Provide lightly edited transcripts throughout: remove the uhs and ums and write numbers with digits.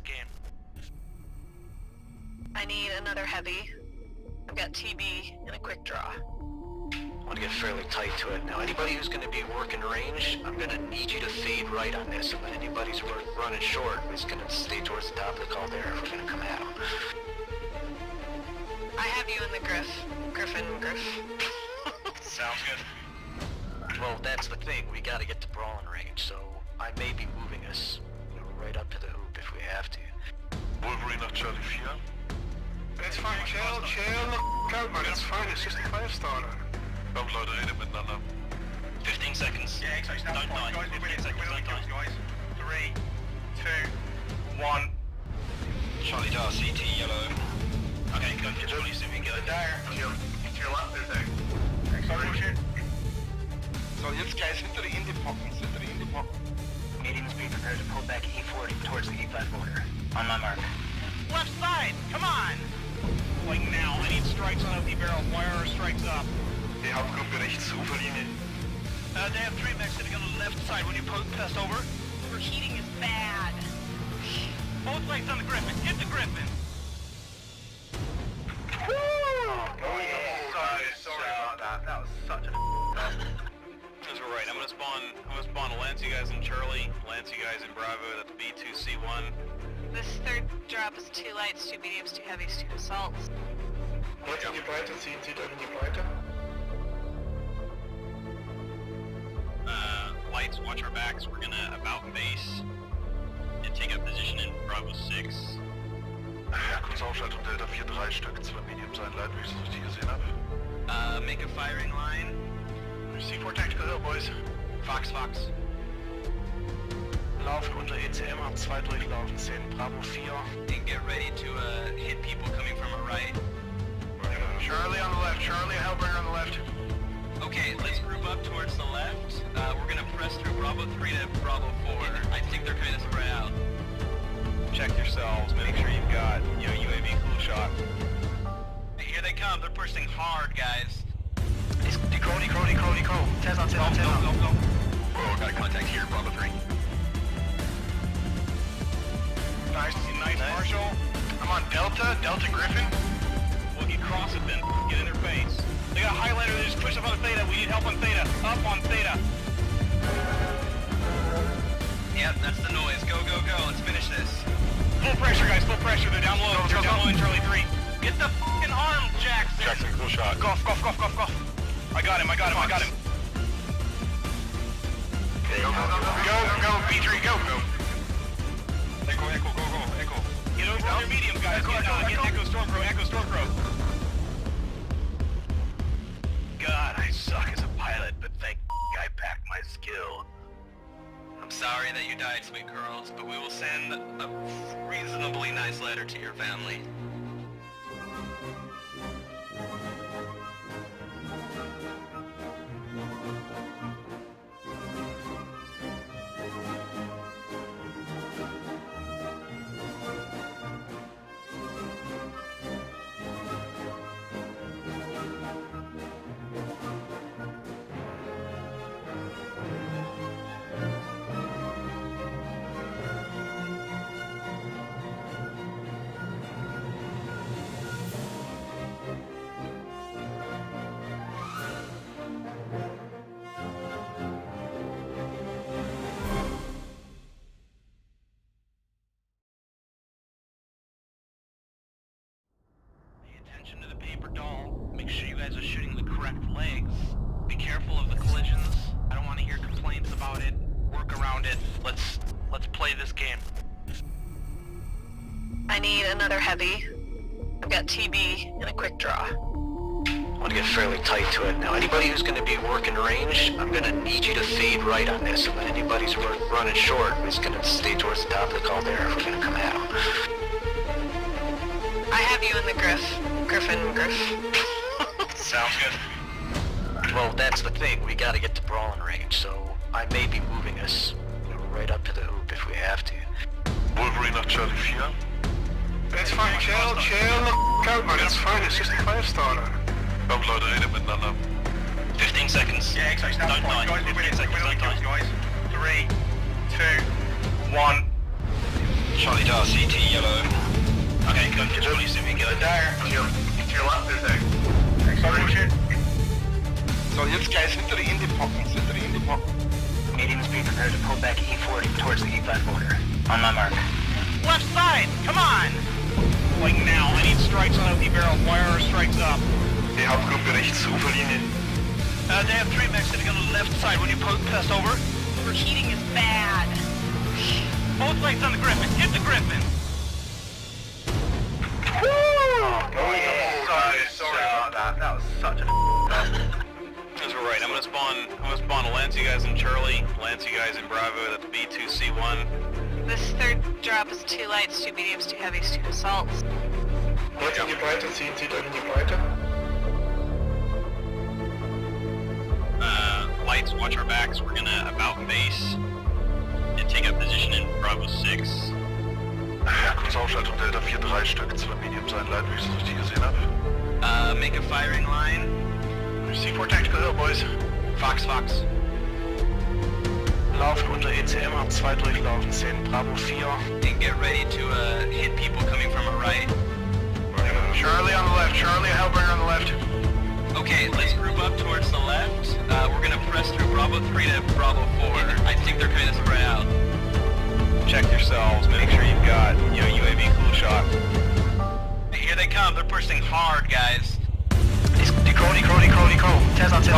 game. I need another heavy. I've got TB and a quick draw. I want to get fairly tight to it. Now, anybody who's going to be working range, I'm going to need you to fade right on this. And then anybody who's running short is going to stay towards the top of the caldera if we're going to come at them. I have you in the Griff. Griffin. Sounds good. Well, that's the thing. We got to get to brawling range, so I may be moving us right up to the hoop if we have to. Wolverine nach Charlie 4. It's fine, chill out, man, it's fine, it's just a 5-starter. Komm, Leute, redet miteinander. 15 seconds. Yeah, exactly. Don't die. 15 seconds, don't die. Guys. 3, 2, 1. Charlie Dar, CT, yellow. Okay, go get Charlie, see if we can get it. There. To your left, there's a... Sorry. So, jetzt guys, hinter die Indie-Pocken. Mediums be prepared to pull back E40 towards the E5 border. On my mark. Left side, come on! Like now, I need strikes on empty barrel. Wire our strikes up. Die Hauptgruppe rechts, Uferlinie. They have 3 mechs sitting on the left side when you pass over. Overheating is bad. Both legs on the Griffin. Get the Griffin! Oh yeah. Sorry about that. That was such a That's all right. I'm gonna spawn Lance, you guys in Charlie. Lance, you guys in Bravo. That's B2C1. This third drop is 2 lights, 2 mediums, 2 heavies, 2 assaults. What's in die Breite? Ziehen Sie dann in die Breite? Lights, watch our backs. We're gonna about base and take up position in Bravo 6. Ja, kurz Aufschaltung Delta 4, 3 Stück, 2 Mediums einleiten, wie ich es richtig gesehen habe. Make a firing line. C4 Tactical Hill, boys. Fox. Laufen unter ECM, hab 2 durchlaufen, 10 Bravo 4. And get ready to hit people coming from our right. Charlie on the left, Charlie, Hellbringer on the left. Okay, let's group up towards the left. We're gonna press through Bravo 3 to Bravo 4. I think they're kind of spread out. Check yourselves, make sure you've got, UAV cool shot. Here they come, they're pushing hard, guys. Decro. Tez on. Go. Oh, got a contact here, Bravo 3. Nice, Marshall. I'm on Delta Griffin. We'll get cross it then, get in their face. They got a highlighter, they just push up on Theta. We need help on Theta. Up on Theta. Yep, that's the noise. Go. Let's finish this. Full pressure, guys. Full pressure. They're down low. They're down low in Charlie 3. Get the f***ing arm, Jackson. Jackson, cool shot. Cough. I got him. Okay, go, B3, go. Echo, go. Get over on your medium, guys. Get Echo Stormcrow. God, I suck as a pilot, but thank I packed my skill. I'm sorry that you died, sweet girls, but we will send a reasonably nice letter to your family. Attention to the paper doll. Make sure you guys are shooting the correct legs. Be careful of the collisions. I don't want to hear complaints about it. Work around it. Let's play this game. I need another heavy. I've got TB and a quick draw. I want to get fairly tight to it. Now, anybody who's going to be working range, I'm going to need you to fade right on this. And then anybody who's running short is going to stay towards the top of the caldera if we're going to come at them. I have you in the Griffin. Sounds good. Well, that's the thing. We got to get to brawling range, so I may be moving us right up to the hoop if we have to. Wolverine nach Charlie 4. It's fine, chill out, man, it's fine, it's just a 5-starter. Komm, Leute, redet miteinander. 15 seconds. Yeah, exactly. Don't die. Guys, 15 seconds, don't die. guys. 3, 2, 1. Charlie Dar, CT yellow. Okay, come to police if you get it. There. To your left is there. So, jetzt guys, hinter die Indie-Pockets, Mediums be prepared to pull back E40 towards the E5 border. On my mark. Left side, come on! Like now, I need strikes on OP barrel. Wire are strikes up. Die Hauptgruppe rechts, Uferlinie. They have 3 mechs sitting on the left side when you pass over. Overheating is bad. Both lights on the Griffin. Hit the Griffin. Sorry about that. That was such a That's right. I'm gonna spawn Lance you guys in Charlie, Lance you guys in Bravo. That's B2C1. This third drop is 2 lights, 2 mediums, 2 heavies, 2 assaults. Leute in die Breite, zieht euch in die Breite. Lights, watch our backs. We're gonna about base and take up position in Bravo 6. Kurzausschaltung Delta 4, 3 Stück, 2 Mediums einleiten, wie ich es richtig gesehen habe. Make a firing line. C4 Tactical Hill, boys. Fox. Laufen unter ECM, hab 2 durchlaufen, 10 Bravo 4. And get ready to hit people coming from our right. Charlie on the left, Charlie, a Hellbringer on the left. Okay, let's group up towards the left. We're gonna press through Bravo 3 to Bravo 4. I think they're kind of spread out. Check yourselves, make sure you've got, UAV cool shot. Here they come, they're pushing hard, guys. Deco. Tez on. Go.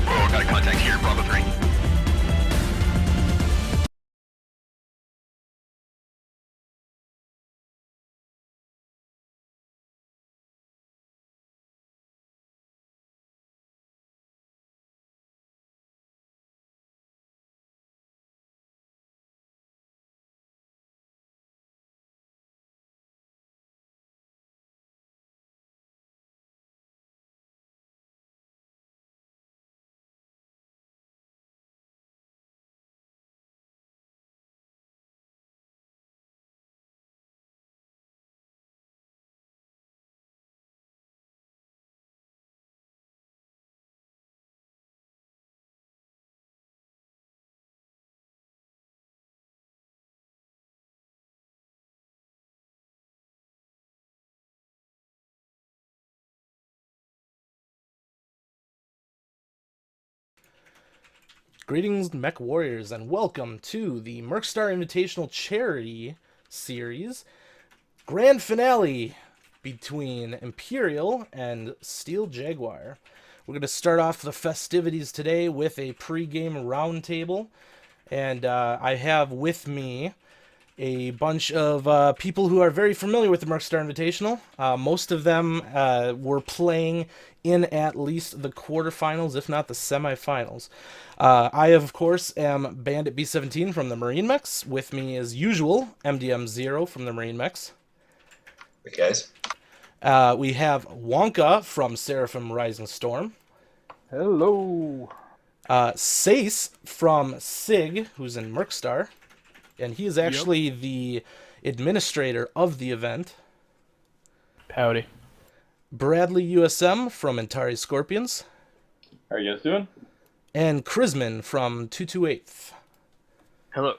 Oh, got a contact here, Bravo 3. Greetings, Mech Warriors, and welcome to the MercStar Invitational Charity Series Grand Finale between Imperial and Steel Jaguar. We're going to start off the festivities today with a pregame roundtable, and I have with me a bunch of people who are very familiar with the MercStar Invitational. Most of them were playing in at least the quarterfinals, if not the semifinals. I, of course, am Bandit B-17 from the Marine Mechs. With me, as usual, MDM-0 from the Marine Mechs. Hey, guys. We have Wonka from Seraphim Rising Storm. Hello. Sace from SIG, who's in MercStar. And he is actually the administrator of the event. Howdy. Bradley USM from Antari Scorpions. How are you guys doing? And Chrisman from 228th. Hello.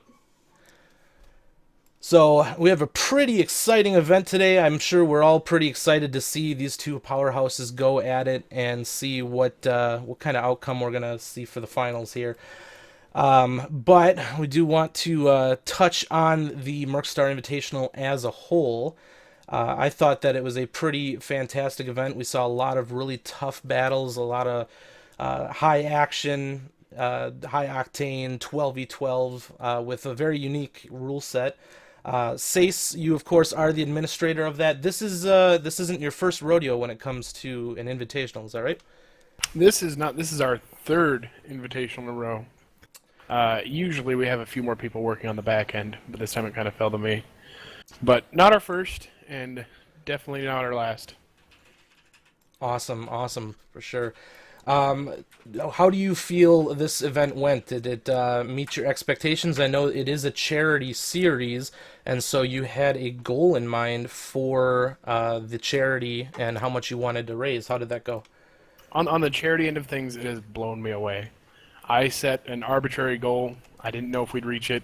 So we have a pretty exciting event today. I'm sure we're all pretty excited to see these two powerhouses go at it and see what kind of outcome we're going to see for the finals here. But we do want to touch on the MercStar Invitational as a whole. I thought that it was a pretty fantastic event. We saw a lot of really tough battles, a lot of high action, high octane, 12v12 with a very unique rule set. Sace, you of course are the administrator of that. This isn't your first rodeo when it comes to an invitational, is that right? This is not. This is our third invitational in a row. Usually we have a few more people working on the back end, but this time it kind of fell to me. But not our first, and definitely not our last. Awesome, for sure. How do you feel this event went? Did it meet your expectations? I know it is a charity series, and so you had a goal in mind for the charity and how much you wanted to raise. How did that go? On the charity end of things, it has blown me away. I set an arbitrary goal. I didn't know if we'd reach it.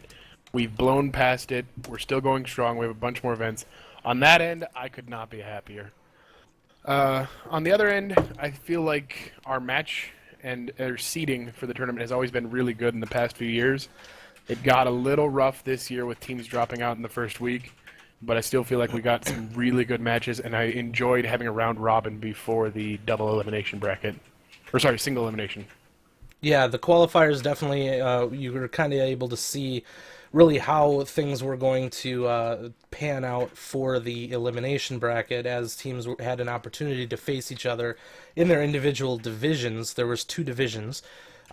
We've blown past it. We're still going strong. We have a bunch more events. On that end, I could not be happier. On the other end, I feel like our match and our seeding for the tournament has always been really good in the past few years. It got a little rough this year with teams dropping out in the first week, but I still feel like we got some really good matches, and I enjoyed having a round robin before the double elimination bracket. Or sorry, single elimination. Yeah, the qualifiers definitely, you were kind of able to see really how things were going to pan out for the elimination bracket as teams had an opportunity to face each other in their individual divisions. There was 2 divisions.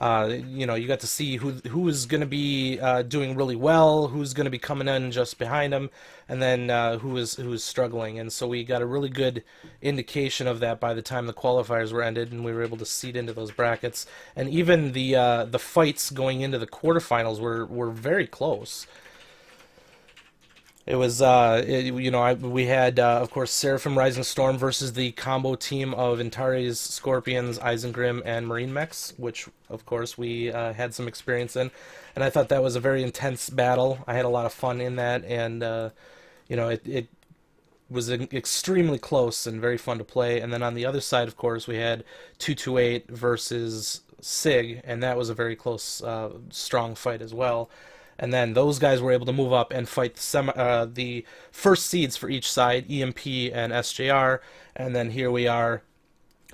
You got to see who is going to be doing really well, who's going to be coming in just behind them, and then who is struggling. And so we got a really good indication of that by the time the qualifiers were ended, and we were able to seed into those brackets. And even the fights going into the quarterfinals were very close. It was, we had, of course, Seraphim Rising Storm versus the combo team of Antares, Scorpions, Eisengrim, and Marine Mechs, which, of course, we had some experience in. And I thought that was a very intense battle. I had a lot of fun in that, and, it was extremely close and very fun to play. And then on the other side, of course, we had 228 versus SIG, and that was a very close, strong fight as well. And then those guys were able to move up and fight the first seeds for each side, EMP and SJR. And then here we are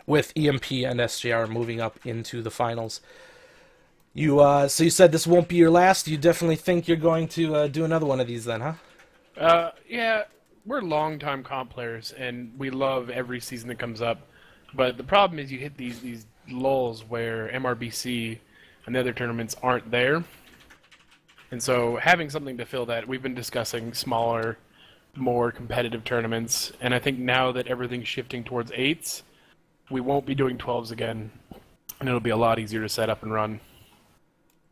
with EMP and SJR moving up into the finals. So you said this won't be your last. You definitely think you're going to do another one of these then, huh? Yeah, we're longtime comp players, and we love every season that comes up. But the problem is you hit these lulls where MRBC and the other tournaments aren't there. And so having something to fill that, we've been discussing smaller, more competitive tournaments. And I think now that everything's shifting towards 8s, we won't be doing 12s again. And it'll be a lot easier to set up and run.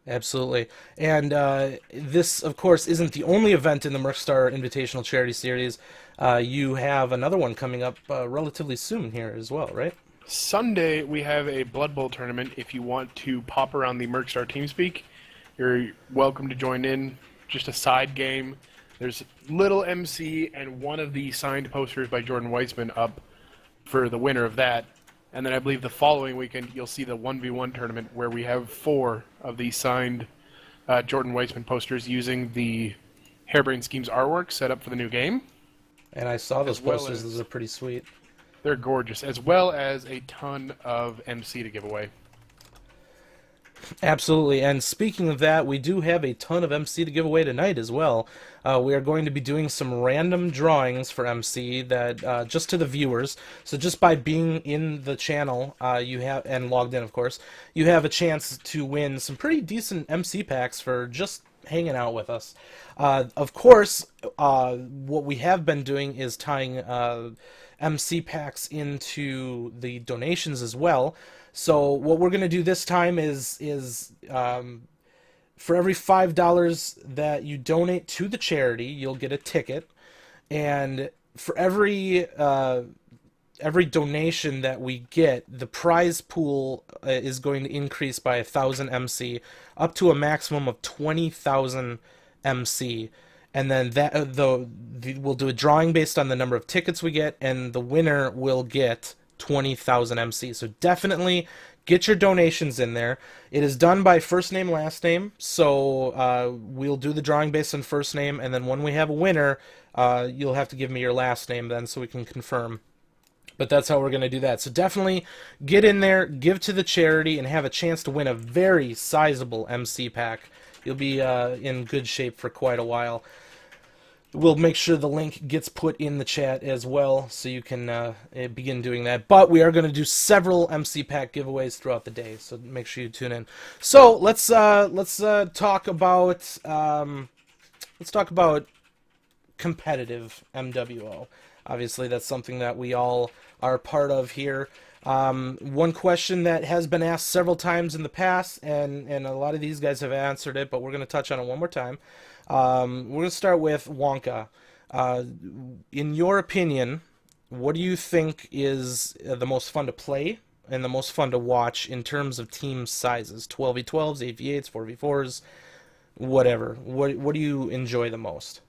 Absolutely. And this, of course, isn't the only event in the MercStar Invitational Charity Series. You have another one coming up relatively soon here as well, right? Sunday, we have a Blood Bowl tournament. If you want to pop around the MercStar TeamSpeak, you're welcome to join in. Just a side game. There's little MC and one of the signed posters by Jordan Weissman up for the winner of that. And then I believe the following weekend you'll see the 1v1 tournament where we have 4 of the signed Jordan Weissman posters using the Hairbrain Schemes artwork set up for the new game. And I saw those posters. Those are pretty sweet. They're gorgeous, as well as a ton of MC to give away. Absolutely, and speaking of that, we do have a ton of MC to give away tonight as well. We are going to be doing some random drawings for MC that just to the viewers. So just by being in the channel, you have and logged in, of course, you have a chance to win some pretty decent MC packs for just hanging out with us. Of course, what we have been doing is tying MC packs into the donations as well. So what we're going to do this time is for every $5 that you donate to the charity, you'll get a ticket, and for every donation that we get, the prize pool is going to increase by 1,000 MC up to a maximum of 20,000 MC. And then we'll do a drawing based on the number of tickets we get, and the winner will get 20,000 MC. So definitely get your donations in there. It is done by first name, last name. So we'll do the drawing based on first name, and then when we have a winner, you'll have to give me your last name then so we can confirm. But that's how we're going to do that. So definitely get in there, give to the charity, and have a chance to win a very sizable MC pack. You'll be in good shape for quite a while. We'll make sure the link gets put in the chat as well, so you can begin doing that. But we are going to do several MC pack giveaways throughout the day, so make sure you tune in. So let's talk about competitive MWO. Obviously, that's something that we all are part of here. One question that has been asked several times in the past, and a lot of these guys have answered it, but we're going to touch on it one more time. We're going to start with Wonka. In your opinion, what do you think is the most fun to play and the most fun to watch in terms of team sizes? 12v12s, 8v8s, 4v4s? whatever. What do you enjoy the most?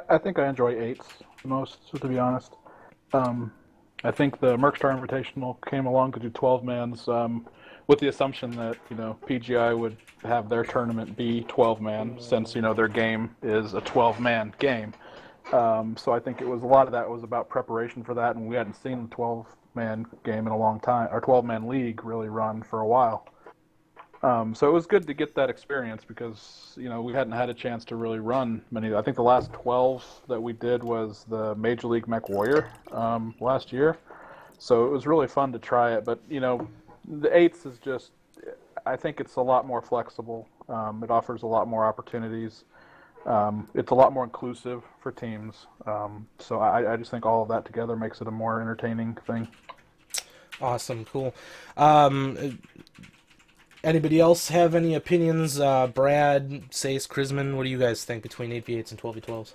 I think I enjoy 8s the most, so to be honest. I think the MercStar Invitational came along to do 12-mans with the assumption that, PGI would have their tournament be 12-man since, their game is a 12-man game. So I think a lot of that was about preparation for that, and we hadn't seen the 12-man game in a long time, or 12-man league really run for a while. So it was good to get that experience because, we hadn't had a chance to really run many. I think the last 12 that we did was the Major League Mech Warrior last year. So it was really fun to try it. But, the 8s is just, I think it's a lot more flexible. It offers a lot more opportunities. It's a lot more inclusive for teams. So I just think all of that together makes it a more entertaining thing. Awesome, cool. Anybody else have any opinions? Brad, Sace, Chrisman, what do you guys think between 8v8s and 12v12s?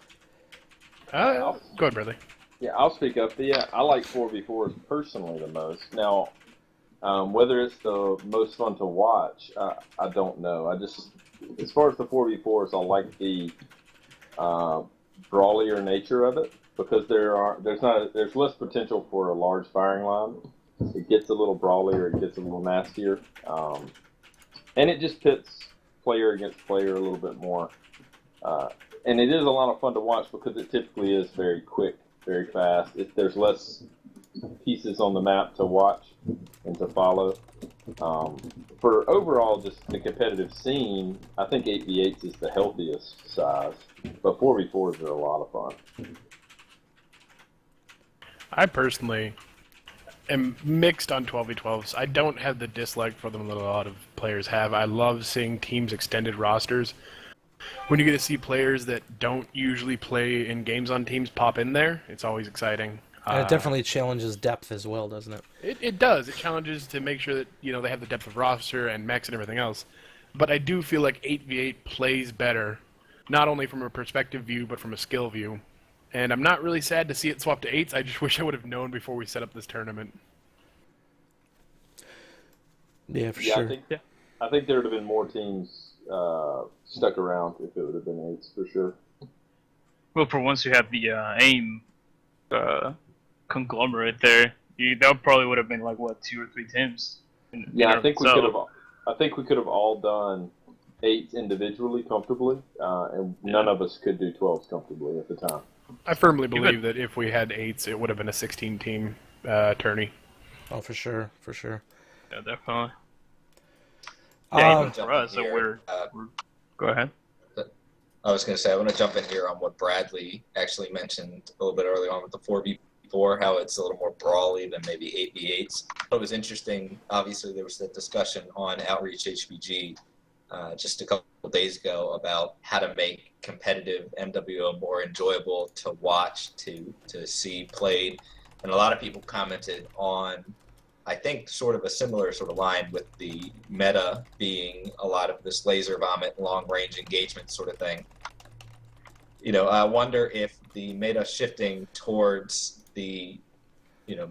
Go ahead, Bradley. Yeah, I'll speak up. Yeah, I like 4v4s personally the most. Now, whether it's the most fun to watch, I don't know. As far as the 4v4s, I like the brawlier nature of it because there's less potential for a large firing line. It gets a little brawlier, it gets a little nastier. And it just pits player against player a little bit more. And it is a lot of fun to watch because it typically is very quick, very fast. There's less pieces on the map to watch and to follow. For overall, just the competitive scene, I think 8v8s is the healthiest size, but 4v4s are a lot of fun. I personally am mixed on 12v12s. I don't have the dislike for them that a lot of players have. I love seeing teams' extended rosters. When you get to see players that don't usually play in games on teams pop in there, it's always exciting. And it definitely challenges depth as well, doesn't it? It does. It challenges to make sure that they have the depth of roster and mechs and everything else. But I do feel like 8v8 plays better, not only from a perspective view, but from a skill view. And I'm not really sad to see it swap to 8s. I just wish I would have known before we set up this tournament. Yeah, for sure. I think there would have been more teams stuck around if it would have been 8s for sure. Well, for once you have the AIM conglomerate there, that probably would have been like 2 or 3 teams. I think we could have all done 8s individually comfortably, and none of us could do 12s comfortably at the time. I firmly believe that if we had 8s, it would have been a 16-team tourney. Oh, for sure, for sure. Yeah, definitely. Yeah, even for us, so we're go ahead. I was going to say, I want to jump in here on what Bradley actually mentioned a little bit early on with the 4v4, how it's a little more brawly than maybe 8v8s. It was interesting. Obviously, there was the discussion on Outreach HBG just a couple of days ago about how to make competitive MWO more enjoyable to watch, to see played. And a lot of people commented on, I think, sort of a similar sort of line with the meta being a lot of this laser vomit, long-range engagement sort of thing. I wonder if the meta shifting towards the,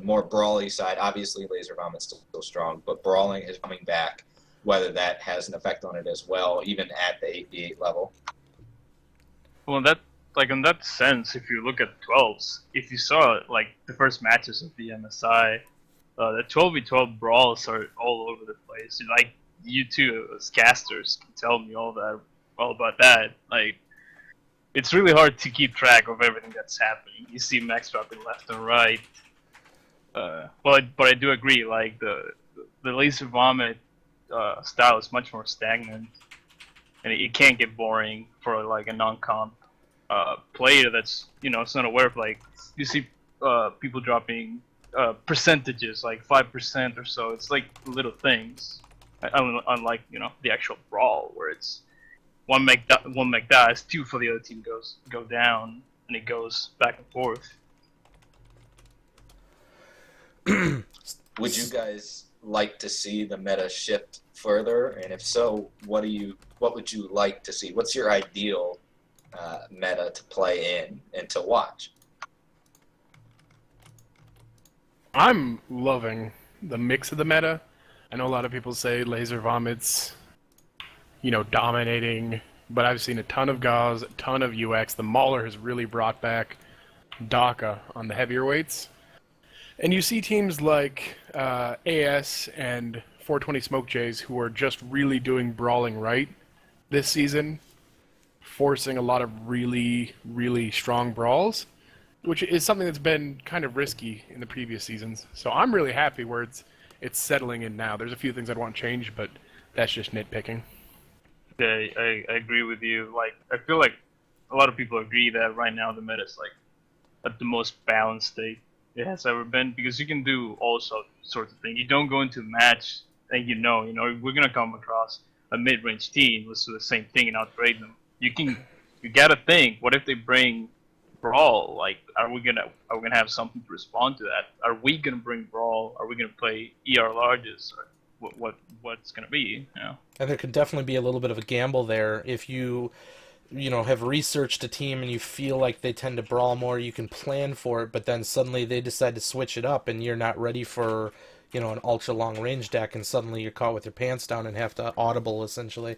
more brawly side, obviously laser vomit's still strong, but brawling is coming back, whether that has an effect on it as well, even at the 8v8 level. Well, in that sense, if you look at 12s, if you saw the first matches of the MSI, the 12v12 brawls are all over the place. You two as casters can tell me all about that. It's really hard to keep track of everything that's happening. You see max dropping left and right. But I do agree. The laser vomit style is much more stagnant, and it can't get boring for a non-comp player that's it's not aware of. You see people dropping percentages 5% or so. It's little things, unlike the actual brawl where it's one mech dies, 2 for the other team go down, and it goes back and forth. Would you guys like to see the meta shift further? And if so, what would you like to see? What's your ideal meta to play in and to watch? I'm loving the mix of the meta. I know a lot of people say laser vomits, dominating, but I've seen a ton of Gauss, a ton of UX. The Mauler has really brought back DACA on the heavier weights. And you see teams like AS and 420 Smoke Jays who are just really doing brawling right this season, forcing a lot of really, really strong brawls, which is something that's been kind of risky in the previous seasons. So I'm really happy where it's settling in now. There's a few things I'd want changed, but that's just nitpicking. Yeah, I agree with you. Like, I feel like a lot of people agree that right now the meta is like at the most balanced state it has ever been, because you can do all sorts of things. You don't go into a match and you know we're gonna come across a mid-range team. Let's do the same thing and outgrade them. You gotta think, what if they bring Brawl? Like, are we gonna have something to respond to that? Are we gonna bring Brawl? Are we gonna play ER larges? Or what's gonna be? And there could definitely be a little bit of a gamble there if you have researched a team and you feel like they tend to brawl more. You can plan for it, but then suddenly they decide to switch it up, and you're not ready for an ultra long range deck, and suddenly you're caught with your pants down and have to audible essentially.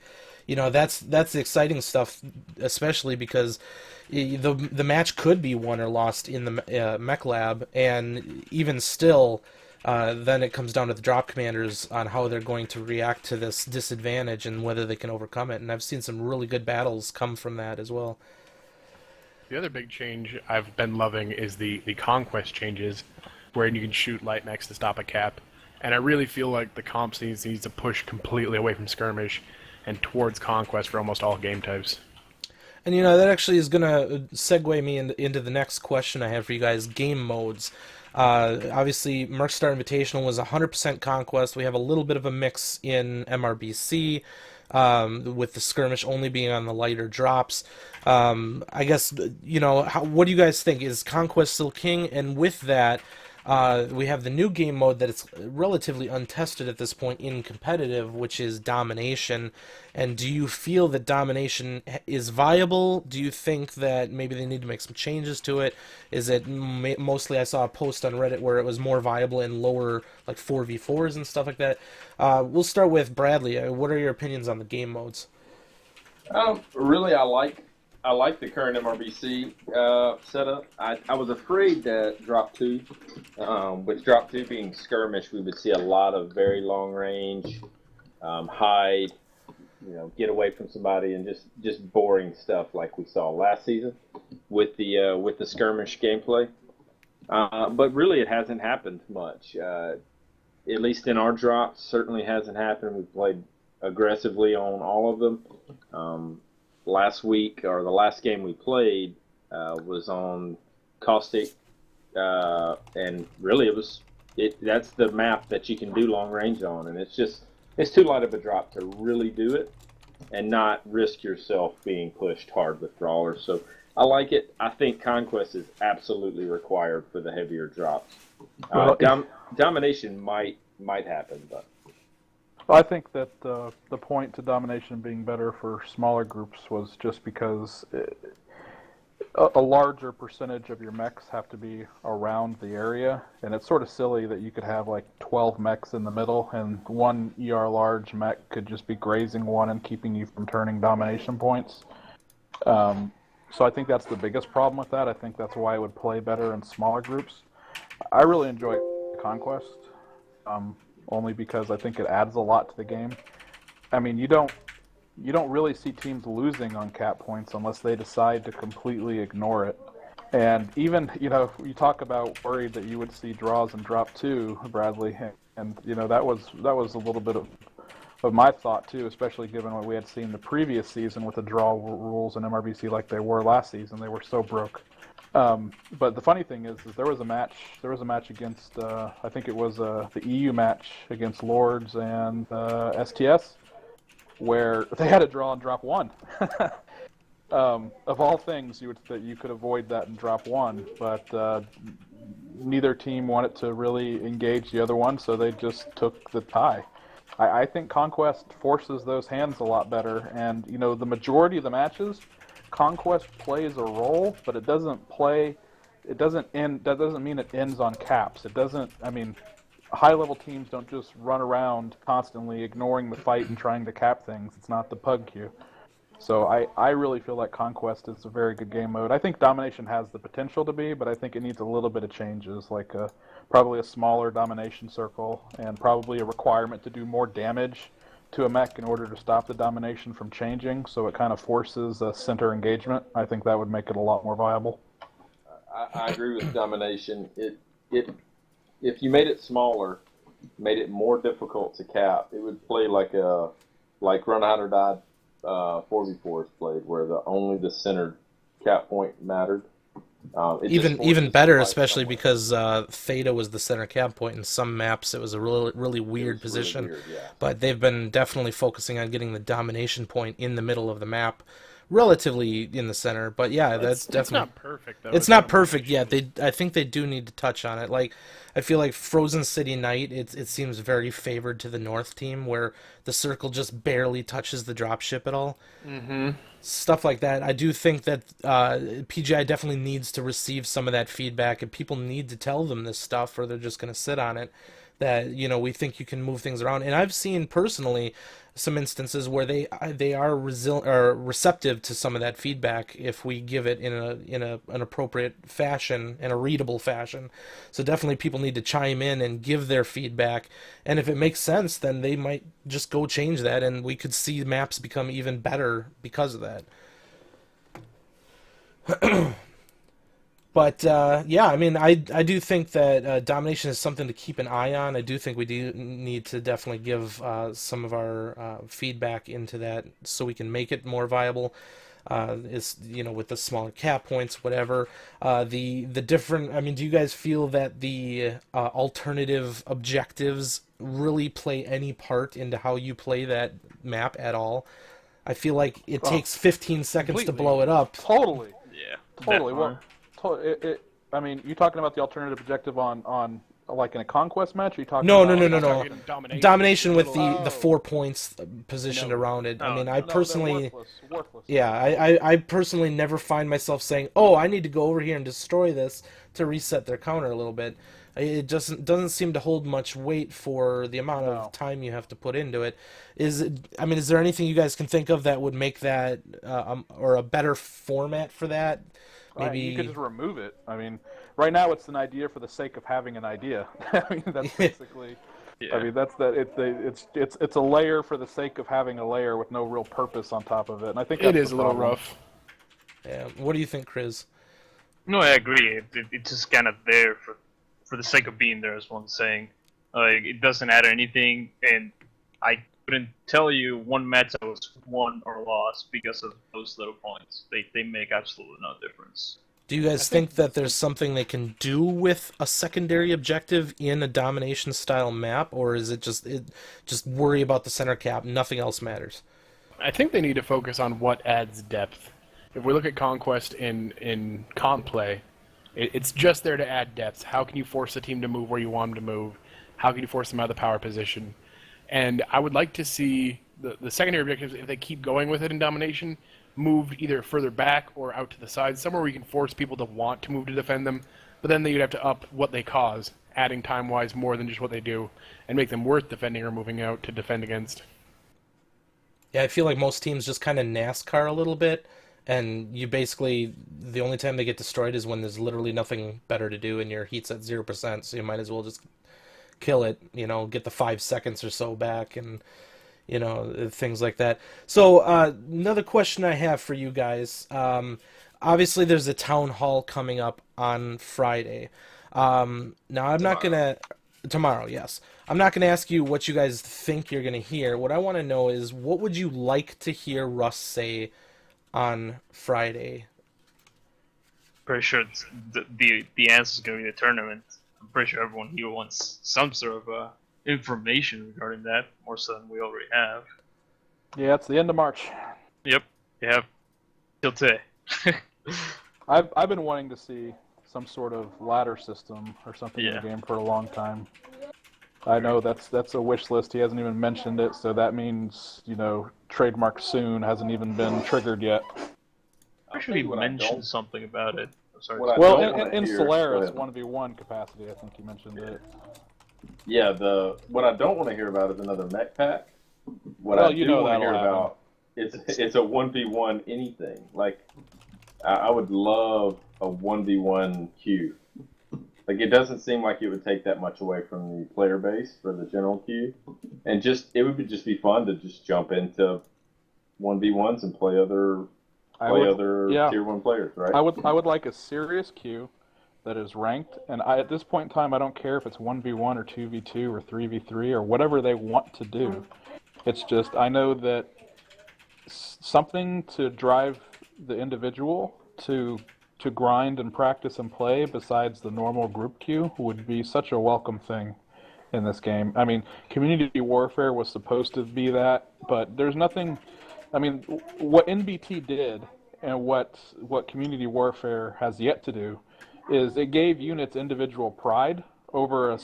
That's the exciting stuff, especially because the match could be won or lost in the mech lab, and even still, then it comes down to the drop commanders on how they're going to react to this disadvantage and whether they can overcome it. And I've seen some really good battles come from that as well. The other big change I've been loving is the conquest changes, where you can shoot light mechs to stop a cap. And I really feel like the comp needs to push completely away from skirmish and towards conquest for almost all game types. And that actually is going to segue me into the next question I have for you guys, game modes. Obviously, MercStar Invitational was 100% conquest. We have a little bit of a mix in MRBC, with the skirmish only being on the lighter drops. I guess, what do you guys think? Is conquest still king? And with that, we have the new game mode that is relatively untested at this point in competitive, which is domination. And do you feel that domination is viable? Do you think that maybe they need to make some changes to it? Is it mostly, I saw a post on Reddit where it was more viable in lower, like 4v4s and stuff like that. We'll start with Bradley. What are your opinions on the game modes? Really, I like the current MRBC setup. I was afraid that Drop 2, with Drop 2 being skirmish, we would see a lot of very long range, hide, get away from somebody, and just boring stuff like we saw last season with the skirmish gameplay. But really, it hasn't happened much. At least in our drops, certainly hasn't happened. We've played aggressively on all of them. Last week, or the last game we played, was on Caustic, and really that's the map that you can do long range on, and it's too light of a drop to really do it and not risk yourself being pushed hard with brawlers. So I like it. I think conquest is absolutely required for the heavier drops. Domination might happen, but I think that the point to domination being better for smaller groups was just because a larger percentage of your mechs have to be around the area, and it's sort of silly that you could have like 12 mechs in the middle, and one ER large mech could just be grazing one and keeping you from turning domination points. So I think that's the biggest problem with that. I think that's why it would play better in smaller groups. I really enjoy Conquest, only because I think it adds a lot to the game. I mean, you don't really see teams losing on cap points unless they decide to completely ignore it. And even, you talk about worried that you would see draws in drop 2, Bradley, and that was a little bit of my thought too, especially given what we had seen the previous season with the draw rules in MRBC like they were last season. They were so broke. But the funny thing is there was a match against, I think it was the EU match against Lords and STS, where they had a draw in drop 1. Of all things, you could avoid that in drop 1, but neither team wanted to really engage the other one, so they just took the tie. I think Conquest forces those hands a lot better, and the majority of the matches, Conquest plays a role, but it doesn't end. That doesn't mean it ends on caps. It doesn't. I mean, high-level teams don't just run around constantly ignoring the fight and trying to cap things. It's not the pug queue. So I really feel like Conquest is a very good game mode. I think Domination has the potential to be, but I think it needs a little bit of changes, like probably a smaller Domination circle and probably a requirement to do more damage to a mech in order to stop the Domination from changing, so it kind of forces a center engagement. I think that would make it a lot more viable. I agree with Domination. If you made it smaller, made it more difficult to cap, it would play like Run Out or Die 4v4 is played, where only the center cap point mattered. Even better, especially because Theta was the center cap point. In some maps, it was a really weird position. Really weird, yeah. But they've been definitely focusing on getting the domination point in the middle of the map, relatively in the center. But yeah, that's definitely. It's not perfect though. It's not perfect yet. I think they do need to touch on it. Like, I feel like Frozen City Night, it seems very favored to the North team, where the circle just barely touches the dropship at all. Mm-hmm. Stuff like that. I do think that PGI definitely needs to receive some of that feedback, and people need to tell them this stuff, or they're just going to sit on it. That, you know, we think you can move things around. And I've seen personally some instances where they are receptive to some of that feedback if we give it in an appropriate fashion and a readable fashion. So definitely people need to chime in and give their feedback, and if it makes sense, then they might just go change that, and we could see maps become even better because of that. But, yeah, I mean, I do think that Domination is something to keep an eye on. I do think we do need to definitely give some of our feedback into that so we can make it more viable. With the smaller cap points, whatever. The different, I mean, do you guys feel that the alternative objectives really play any part into how you play that map at all? I feel like it takes 15 seconds to blow it up. Totally. Yeah. Totally. Well, I mean, you talking about the alternative objective on like in a conquest match? Or you talking No. Domination with the 4 points positioned around it. I mean, I personally, worthless. yeah, I personally never find myself saying, "Oh, I need to go over here and destroy this to reset their counter a little bit." It doesn't seem to hold much weight for the amount of time you have to put into it. Is there anything you guys can think of that would make that or a better format for that? Maybe you could just remove it. I mean, right now it's an idea for the sake of having an idea. I mean, that's basically. Yeah. I mean, that's that. It's a layer for the sake of having a layer with no real purpose on top of it. And I think it is a little rough. Yeah. What do you think, Chris? No, I agree. It's just kind of there for the sake of being there, as one's saying. It doesn't add anything, and I couldn't tell you one match that was won or lost because of those little points. They make absolutely no difference. Do you guys think that there's something they can do with a secondary objective in a domination style map, or is it just worry about the center cap, nothing else matters? I think they need to focus on what adds depth. If we look at Conquest in comp play, it's just there to add depth. How can you force the team to move where you want them to move? How can you force them out of the power position? And I would like to see the secondary objectives, if they keep going with it in Domination, moved either further back or out to the side, somewhere where you can force people to want to move to defend them, but then you'd have to up what they cause, adding time-wise more than just what they do, and make them worth defending or moving out to defend against. Yeah, I feel like most teams just kind of NASCAR a little bit, and you basically, the only time they get destroyed is when there's literally nothing better to do and your heat's at 0%, so you might as well just kill it, get the 5 seconds or so back, and things like that. So another question I have for you guys, obviously there's a town hall coming up on Friday. Now I'm not gonna tomorrow, yes, I'm not gonna ask you what you guys think you're gonna hear. What I want to know is, what would you like to hear Russ say on Friday? Pretty sure the answer is gonna be the tournament. I'm pretty sure everyone here wants some sort of information regarding that, more so than we already have. Yeah, it's the end of March. Yep, you have till today. I've been wanting to see some sort of ladder system or something in the game for a long time. I know that's a wish list. He hasn't even mentioned it, so that means, trademark soon hasn't even been triggered yet. I'm sure he mentioned something about it. Well, in Solaris 1v1 capacity, I think he mentioned it. Yeah, what I don't want to hear about is another mech pack. What Well, I you do know want to that'll hear happen. about it's a 1v1 anything. Like I would love a 1v1 queue. Like it doesn't seem like it would take that much away from the player base for the general queue, and it would just be fun to just jump into 1v1s and play other tier 1 players, right? I would like a serious queue that is ranked, and at this point in time, I don't care if it's 1v1 or 2v2 or 3v3 or whatever they want to do. It's just I know that something to drive the individual to grind and practice and play besides the normal group queue would be such a welcome thing in this game. I mean, community warfare was supposed to be that, but there's nothing. I mean, what NBT did and what community warfare has yet to do is it gave units individual pride over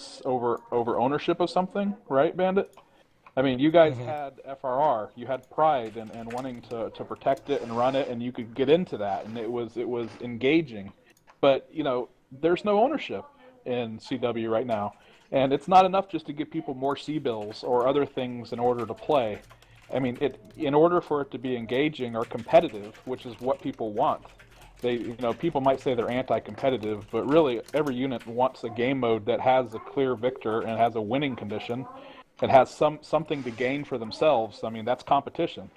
ownership of something, right, Bandit? I mean, you guys had FRR, you had pride and wanting to protect it and run it, and you could get into that, and it was engaging. But, you know, there's no ownership in CW right now, and it's not enough just to give people more C-bills or other things in order to play. I mean, in order for it to be engaging or competitive, which is what people want, people might say they're anti-competitive, but really every unit wants a game mode that has a clear victor and has a winning condition. It has something to gain for themselves. I mean, that's competition.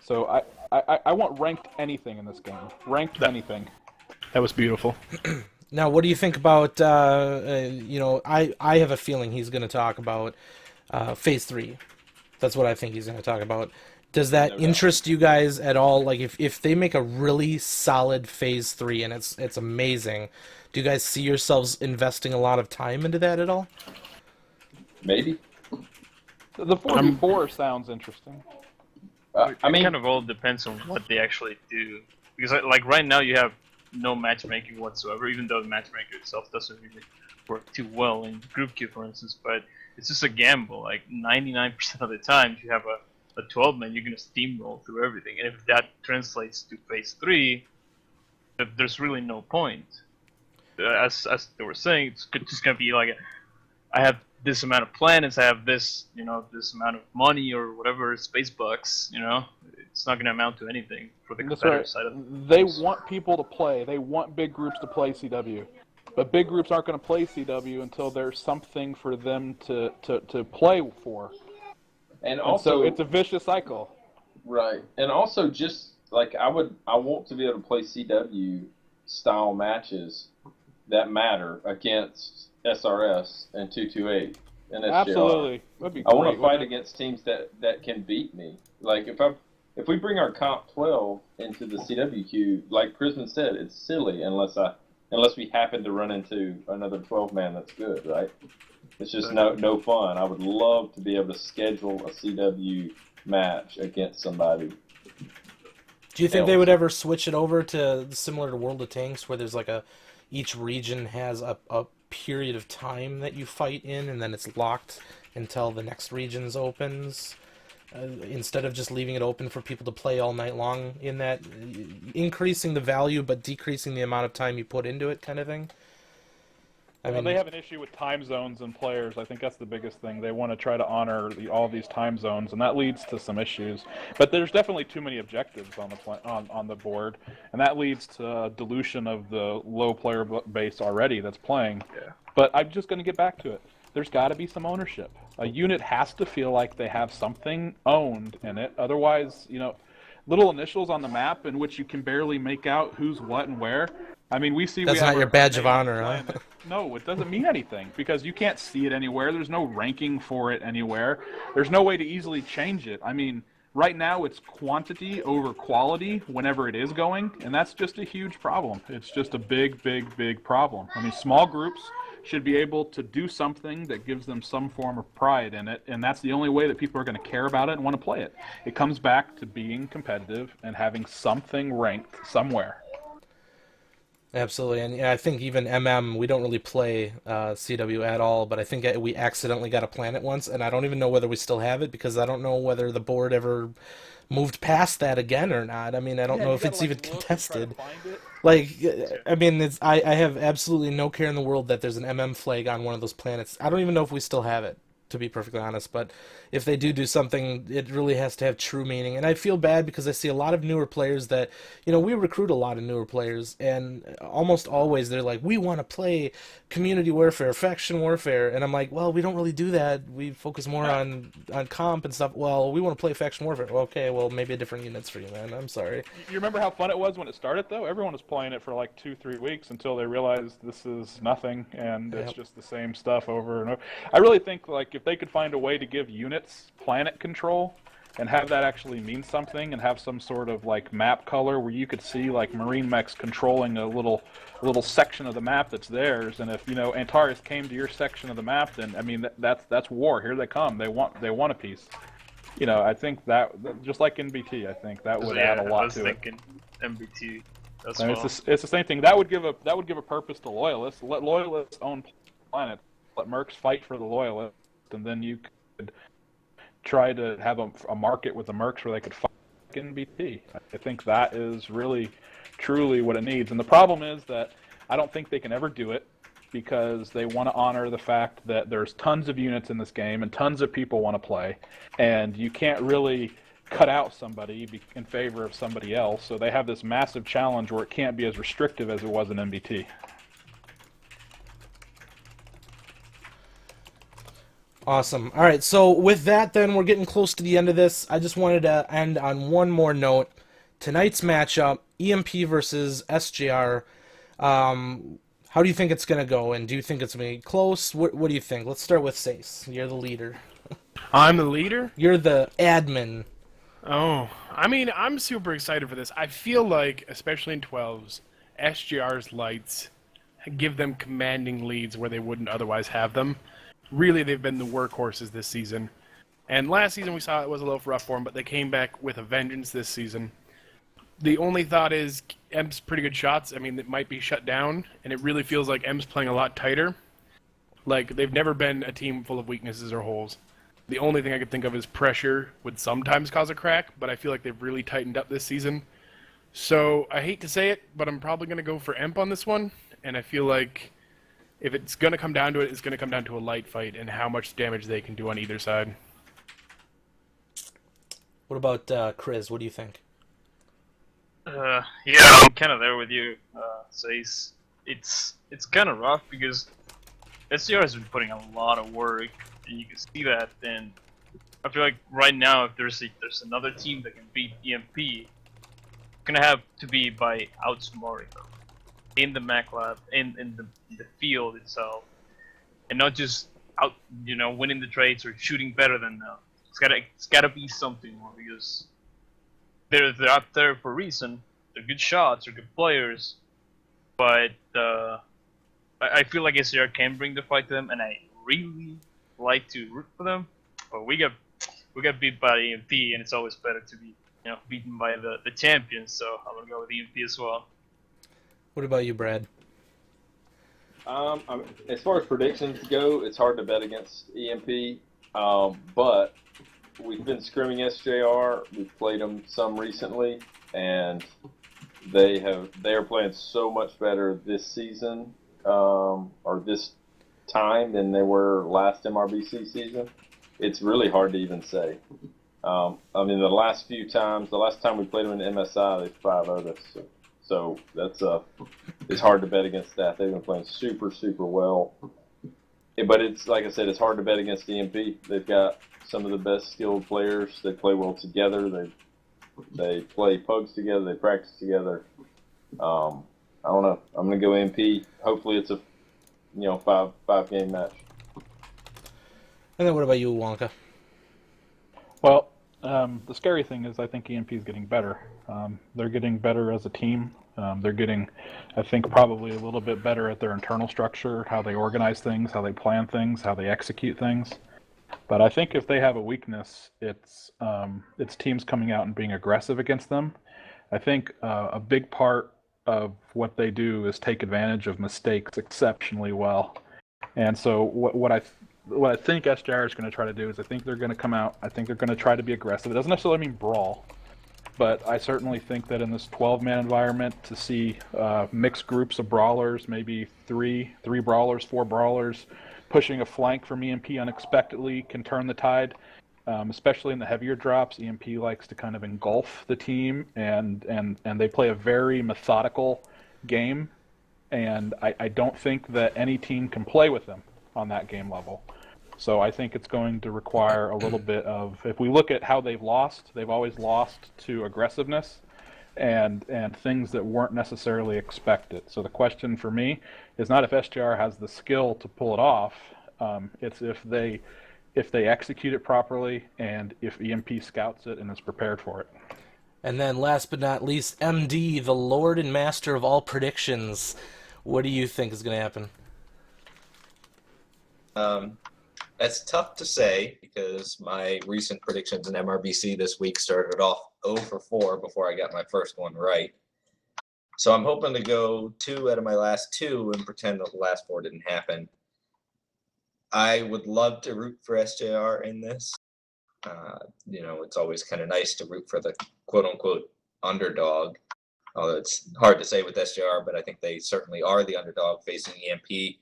So I want ranked anything in this game. Ranked anything. That was beautiful. Now, what do you think about, I have a feeling he's going to talk about Phase 3. That's what I think he's going to talk about. Does that interest you guys at all? Like, if they make a really solid Phase 3 and it's amazing, do you guys see yourselves investing a lot of time into that at all? Maybe. The 4v4 sounds interesting. It kind of all depends on what they actually do. Because, like, right now you have no matchmaking whatsoever, even though the matchmaker itself doesn't really work too well in group queue, for instance. But it's just a gamble. Like, 99% of the time, if you have a 12-man, you're going to steamroll through everything. And if that translates to Phase 3, there's really no point. As they were saying, it's just going to be like, I have this amount of planets, I have this, this amount of money or whatever, space bucks, it's not going to amount to anything for the competitive side of things. They want people to play. They want big groups to play CW. But big groups aren't going to play CW until there's something for them to play for. And so it's a vicious cycle. Right. And also just, like, I want to be able to play CW style matches that matter against SRS and 228 and SJR. Absolutely. That'd be I want great, to fight against teams that can beat me. Like if we bring our comp 12 into the CW queue, like Prisman said, it's silly unless we happen to run into another 12-man that's good, right? It's just no fun. I would love to be able to schedule a CW match against somebody. Do you think they would ever switch it over to similar to World of Tanks, where there's like each region has a period of time that you fight in, and then it's locked until the next region's opens, instead of just leaving it open for people to play all night long, in that increasing the value but decreasing the amount of time you put into it kind of thing? I mean, they have an issue with time zones and players. I think that's the biggest thing. They want to try to honor all these time zones, and that leads to some issues. But there's definitely too many objectives on the board, and that leads to dilution of the low player base already that's playing. Yeah. But I'm just going to get back to it. There's got to be some ownership. A unit has to feel like they have something owned in it. Otherwise, little initials on the map in which you can barely make out who's what and where. I mean, that's not your badge of honor, huh? No, it doesn't mean anything because you can't see it anywhere. There's no ranking for it anywhere. There's no way to easily change it. I mean, right now it's quantity over quality whenever it is going, and that's just a huge problem. It's just a big, big, big problem. I mean, small groups should be able to do something that gives them some form of pride in it, and that's the only way that people are going to care about it and want to play it. It comes back to being competitive and having something ranked somewhere. Absolutely, and I think even we don't really play CW at all, but I think we accidentally got a planet once, and I don't even know whether we still have it, because I don't know whether the board ever moved past that again or not. I mean, I don't know if it's even contested. Like, I mean, I have absolutely no care in the world that there's an MM flag on one of those planets. I don't even know if we still have it, to be perfectly honest. But if they do something, it really has to have true meaning. And I feel bad because I see a lot of newer players that, we recruit a lot of newer players, and almost always they're like, we want to play community warfare, faction warfare, and I'm like, well, we don't really do that. We focus more on comp and stuff. Well, we want to play faction warfare. Okay, well, maybe a different units for you, man. I'm sorry. You remember how fun it was when it started, though? Everyone was playing it for like 2-3 weeks until they realized this is nothing and it's just the same stuff over and over. I really think like if they could find a way to give units planet control and have that actually mean something and have some sort of like map color where you could see like marine mechs controlling a little section of the map that's theirs, and if Antares came to your section of the map, then I mean that's war. Here they come. They want a piece. I think that just like NBT, I think that would add a lot to it. MBT. I mean, it's the same thing. That would give a purpose to loyalists. Let loyalists own planet. Let mercs fight for the loyalists, and then you could try to have a market with the mercs where they could fight NBT. I think that is really, truly what it needs. And the problem is that I don't think they can ever do it because they want to honor the fact that there's tons of units in this game and tons of people want to play, and you can't really cut out somebody in favor of somebody else. So they have this massive challenge where it can't be as restrictive as it was in MBT. Awesome. All right, so with that, then, we're getting close to the end of this. I just wanted to end on one more note. Tonight's matchup, EmP versus SJR. How do you think it's going to go, and do you think it's going to be close? What do you think? Let's start with Sace. You're the leader. I'm the leader? You're the admin. Oh, I mean, I'm super excited for this. I feel like, especially in 12s, SJR's lights give them commanding leads where they wouldn't otherwise have them. Really, they've been the workhorses this season. And last season we saw it was a little rough for them, but they came back with a vengeance this season. The only thought is EMP's pretty good shots. I mean, it might be shut down, and it really feels like EMP's playing a lot tighter. Like, they've never been a team full of weaknesses or holes. The only thing I could think of is pressure would sometimes cause a crack, but I feel like they've really tightened up this season. So, I hate to say it, but I'm probably going to go for EMP on this one, and I feel like if it's going to come down to it, it's going to come down to a light fight and how much damage they can do on either side. What about Chris? What do you think? Yeah, I'm kind of there with you, Sace. It's kind of rough because SJR has been putting a lot of work, and you can see that. And I feel like right now, if there's another team that can beat EMP, it's gonna have to be by outsmarting them in the Mac Lab, in the field itself, and not just winning the trades or shooting better than them. It's gotta be something more because they're out there for a reason. They're good shots, they're good players, but I feel like SJR can bring the fight to them, and I really like to root for them. But we got beat by EMP, and it's always better to be beaten by the champions. So I'm gonna go with EMP as well. What about you, Brad? As far as predictions go, it's hard to bet against EMP, but we've been scrimming SJR. We've played them some recently, and they are playing so much better this season or this time than they were last MRBC season. It's really hard to even say. I mean, the last time we played them in MSI, they 5-0'd us. So that's it's hard to bet against that. They've been playing super, super well. But it's like I said, it's hard to bet against EMP. They've got some of the best skilled players. They play well together. They play pugs together. They practice together. I don't know. I'm gonna go EMP. Hopefully, it's a 5 game match. And then what about you, Wonka? Well, the scary thing is I think EMP is getting better. They're getting better as a team. They're getting, I think, probably a little bit better at their internal structure, how they organize things, how they plan things, how they execute things. But I think if they have a weakness, it's teams coming out and being aggressive against them. I think a big part of what they do is take advantage of mistakes exceptionally well. And so what I think SJR is going to try to do is I think they're going to come out. I think they're going to try to be aggressive. It doesn't necessarily mean brawl, but I certainly think that in this 12-man environment, to see mixed groups of brawlers, maybe three brawlers, 4 brawlers, pushing a flank from EMP unexpectedly can turn the tide. Especially in the heavier drops, EMP likes to kind of engulf the team, and they play a very methodical game, and I don't think that any team can play with them on that game level. So I think it's going to require a little bit of, if we look at how they've always lost to aggressiveness and things that weren't necessarily expected. So the question for me is not if SJR has the skill to pull it off, it's if they execute it properly and if EMP scouts it and is prepared for it. And then last but not least, MD, the Lord and Master of all predictions. What do you think is going to happen? That's tough to say because my recent predictions in MRBC this week started off 0 for 4 before I got my first one right. So I'm hoping to go 2 out of my last 2 and pretend that the last 4 didn't happen. I would love to root for SJR in this. It's always kind of nice to root for the quote-unquote underdog. Although it's hard to say with SJR, but I think they certainly are the underdog facing EMP.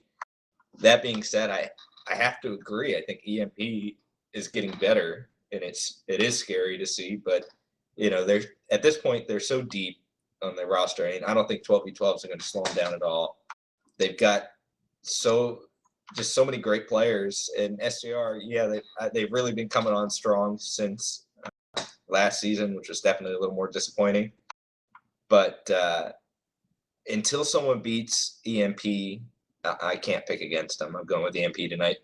That being said, I have to agree. I think EMP is getting better, and it is scary to see. But they're at this point they're so deep on their roster. I mean, I don't think 12v12s are going to slow them down at all. They've got so many great players, and SJR, yeah, they've really been coming on strong since last season, which was definitely a little more disappointing. But until someone beats EMP, I can't pick against them. I'm going with EMP tonight.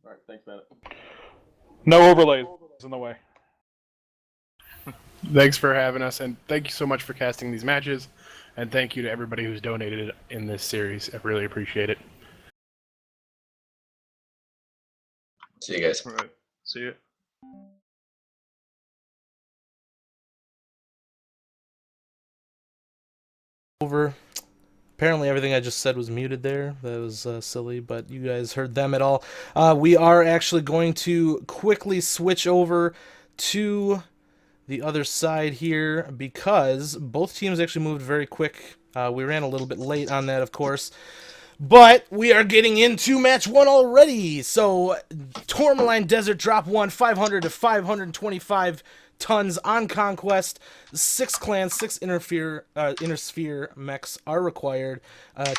All right, thanks, Matt. No overlays in the way. Thanks for having us, and thank you so much for casting these matches, and thank you to everybody who's donated in this series. I really appreciate it. See you guys. All right. See you. Over. Apparently everything I just said was muted there. That was silly, but you guys heard them at all. We are actually going to quickly switch over to the other side here because both teams actually moved very quick. We ran a little bit late on that, of course. But we are getting into match 1 already. So Tourmaline Desert Drop 1, 500 to 525 tons on Conquest. 6 clans, 6 Intersphere mechs are required.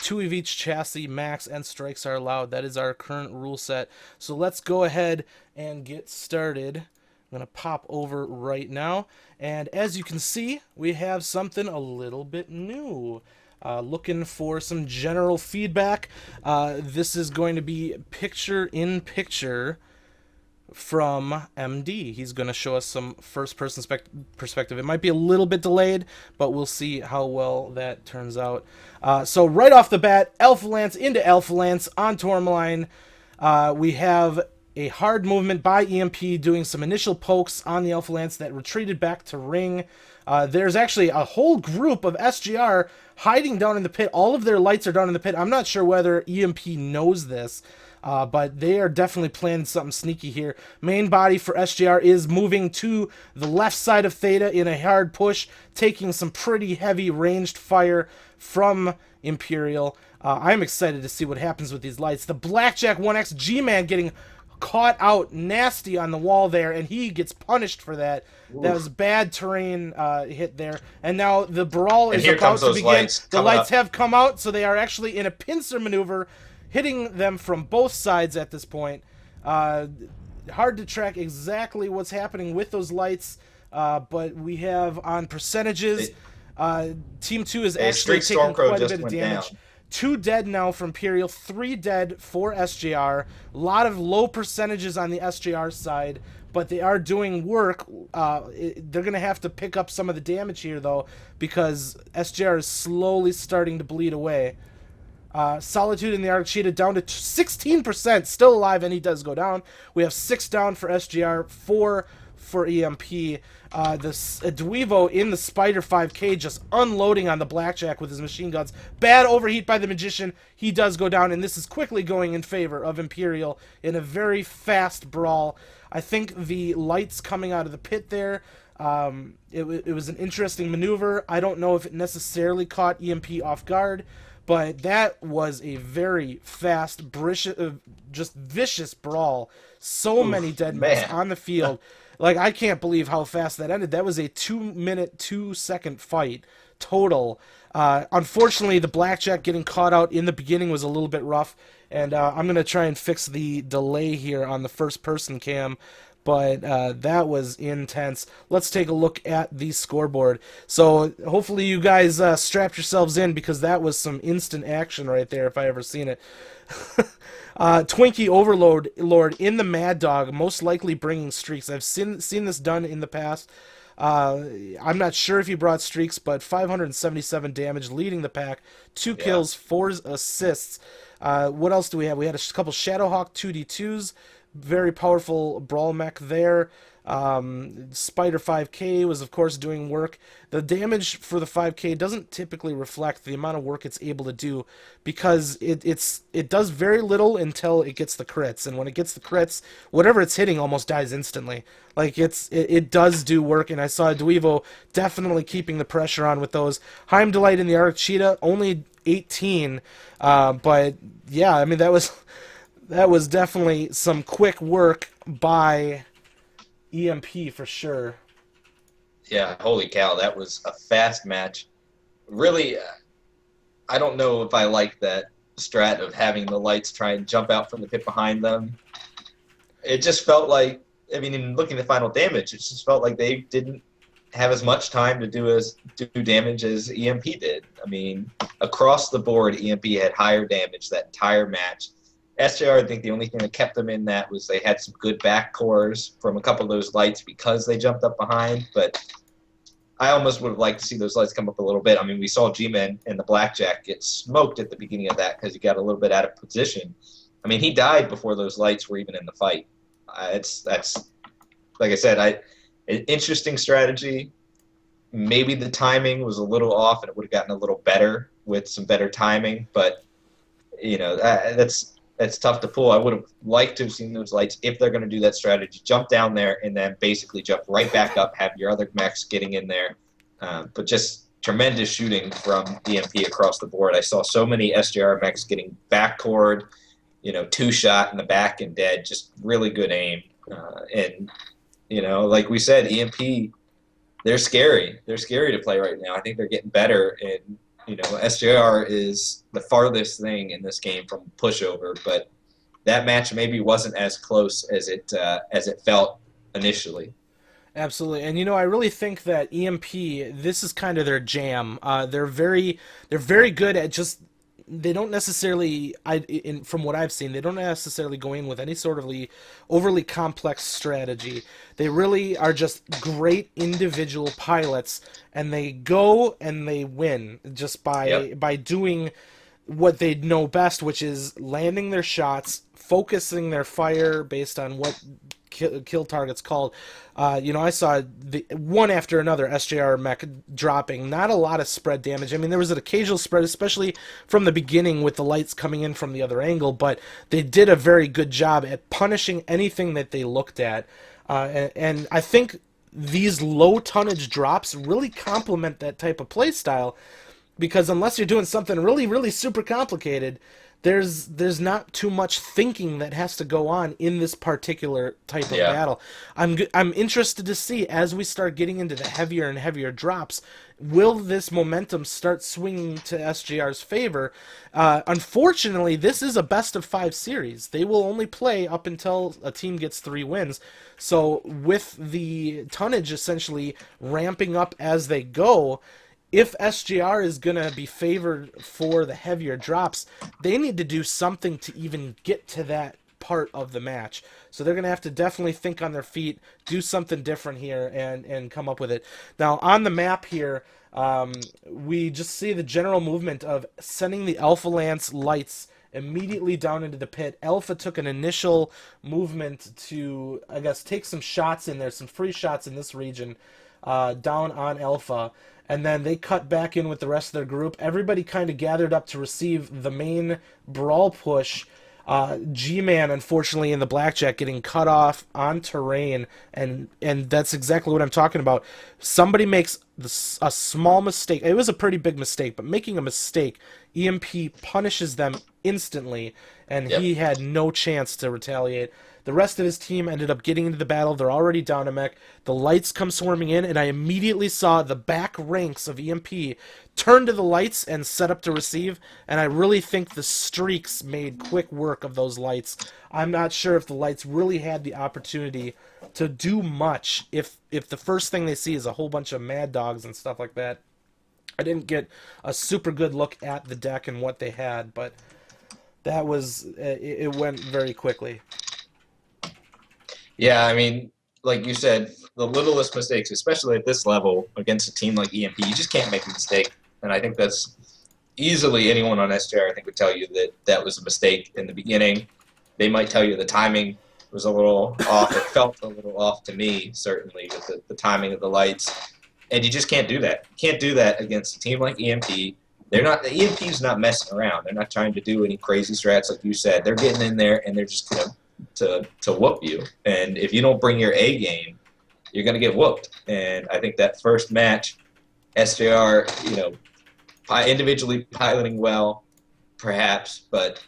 2 of each chassis, max, and strikes are allowed. That is our current rule set. So let's go ahead and get started. I'm going to pop over right now. And as you can see, we have something a little bit new. Looking for some general feedback. This is going to be picture-in-picture from MD. He's going to show us some first-person perspective. It might be a little bit delayed, but we'll see how well that turns out. So right off the bat, Alpha Lance into Alpha Lance on Tourmaline. We have a hard movement by EMP doing some initial pokes on the Alpha Lance that retreated back to ring. There's actually a whole group of SJR hiding down in the pit. All of their lights are down in the pit. I'm not sure whether EMP knows this, but they are definitely planning something sneaky here. Main body for SJR is moving to the left side of Theta in a hard push, taking some pretty heavy ranged fire from Imperial. I'm excited to see what happens with these lights. The Blackjack 1X G-Man getting caught out nasty on the wall there, and he gets punished for that. Oof. That was bad terrain hit there. And now the brawl is about to begin. The lights have come out, so they are actually in a pincer maneuver, hitting them from both sides at this point. Hard to track exactly what's happening with those lights, but we have on percentages, Team 2 is actually taking quite a bit of damage. Down. 2 dead now for Imperial, 3 dead for SJR. A lot of low percentages on the SJR side, but they are doing work. They're going to have to pick up some of the damage here, though, because SJR is slowly starting to bleed away. Solitude in the Arc Cheetah down to 16%, still alive, and he does go down. We have 6 down for SJR, 4 for EMP. Duivo in the Spider 5K just unloading on the Blackjack with his machine guns. Bad overheat by the Magician. He does go down, and this is quickly going in favor of Imperial in a very fast brawl. I think the lights coming out of the pit there, it was an interesting maneuver. I don't know if it necessarily caught EMP off guard, but that was a very fast, just vicious brawl. So many dead men on the field. Like, I can't believe how fast that ended. That was a 2-minute, 2-second fight total. Unfortunately, the Blackjack getting caught out in the beginning was a little bit rough, and I'm going to try and fix the delay here on the first-person cam. But that was intense. Let's take a look at the scoreboard. So hopefully you guys strapped yourselves in, because that was some instant action right there if I ever seen it. Twinkie Overlord in the Mad Dog, most likely bringing streaks. I've seen this done in the past. I'm not sure if he brought streaks, but 577 damage, leading the pack. 2 kills, 4 assists. What else do we have? We had a couple Shadowhawk 2d2s. Very powerful brawl mech there. Spider 5K was, of course, doing work. The damage for the 5K doesn't typically reflect the amount of work it's able to do, because it does very little until it gets the crits, and when it gets the crits, whatever it's hitting almost dies instantly. Like, it does do work, and I saw Duivo definitely keeping the pressure on with those. Heim Delight in the Arc Cheetah, only 18, but yeah, I mean, that was definitely some quick work by EMP for sure. Yeah, holy cow, that was a fast match. Really, I don't know if I like that strat of having the lights try and jump out from the pit behind them. It just felt like, I mean, in looking at the final damage, it just felt like they didn't have as much time to do damage as EMP did. I mean, across the board, EMP had higher damage that entire match. SJR, I think the only thing that kept them in that was they had some good back cores from a couple of those lights because they jumped up behind, but I almost would have liked to see those lights come up a little bit. I mean, we saw G-Man and the Blackjack get smoked at the beginning of that because he got a little bit out of position. I mean, he died before those lights were even in the fight. That's like I said, an interesting strategy. Maybe the timing was a little off and it would have gotten a little better with some better timing, but, you know, that's tough to pull. I would have liked to have seen those lights, if they're going to do that strategy, jump down there and then basically jump right back up, have your other mechs getting in there. But just tremendous shooting from EMP across the board. I saw so many SJR mechs getting backcored, you know, 2-shot in the back and dead. Just really good aim. And, you know, like we said, EMP, they're scary. They're scary to play right now. I think they're getting better, and you know, SJR is the farthest thing in this game from pushover, but that match maybe wasn't as close as it felt initially. Absolutely, and you know, I really think that EMP, this is kind of their jam. They're very good at just, they don't necessarily, from what I've seen, they don't necessarily go in with any sort of overly complex strategy. They really are just great individual pilots, and they go and they win just by doing what they know best, which is landing their shots, focusing their fire based on what kill targets called. You know, I saw one after another SJR mech dropping. Not a lot of spread damage. I mean, there was an occasional spread, especially from the beginning with the lights coming in from the other angle, but they did a very good job at punishing anything that they looked at. And I think these low tonnage drops really complement that type of play style, because unless you're doing something really, really super complicated, there's not too much thinking that has to go on in this particular type of battle. I'm interested to see, as we start getting into the heavier and heavier drops, will this momentum start swinging to SJR's favor? Unfortunately, this is a best-of-5 series. They will only play up until a team gets 3 wins. So with the tonnage essentially ramping up as they go, if SJR is going to be favored for the heavier drops, they need to do something to even get to that part of the match. So they're going to have to definitely think on their feet, do something different here, and come up with it. Now, on the map here, we just see the general movement of sending the Alpha Lance lights immediately down into the pit. Alpha took an initial movement to, I guess, take some shots in there, some free shots in this region, down on Alpha, and then they cut back in with the rest of their group. Everybody kind of gathered up to receive the main brawl push. G-Man, unfortunately, in the Blackjack getting cut off on terrain, and that's exactly what I'm talking about. Somebody makes a small mistake. It was a pretty big mistake, but making a mistake, EMP punishes them instantly, and he had no chance to retaliate. The rest of his team ended up getting into the battle. They're already down a mech. The lights come swarming in, and I immediately saw the back ranks of EMP turn to the lights and set up to receive, and I really think the streaks made quick work of those lights. I'm not sure if the lights really had the opportunity to do much if the first thing they see is a whole bunch of mad dogs and stuff like that. I didn't get a super good look at the deck and what they had, but that was, it went very quickly. Yeah, I mean, like you said, the littlest mistakes, especially at this level against a team like EMP, you just can't make a mistake. And I think that's easily anyone on SJR, I think, would tell you that that was a mistake in the beginning. They might tell you the timing was a little off. It felt a little off to me, certainly, with the timing of the lights. And you just can't do that. You can't do that against a team like EMP. The EMP's not messing around. They're not trying to do any crazy strats like you said. They're getting in there and they're just going to whoop you. And if you don't bring your A game, you're going to get whooped. And I think that first match, SJR, individually piloting well, perhaps, but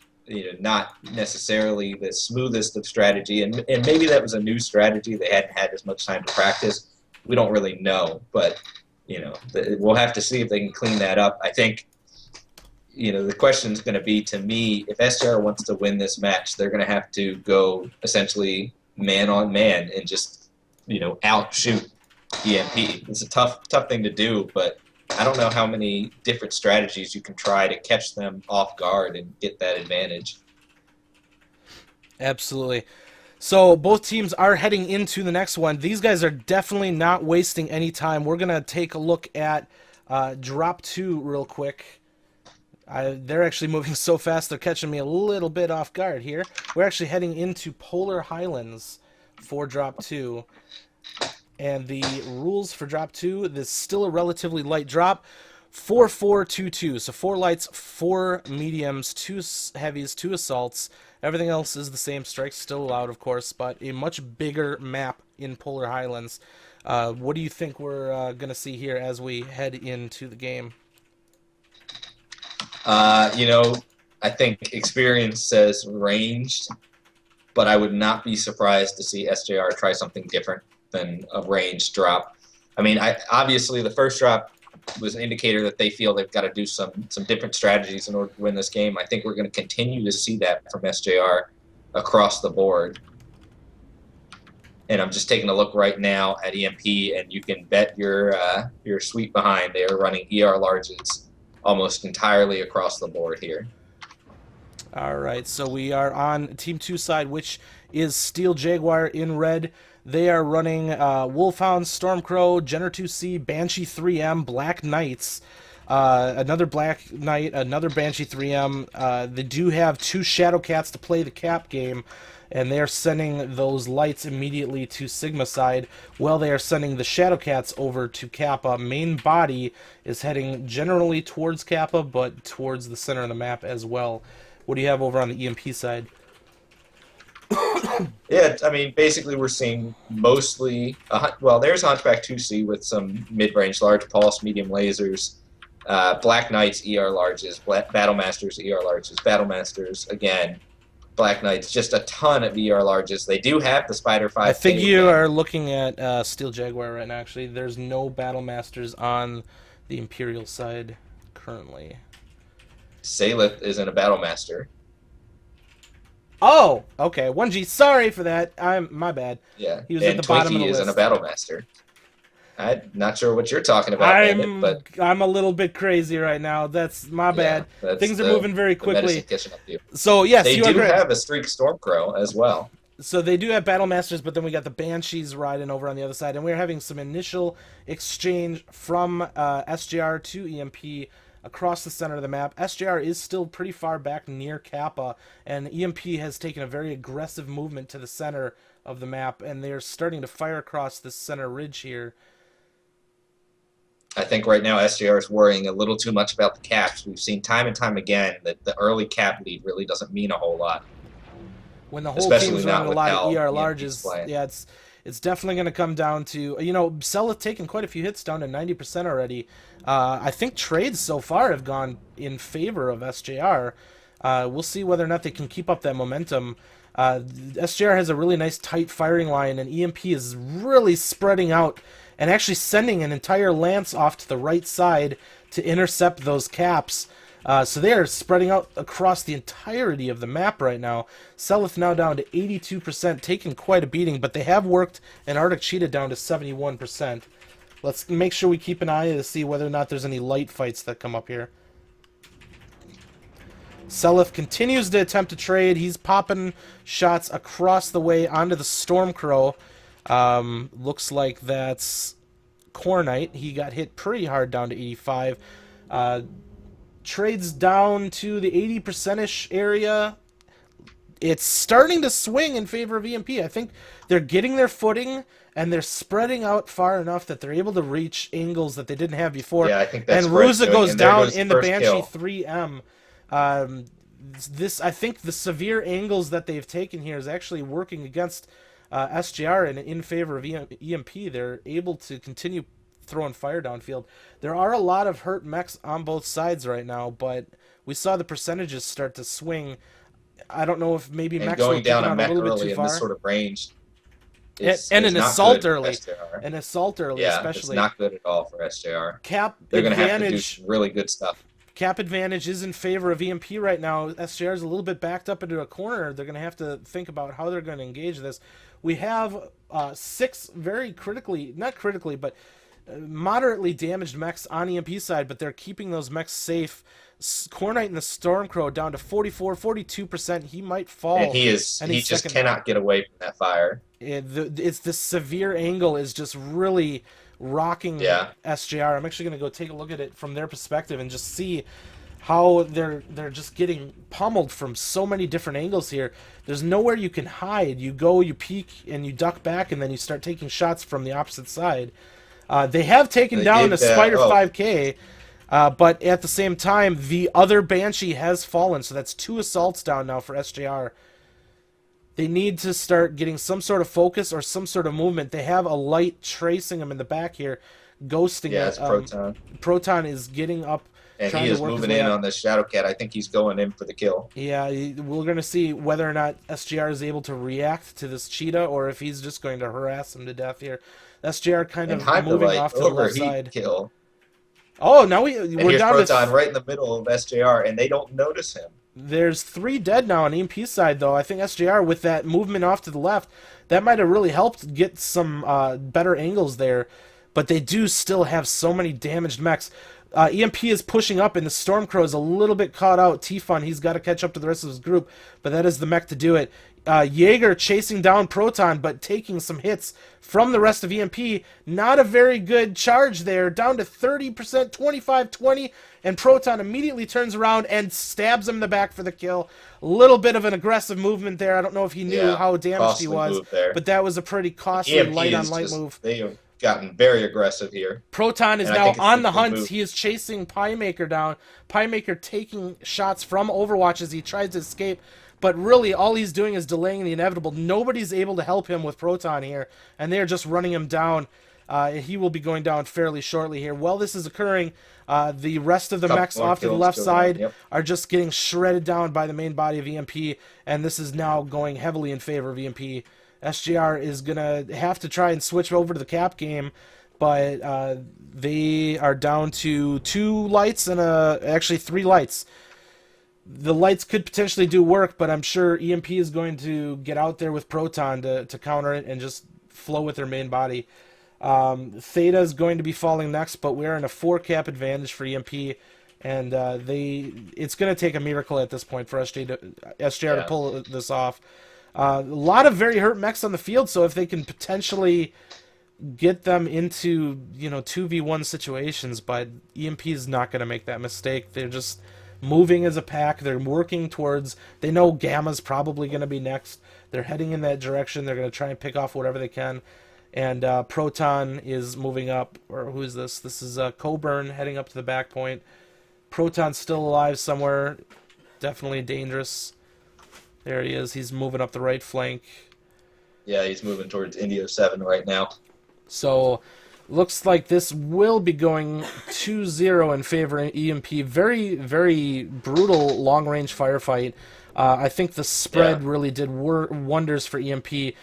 not necessarily the smoothest of strategy. And maybe that was a new strategy. They hadn't had as much time to practice. We don't really know, but we'll have to see if they can clean that up. I think the question is going to be, to me, if SJR wants to win this match, they're going to have to go essentially man on man and just outshoot EMP. It's a tough thing to do, but I don't know how many different strategies you can try to catch them off guard and get that advantage. Absolutely. So both teams are heading into the next one. These guys are definitely not wasting any time. We're going to take a look at Drop 2 real quick. They're actually moving so fast, they're catching me a little bit off guard here. We're actually heading into Polar Highlands for Drop 2. And the rules for Drop 2, this is still a relatively light drop. 4-4-2-2. So 4 lights, 4 mediums, 2 heavies, 2 assaults. Everything else is the same. Strikes still allowed, of course, but a much bigger map in Polar Highlands. What do you think we're going to see here as we head into the game? I think experience says ranged, but I would not be surprised to see SJR try something different than a ranged drop. I mean, obviously the first drop was an indicator that they feel they've got to do some different strategies in order to win this game. I think we're going to continue to see that from SJR across the board. And I'm just taking a look right now at EMP, and you can bet your sweet behind they are running ER larges almost entirely across the board here. All right, so we are on Team 2 side, which is Steel Jaguar in red. They are running Wolfhound, Stormcrow, Jenner 2C, Banshee 3M, Black Knights, another Black Knight, another Banshee 3M. They do have 2 Shadow Cats to play the cap game, and they are sending those lights immediately to Sigma side, while they are sending the Shadow Cats over to Kappa. Main body is heading generally towards Kappa, but towards the center of the map as well. What do you have over on the EMP side? Yeah, I mean, basically we're seeing mostly, there's Hunchback 2C with some mid-range large pulse, medium lasers, Black Knights, ER larges, Battle Masters, ER larges, Battle Masters, again, Black Knights, just a ton of ER larges. They do have the Spider 5K. I think you are looking at Steel Jaguar right now, actually. There's no Battle Masters on the Imperial side currently. Salith isn't a Battle Master. Oh, okay. 1G, sorry for that. My bad. Yeah, he was at the bottom of the list. Isn't a Battle Master. I'm not sure what you're talking about, Bandit, but I'm a little bit crazy right now. That's my bad. that's Things are the- moving very the medicine quickly. catching up to you. So yes, They you are do correct. have a Streak Stormcrow as well. So they do have Battle Masters, but then we got the Banshees riding over on the other side, and we're having some initial exchange from SJR to EMP across the center of the map. SJR is still pretty far back near Kappa, and EMP has taken a very aggressive movement to the center of the map, and they're starting to fire across this center ridge here. I think right now SJR is worrying a little too much about the caps. We've seen time and time again that the early cap lead really doesn't mean a whole lot. When the whole Especially team's not running a with lot how of ER EMP's larges, playing. yeah, it's definitely going to come down to, you know, Cell has taken quite a few hits down to 90% already. I think trades so far have gone in favor of SJR. We'll see whether or not they can keep up that momentum. SJR has a really nice tight firing line, and EMP is really spreading out and actually sending an entire lance off to the right side to intercept those caps. So they are spreading out across the entirety of the map right now. Selith now down to 82%, taking quite a beating, but they have worked an Arctic Cheetah down to 71%. Let's make sure we keep an eye to see whether or not there's any light fights that come up here. Selith continues to attempt to trade. He's popping shots across the way onto the Stormcrow. Looks like that's Cornite. He got hit pretty hard down to 85. Trades down to the 80%-ish area. It's starting to swing in favor of EMP. I think they're getting their footing, and they're spreading out far enough that they're able to reach angles that they didn't have before. Yeah, I think that's and Fred's Ruza doing, goes and there down goes the in the first Banshee kill. 3M. I think the severe angles that they've taken here is actually working against SJR and in favor of EMP. They're able to continue throwing fire downfield. There are a lot of hurt mechs on both sides right now, but we saw the percentages start to swing. I don't know if maybe And mechs were going kicking down a on a mech little bit early too in far. this sort of range And is an not assault good for early. SJR. An assault early, Yeah, especially. it's not good at all for SJR. Cap They're going to have to do advantage. some really good stuff. Cap advantage is in favor of EMP right now. SJR is a little bit backed up into a corner. They're going to have to think about how they're going to engage this. We have 6 very critically, not critically, but moderately damaged mechs on EMP side, but they're keeping those mechs safe. Cornite and the Stormcrow down to 44, 42%. He might fall. And he just second. cannot get away from that fire. It's the severe angle is just really rocking SJR. I'm actually going to go take a look at it from their perspective and just see how they're just getting pummeled from so many different angles here. There's nowhere you can hide. You go, you peek, and you duck back, and then you start taking shots from the opposite side. They have taken down the Spider 5K, but at the same time, the other Banshee has fallen, so that's 2 assaults down now for SJR. They need to start getting some sort of focus or some sort of movement. They have a light tracing them in the back here, ghosting. Yeah, it's Proton. Proton is getting up. And he is moving in on the Shadowcat. I think he's going in for the kill. Yeah, we're going to see whether or not SJR is able to react to this Cheetah or if he's just going to harass him to death here. SJR kind of moving off to the left side. Kill. Oh, now we're here's down Proton to right in the middle of SJR, and they don't notice him. There's 3 dead now on EMP side, though. I think SJR, with that movement off to the left, that might have really helped get some better angles there. But they do still have so many damaged mechs. EMP is pushing up, and the Stormcrow is a little bit caught out. T-Fun, he's got to catch up to the rest of his group, but that is the mech to do it. Jaeger chasing down Proton, but taking some hits from the rest of EMP. Not a very good charge there. Down to 30%, 25-20, and Proton immediately turns around and stabs him in the back for the kill. A little bit of an aggressive movement there. I don't know if he knew how damaged he was, but that was a pretty costly light-on-light move. They have gotten very aggressive here. Proton is now on the hunt. He is chasing Piemaker down. Piemaker taking shots from Overwatch as he tries to escape. But really, all he's doing is delaying the inevitable. Nobody's able to help him with Proton here, and they're just running him down. He will be going down fairly shortly here. While this is occurring, the rest of the mechs off to the left side are just getting shredded down by the main body of EMP, and this is now going heavily in favor of EMP. SJR is going to have to try and switch over to the cap game, but they are down to 2 lights and actually 3 lights. The lights could potentially do work, but I'm sure EMP is going to get out there with Proton to counter it and just flow with their main body. Theta is going to be falling next, but we're in a 4 cap advantage for EMP, and it's going to take a miracle at this point for SJR to pull this off. A lot of very hurt mechs on the field, so if they can potentially get them into 2v1 situations, but EMP is not going to make that mistake. They're just moving as a pack. They're working towards. They know Gamma's probably going to be next. They're heading in that direction. They're going to try and pick off whatever they can. And Proton is moving up. Or who is this? This is Coburn heading up to the back point. Proton's still alive somewhere. Definitely dangerous. There he is. He's moving up the right flank. Yeah, he's moving towards Indio 7 right now. So, looks like this will be going 2-0 in favor of EMP. Very, very brutal long-range firefight. I think the spread really did wonders for EMP.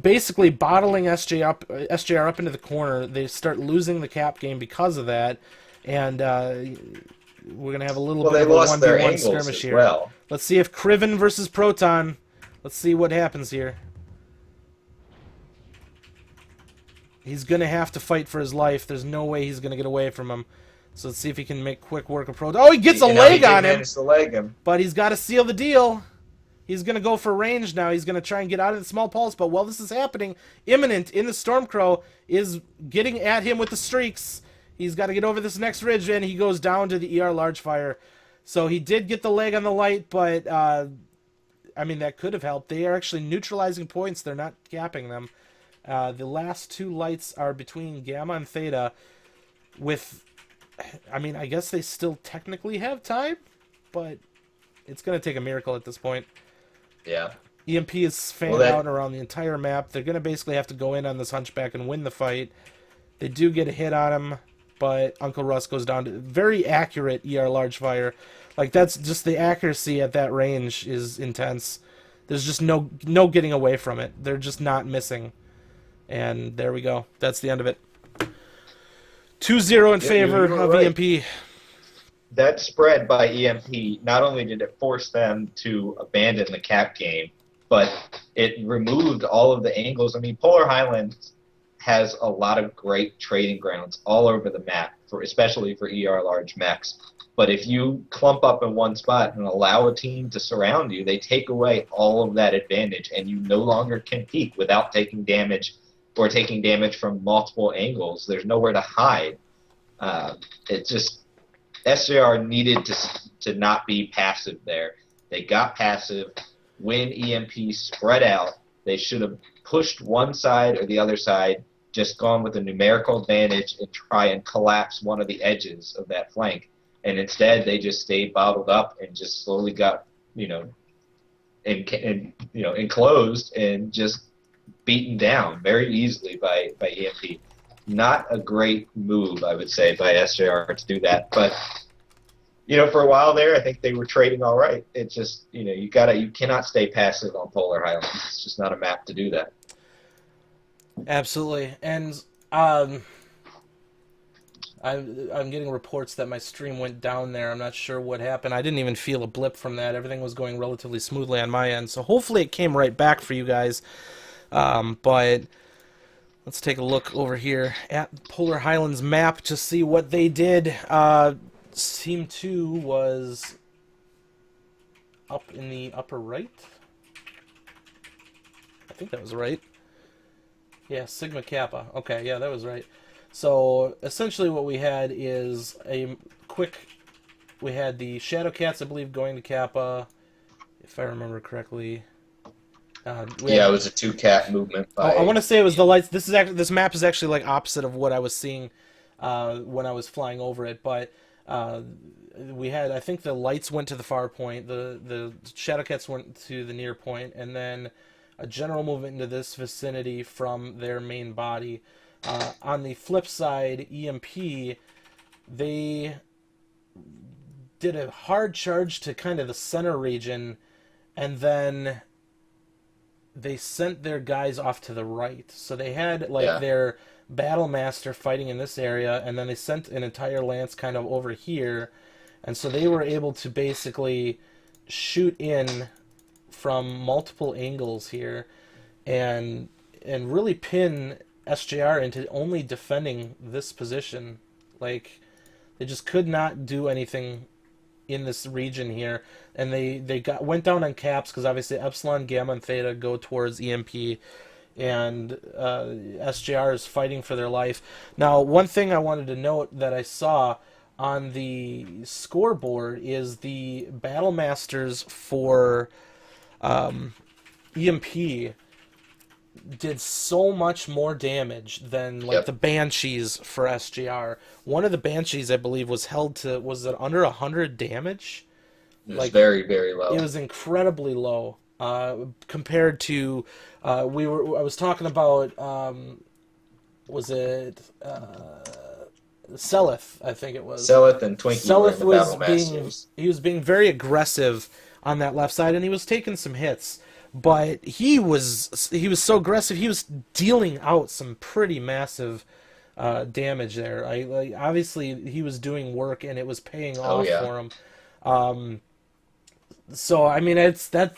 Basically, bottling SJR up into the corner. They start losing the cap game because of that. And we're going to have a little bit of a 1v1 skirmish here. Well. Let's see if Criven versus Proton. Let's see what happens here. He's going to have to fight for his life. There's no way he's going to get away from him. So let's see if he can make quick work of Proton. Oh, he gets a leg on him. But he's got to seal the deal. He's going to go for range now. He's going to try and get out of the small pulse. But while this is happening, Imminent in the Stormcrow is getting at him with the streaks. He's got to get over this next ridge, and he goes down to the ER large fire. So he did get the leg on the light, but I mean, that could have helped. They are actually neutralizing points. They're not capping them. The last 2 lights are between Gamma and Theta with, I mean, I guess they still technically have time, but it's going to take a miracle at this point. Yeah. EMP is fanned out around the entire map. They're going to basically have to go in on this Hunchback and win the fight. They do get a hit on him, but Uncle Russ goes down to very accurate ER large fire. Like, that's just the accuracy at that range is intense. There's just no getting away from it. They're just not missing. And there we go. That's the end of it. 2-0 in favor of EMP. That spread by EMP, not only did it force them to abandon the cap game, but it removed all of the angles. I mean, Polar Highlands has a lot of great trading grounds all over the map, especially for ER large mechs. But if you clump up in one spot and allow a team to surround you, they take away all of that advantage, and you no longer can peek without taking damage or taking damage from multiple angles. There's nowhere to hide. It's just SJR needed to not be passive there. They got passive. When EMP spread out, they should have pushed one side or the other side, just gone with a numerical advantage and try and collapse one of the edges of that flank. And instead, they just stayed bottled up and just slowly got, enclosed and just beaten down very easily by EMP. Not a great move, I would say, by SJR to do that. But, for a while there, I think they were trading all right. It's just, you cannot stay passive on Polar Highlands. It's just not a map to do that. Absolutely. And I'm getting reports that my stream went down there. I'm not sure what happened. I didn't even feel a blip from that. Everything was going relatively smoothly on my end. So hopefully it came right back for you guys. But let's take a look over here at Polar Highlands map to see what they did. Team 2 was up in the upper right. I think that was right. Yeah, Sigma Kappa. Okay, yeah, that was right. So essentially what we had is we had the Shadow Cats, I believe, going to Kappa, if I remember correctly. It was a 2-cat movement. I want to say it was the lights. This map is actually like opposite of what I was seeing when I was flying over it. But we had, I think the lights went to the far point, the Shadowcats went to the near point, and then a general movement into this vicinity from their main body. On the flip side, EMP, they did a hard charge to kind of the center region, and then they sent their guys off to the right. So they had their battle master fighting in this area, and then they sent an entire lance kind of over here, and so they were able to basically shoot in from multiple angles here and really pin SJR into only defending this position. Like, they just could not do anything in this region here, and they went down on caps because obviously Epsilon, Gamma, and Theta go towards EMP, and SJR is fighting for their life. Now, one thing I wanted to note that I saw on the scoreboard is the Battle Masters for EMP did so much more damage than like the Banshees for SJR. One of the Banshees, I believe, was held to, was it under 100 damage? It was very, very low. It was incredibly low compared to I was talking about was it Seleth, I think it was. Seleth and Twinkie were in the Battle Masters. He was being very aggressive on that left side, and he was taking some hits. But he was so aggressive. He was dealing out some pretty massive damage there. Obviously he was doing work, and it was paying off for him. So I mean, it's that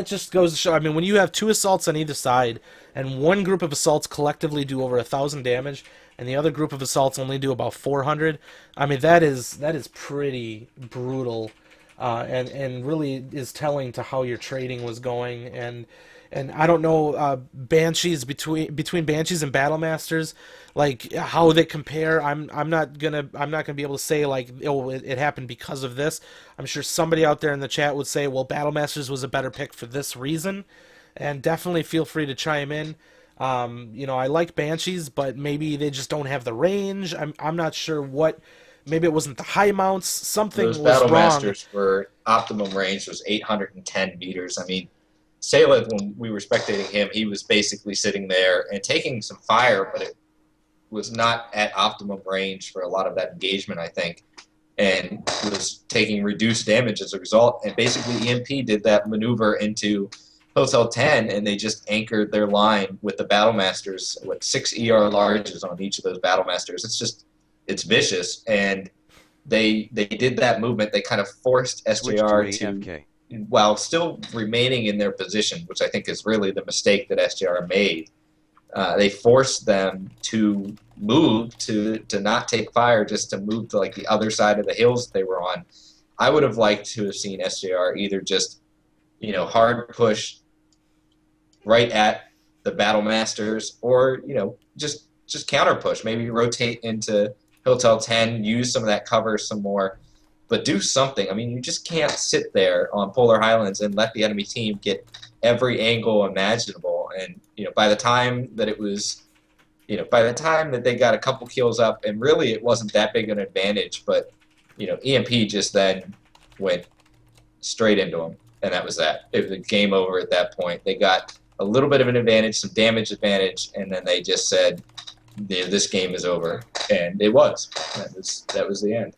just goes to show. I mean, when you have two assaults on either side, and one group of assaults collectively do over 1,000 damage, and the other group of assaults only do about 400. I mean, that is pretty brutal. And really is telling to how your trading was going, and I don't know Banshees between Banshees and Battle Masters, like how they compare. I'm not gonna be able to say like, oh, it happened because of this. I'm sure somebody out there in the chat would say, well, Battle Masters was a better pick for this reason, and definitely feel free to chime in. I like Banshees, but maybe they just don't have the range. I'm not sure what. Maybe it wasn't the high mounts. Something was wrong. Those Battle Masters were optimum range was 810 meters. I mean, Saleth, when we were spectating him, he was basically sitting there and taking some fire, but it was not at optimum range for a lot of that engagement, I think, and was taking reduced damage as a result. And basically EMP did that maneuver into Hotel 10, and they just anchored their line with the Battle Masters, with 6 ER larges on each of those Battle Masters. It's vicious, and they did that movement. They kind of forced SJR to, while still remaining in their position, which I think is really the mistake that SJR made. They forced them to move, to not take fire, just to move to like the other side of the hills they were on. I would have liked to have seen SJR either just, hard push right at the Battle Masters, or just counter push, maybe rotate into Hotel 10, use some of that cover some more, but do something. I mean, you just can't sit there on Polar Highlands and let the enemy team get every angle imaginable. And by the time that they got a couple kills up, and really it wasn't that big an advantage, but EMP just then went straight into them, and that was that. It was a game over at that point. They got a little bit of an advantage, some damage advantage, and then they just said, this game is over, and it was. That was the end.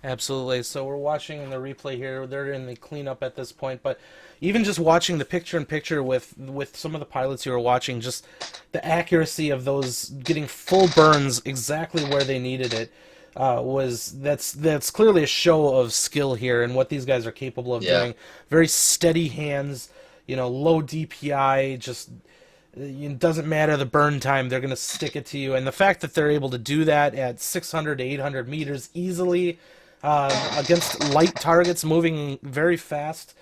Absolutely. So we're watching the replay here. They're in the cleanup at this point, but even just watching the picture-in-picture with some of the pilots you were watching, just the accuracy of those getting full burns exactly where they needed it that's clearly a show of skill here and what these guys are capable of doing. Very steady hands. Low DPI, just it doesn't matter the burn time, they're going to stick it to you. And the fact that they're able to do that at 600 to 800 meters easily against light targets moving very fast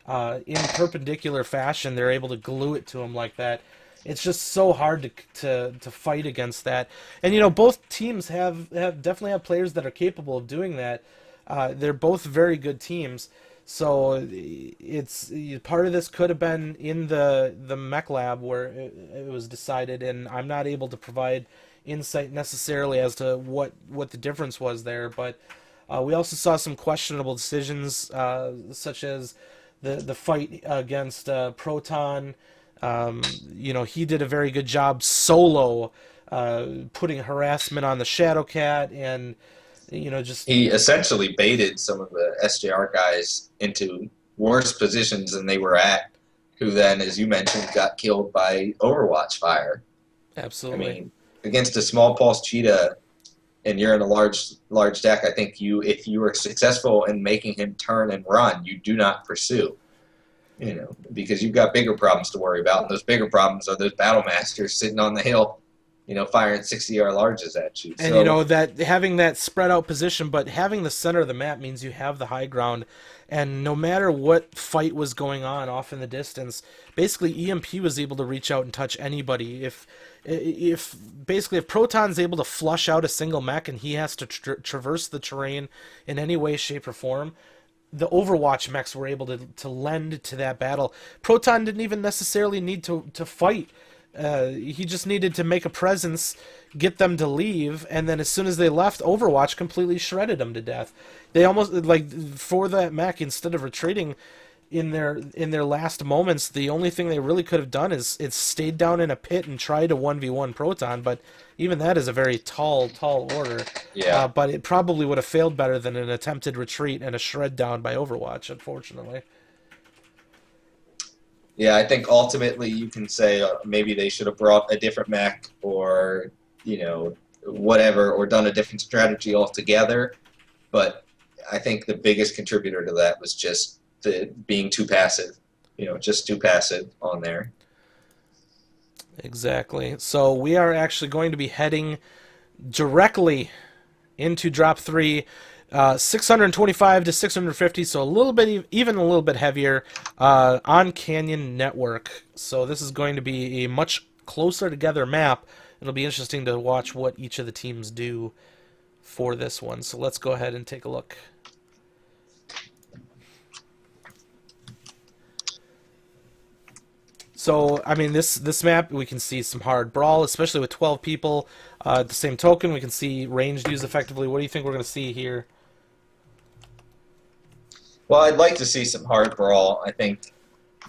in perpendicular fashion, they're able to glue it to them like that. It's just so hard to fight against that. And, both teams definitely have players that are capable of doing that. They're both very good teams. So it's part of this could have been in the mech lab where it was decided, and I'm not able to provide insight necessarily as to what the difference was there. But we also saw some questionable decisions, such as the fight against Proton. He did a very good job solo putting harassment on the Shadowcat, and he essentially baited some of the SJR guys into worse positions than they were at, who then, as you mentioned, got killed by Overwatch fire. Absolutely. I mean, against a small pulse cheetah, and you're in a large deck, I think if you were successful in making him turn and run, you do not pursue. because you've got bigger problems to worry about. And those bigger problems are those battle masters sitting on the hill, firing 60-yard larges at you. And so, that having that spread out position, but having the center of the map means you have the high ground. And no matter what fight was going on off in the distance, basically EMP was able to reach out and touch anybody. If Proton's able to flush out a single mech and he has to traverse the terrain in any way, shape, or form, the Overwatch mechs were able to lend to that battle. Proton didn't even necessarily need to fight. He just needed to make a presence, get them to leave, and then as soon as they left, Overwatch completely shredded them to death. They almost, for that mech, instead of retreating in their last moments, the only thing they really could have done is stayed down in a pit and tried to 1v1 Proton, but even that is a very tall order. Yeah. But it probably would have failed better than an attempted retreat and a shred down by Overwatch, unfortunately. Yeah, I think ultimately you can say maybe they should have brought a different mech or, whatever, or done a different strategy altogether. But I think the biggest contributor to that was just being too passive, just too passive on there. Exactly. So we are actually going to be heading directly into Drop 3. 625 to 650, so even a little bit heavier on Canyon Network. So this is going to be a much closer together map. It'll be interesting to watch what each of the teams do for this one. So let's go ahead and take a look. So, I mean, this map, we can see some hard brawl, especially with 12 people. At the same token, we can see ranged use effectively. What do you think we're going to see here? Well, I'd like to see some hard brawl. I think,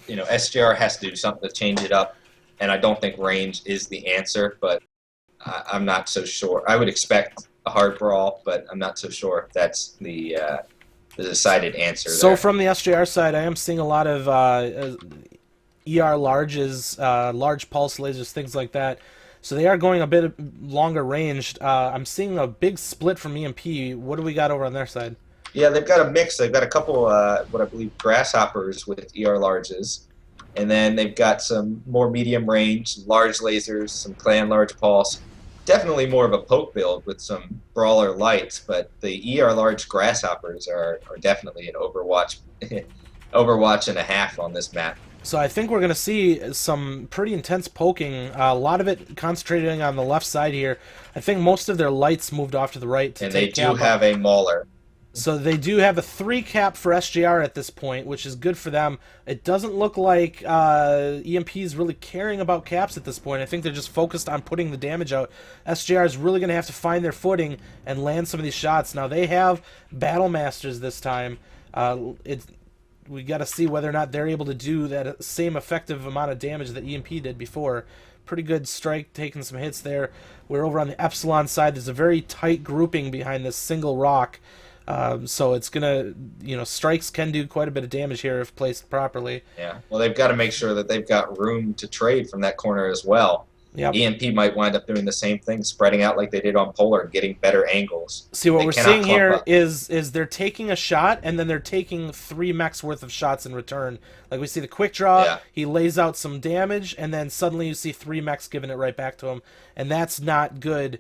SJR has to do something to change it up, and I don't think range is the answer, but I'm not so sure. I would expect a hard brawl, but I'm not so sure if that's the decided answer So there. from the SJR side, I am seeing a lot of ER larges, large pulse lasers, things like that. So they are going a bit longer ranged. I'm seeing a big split from EMP. What do we got over on their side? Yeah, they've got a mix. They've got a couple, what I believe, grasshoppers with ER larges. And then they've got some more medium range, large lasers, some clan large pulse. Definitely more of a poke build with some brawler lights, but the ER large grasshoppers are definitely an Overwatch, Overwatch and a half on this map. So I think we're going to see some pretty intense poking, a lot of it concentrating on the left side here. I think most of their lights moved off to the right. And they do have a mauler. So they do have a 3 cap for SJR at this point, which is good for them. It doesn't look like EMP is really caring about caps at this point. I think they're just focused on putting the damage out. SJR is really going to have to find their footing and land some of these shots. Now they have Battle Masters this time. We got to see whether or not they're able to do that same effective amount of damage that EMP did before. Pretty good strike, taking some hits there. We're over on the Epsilon side. There's a very tight grouping behind this single rock. So it's gonna, strikes can do quite a bit of damage here if placed properly. Yeah. Well, they've got to make sure that they've got room to trade from that corner as well. Yep. EMP might wind up doing the same thing, spreading out like they did on Polar, getting better angles. See, what we're seeing here is they're taking a shot, and then they're taking 3 mechs worth of shots in return. Like we see the quick draw, he lays out some damage, and then suddenly you see 3 mechs giving it right back to him. And that's not good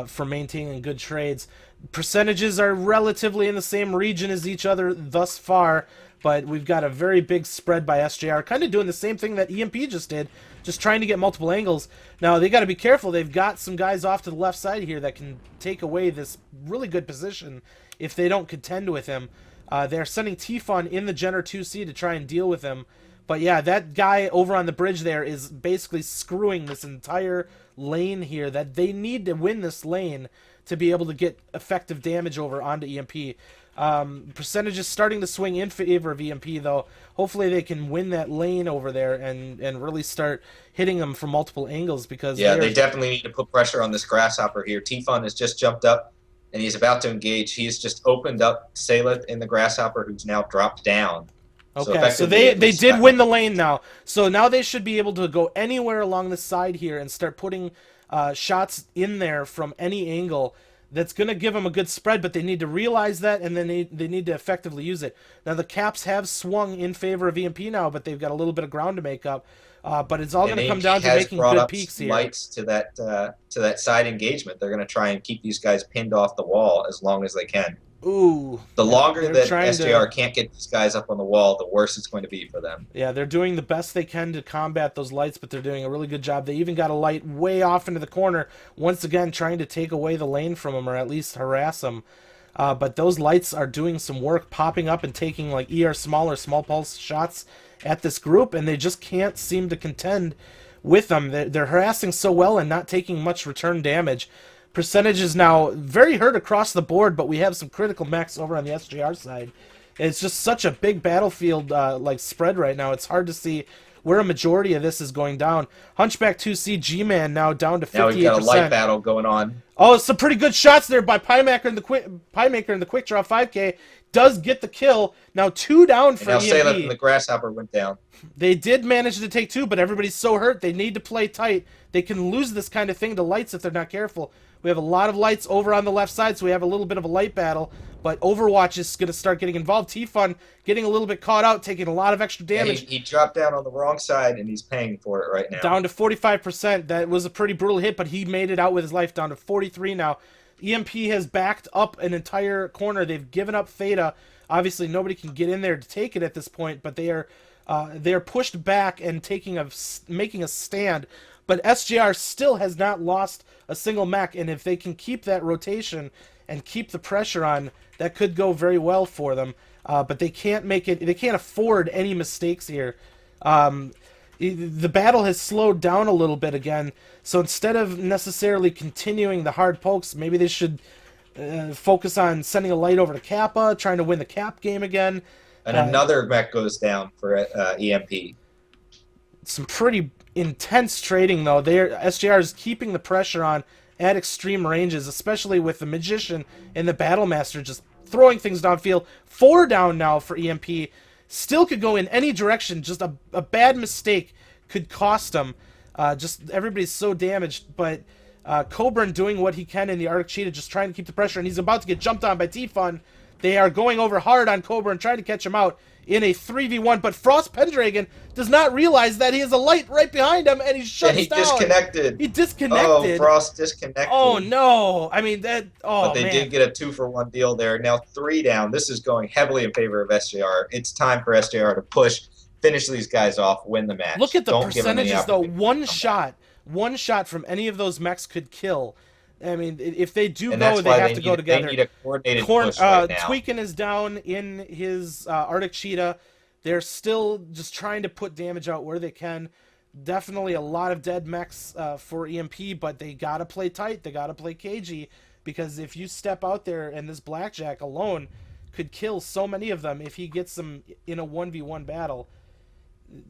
for maintaining good trades. Percentages are relatively in the same region as each other thus far, but we've got a very big spread by SJR, kind of doing the same thing that EMP just did, just trying to get multiple angles. Now, they got to be careful. They've got some guys off to the left side here that can take away this really good position if they don't contend with him. They're sending Tifon in the Jenner 2C to try and deal with him. But yeah, that guy over on the bridge there is basically screwing this entire lane here, that they need to win this lane to be able to get effective damage over onto EMP. Percentages starting to swing in favor of EMP, though. Hopefully they can win that lane over there and really start hitting them from multiple angles, because they definitely need to put pressure on this grasshopper here. Tifon has just jumped up and he's about to engage. He's just opened up Salith in the grasshopper, who's now dropped down. Okay, so they did win the lane now. So now they should be able to go anywhere along the side here and start putting shots in there from any angle. that's going to give them a good spread, but they need to realize that, and then they need to effectively use it. Now, the caps have swung in favor of EMP now, but they've got a little bit of ground to make up. But it's all going to come down to making good peaks here. Lights to that side engagement. They're going to try and keep these guys pinned off the wall as long as they can. Ooh. The longer that SJR can't get these guys up on the wall, the worse it's going to be for them. Yeah, they're doing the best they can to combat those lights, but they're doing a really good job. They even got a light way off into the corner, once again trying to take away the lane from them, or at least harass them. But those lights are doing some work, popping up and taking like ER small or small pulse shots at this group, and they just can't seem to contend with them. They're harassing so well and not taking much return damage. Percentage is now very hurt across the board, but we have some critical mechs over on the SJR side. It's just such a big battlefield like spread right now. It's hard to see where a majority of this is going down. Hunchback 2C G-Man now down to 58%. Now we've got a light battle going on. Oh, some pretty good shots there by Piemaker in the quick draw 5K. Does get the kill. Now 2 down for EMP. Now Salem and the Grasshopper went down. They did manage to take 2, but everybody's so hurt. They need to play tight. They can lose this kind of thing to lights if they're not careful. We have a lot of lights over on the left side, so we have a little bit of a light battle. But Overwatch is going to start getting involved. T-Fun getting a little bit caught out, taking a lot of extra damage. He dropped down on the wrong side, and he's paying for it right now. Down to 45%. That was a pretty brutal hit, but he made it out with his life, down to 43 now. EMP has backed up an entire corner. They've given up Theta. Obviously, nobody can get in there to take it at this point, but they are pushed back and making a stand. But SJR still has not lost a single mech, and if they can keep that rotation and keep the pressure on, that could go very well for them. But they can't make it. They can't afford any mistakes here. The battle has slowed down a little bit again. So instead of necessarily continuing the hard pokes, maybe they should focus on sending a light over to Kappa, trying to win the Cap game again. And another mech goes down for EMP. Some pretty intense trading, though. SJR is keeping the pressure on at extreme ranges, especially with the Magician and the Battlemaster just throwing things downfield. 4 down now for EMP. Still could go in any direction. Just a bad mistake could cost them. Just everybody's so damaged, but Cobran doing what he can in the Arctic Cheetah, just trying to keep the pressure, and he's about to get jumped on by T-Fun. They are going over hard on Cobran, trying to catch him out in a 3v1, but Frost Pendragon does not realize that he has a light right behind him, and he shuts down. Disconnected. He disconnected. Oh, Frost disconnected. Oh, no. I mean, that... Oh, but they did get a 2-for-1 deal there. Now 3 down. This is going heavily in favor of SJR. It's time for SJR to push, finish these guys off, win the match. Look at the percentages, though. One shot from any of those mechs could kill. I mean, if they do go, they have to go together. They need a coordinated push right now. Tweakin is down in his Arctic Cheetah. They're still just trying to put damage out where they can. Definitely a lot of dead mechs for EMP, but they got to play tight. They got to play cagey, because if you step out there and this Blackjack alone could kill so many of them if he gets them in a 1v1 battle.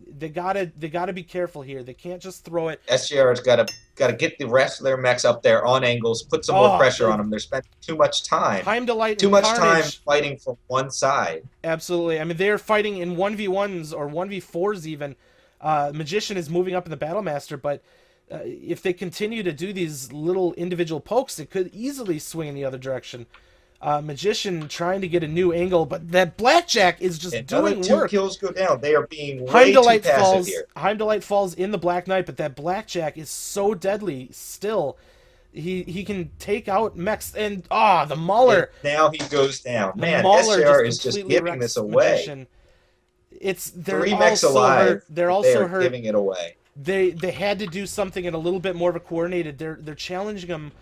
They gotta be careful here. They can't just throw it. SJR's got to get the rest of their mechs up there on angles, put some more pressure on them. They're spending too much time. Too much time fighting from one side. Absolutely. I mean, they're fighting in 1v1s or 1v4s even. Magician is moving up in the Battlemaster, but if they continue to do these little individual pokes, it could easily swing in the other direction. Magician trying to get a new angle, but that Blackjack is just doing work. 2 kills go down. They are being way too passive here. Heimdallite falls in the Black Knight, but that Blackjack is so deadly still. He can take out mechs, and the Mauler. And now he goes down. Man, SJR is just giving this away. Magician. They're 3 all mechs so alive. hurt. They're also hurt. Giving it away. They had to do something in a little bit more of a coordinated. They're challenging them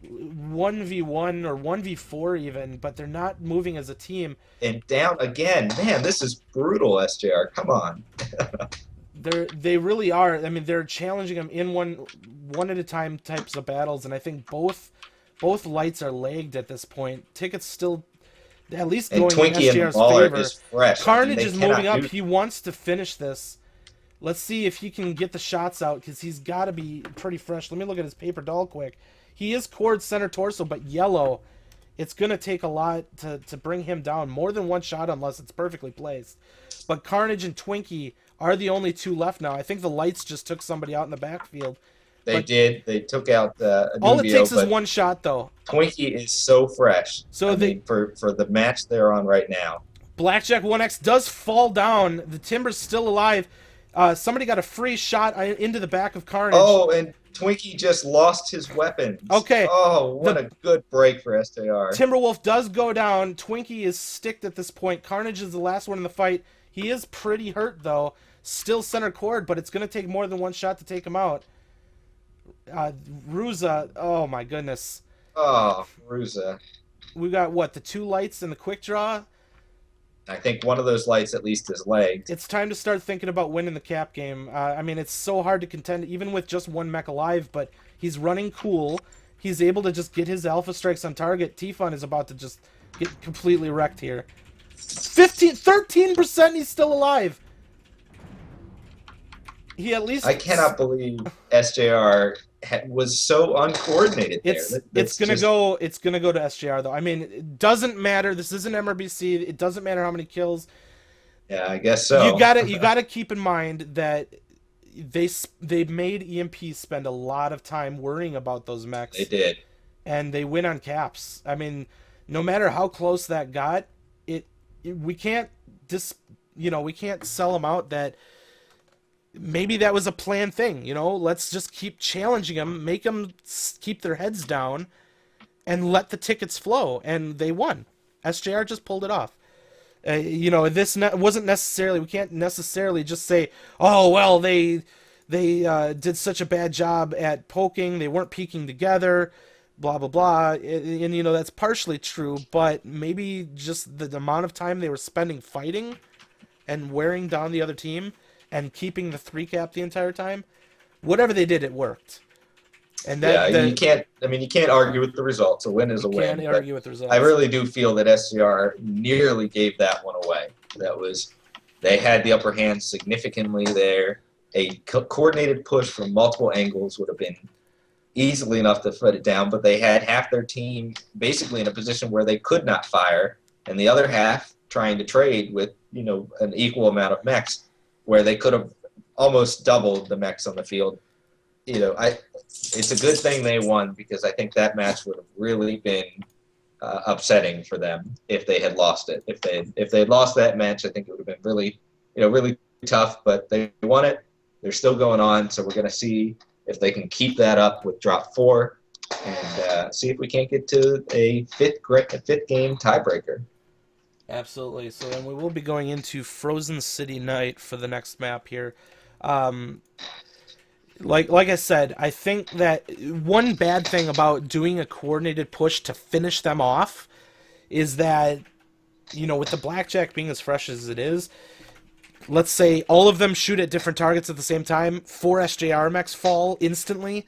1v1 or 1v4 even, but they're not moving as a team. And down again. Man, this is brutal, SJR. Come on. They really are. I mean, they're challenging them in one at a time types of battles, and I think both lights are lagged at this point. Ticket's still at least going in SJR's favor. Is fresh. Carnage is moving up. He wants to finish this. Let's see if he can get the shots out, because he's got to be pretty fresh. Let me look at his paper doll quick. He is cord center torso, but yellow. It's going to take a lot to bring him down. More than one shot unless it's perfectly placed. But Carnage and Twinkie are the only 2 left now. I think the lights just took somebody out in the backfield. They did. They took out All it Anubio, takes is but one shot, though. Twinkie is so fresh. So I mean, for the match they're on right now. Blackjack 1X does fall down. The Timber's still alive. Somebody got a free shot into the back of Carnage. Oh, and Twinkie just lost his weapons. Okay. Oh, what a good break for SJR. Timberwolf does go down. Twinkie is sticked at this point. Carnage is the last one in the fight. He is pretty hurt, though. Still center court, but it's going to take more than one shot to take him out. Ruza, oh my goodness. Oh, Ruza. We got, what, the 2 lights and the quick draw? I think one of those lights at least is lagged. It's time to start thinking about winning the cap game. I mean, it's so hard to contend, even with just one mech alive, but he's running cool. He's able to just get his alpha strikes on target. T-Fun is about to just get completely wrecked here. 13%, he's still alive. He at least... I cannot believe SJR was so uncoordinated there. It's gonna go to SJR though. I mean, it doesn't matter. This isn't MRBC. It doesn't matter how many kills. Yeah, I guess so. You gotta keep in mind that they made EMP spend a lot of time worrying about those mechs. They did, and they win on caps. I mean, no matter how close that got, we can't sell them out that. Maybe that was a planned thing, let's just keep challenging them, make them keep their heads down, and let the tickets flow. And they won. SJR just pulled it off. This wasn't necessarily, we can't necessarily just say, oh, well, they did such a bad job at poking, they weren't peeking together, blah, blah, blah. And that's partially true, but maybe just the amount of time they were spending fighting and wearing down the other team and keeping the 3 cap the entire time, whatever they did, it worked. And you can't argue with the results. A win is a win. Can't argue with the results. I really do feel that SJR nearly gave that one away. They had the upper hand significantly there. A coordinated push from multiple angles would have been easily enough to put it down, but they had half their team basically in a position where they could not fire, and the other half trying to trade with an equal amount of mechs, where they could have almost doubled the mechs on the field. It's a good thing they won, because I think that match would have really been upsetting for them if they had lost it. If they had lost that match, I think it would have been really, really tough. But they won it. They're still going on, so we're going to see if they can keep that up with drop 4, and see if we can't get to a fifth game tiebreaker. Absolutely. So then we will be going into Frozen City Night for the next map here. Like I said, I think that one bad thing about doing a coordinated push to finish them off is that, with the Blackjack being as fresh as it is, let's say all of them shoot at different targets at the same time, 4 SJR mechs fall instantly.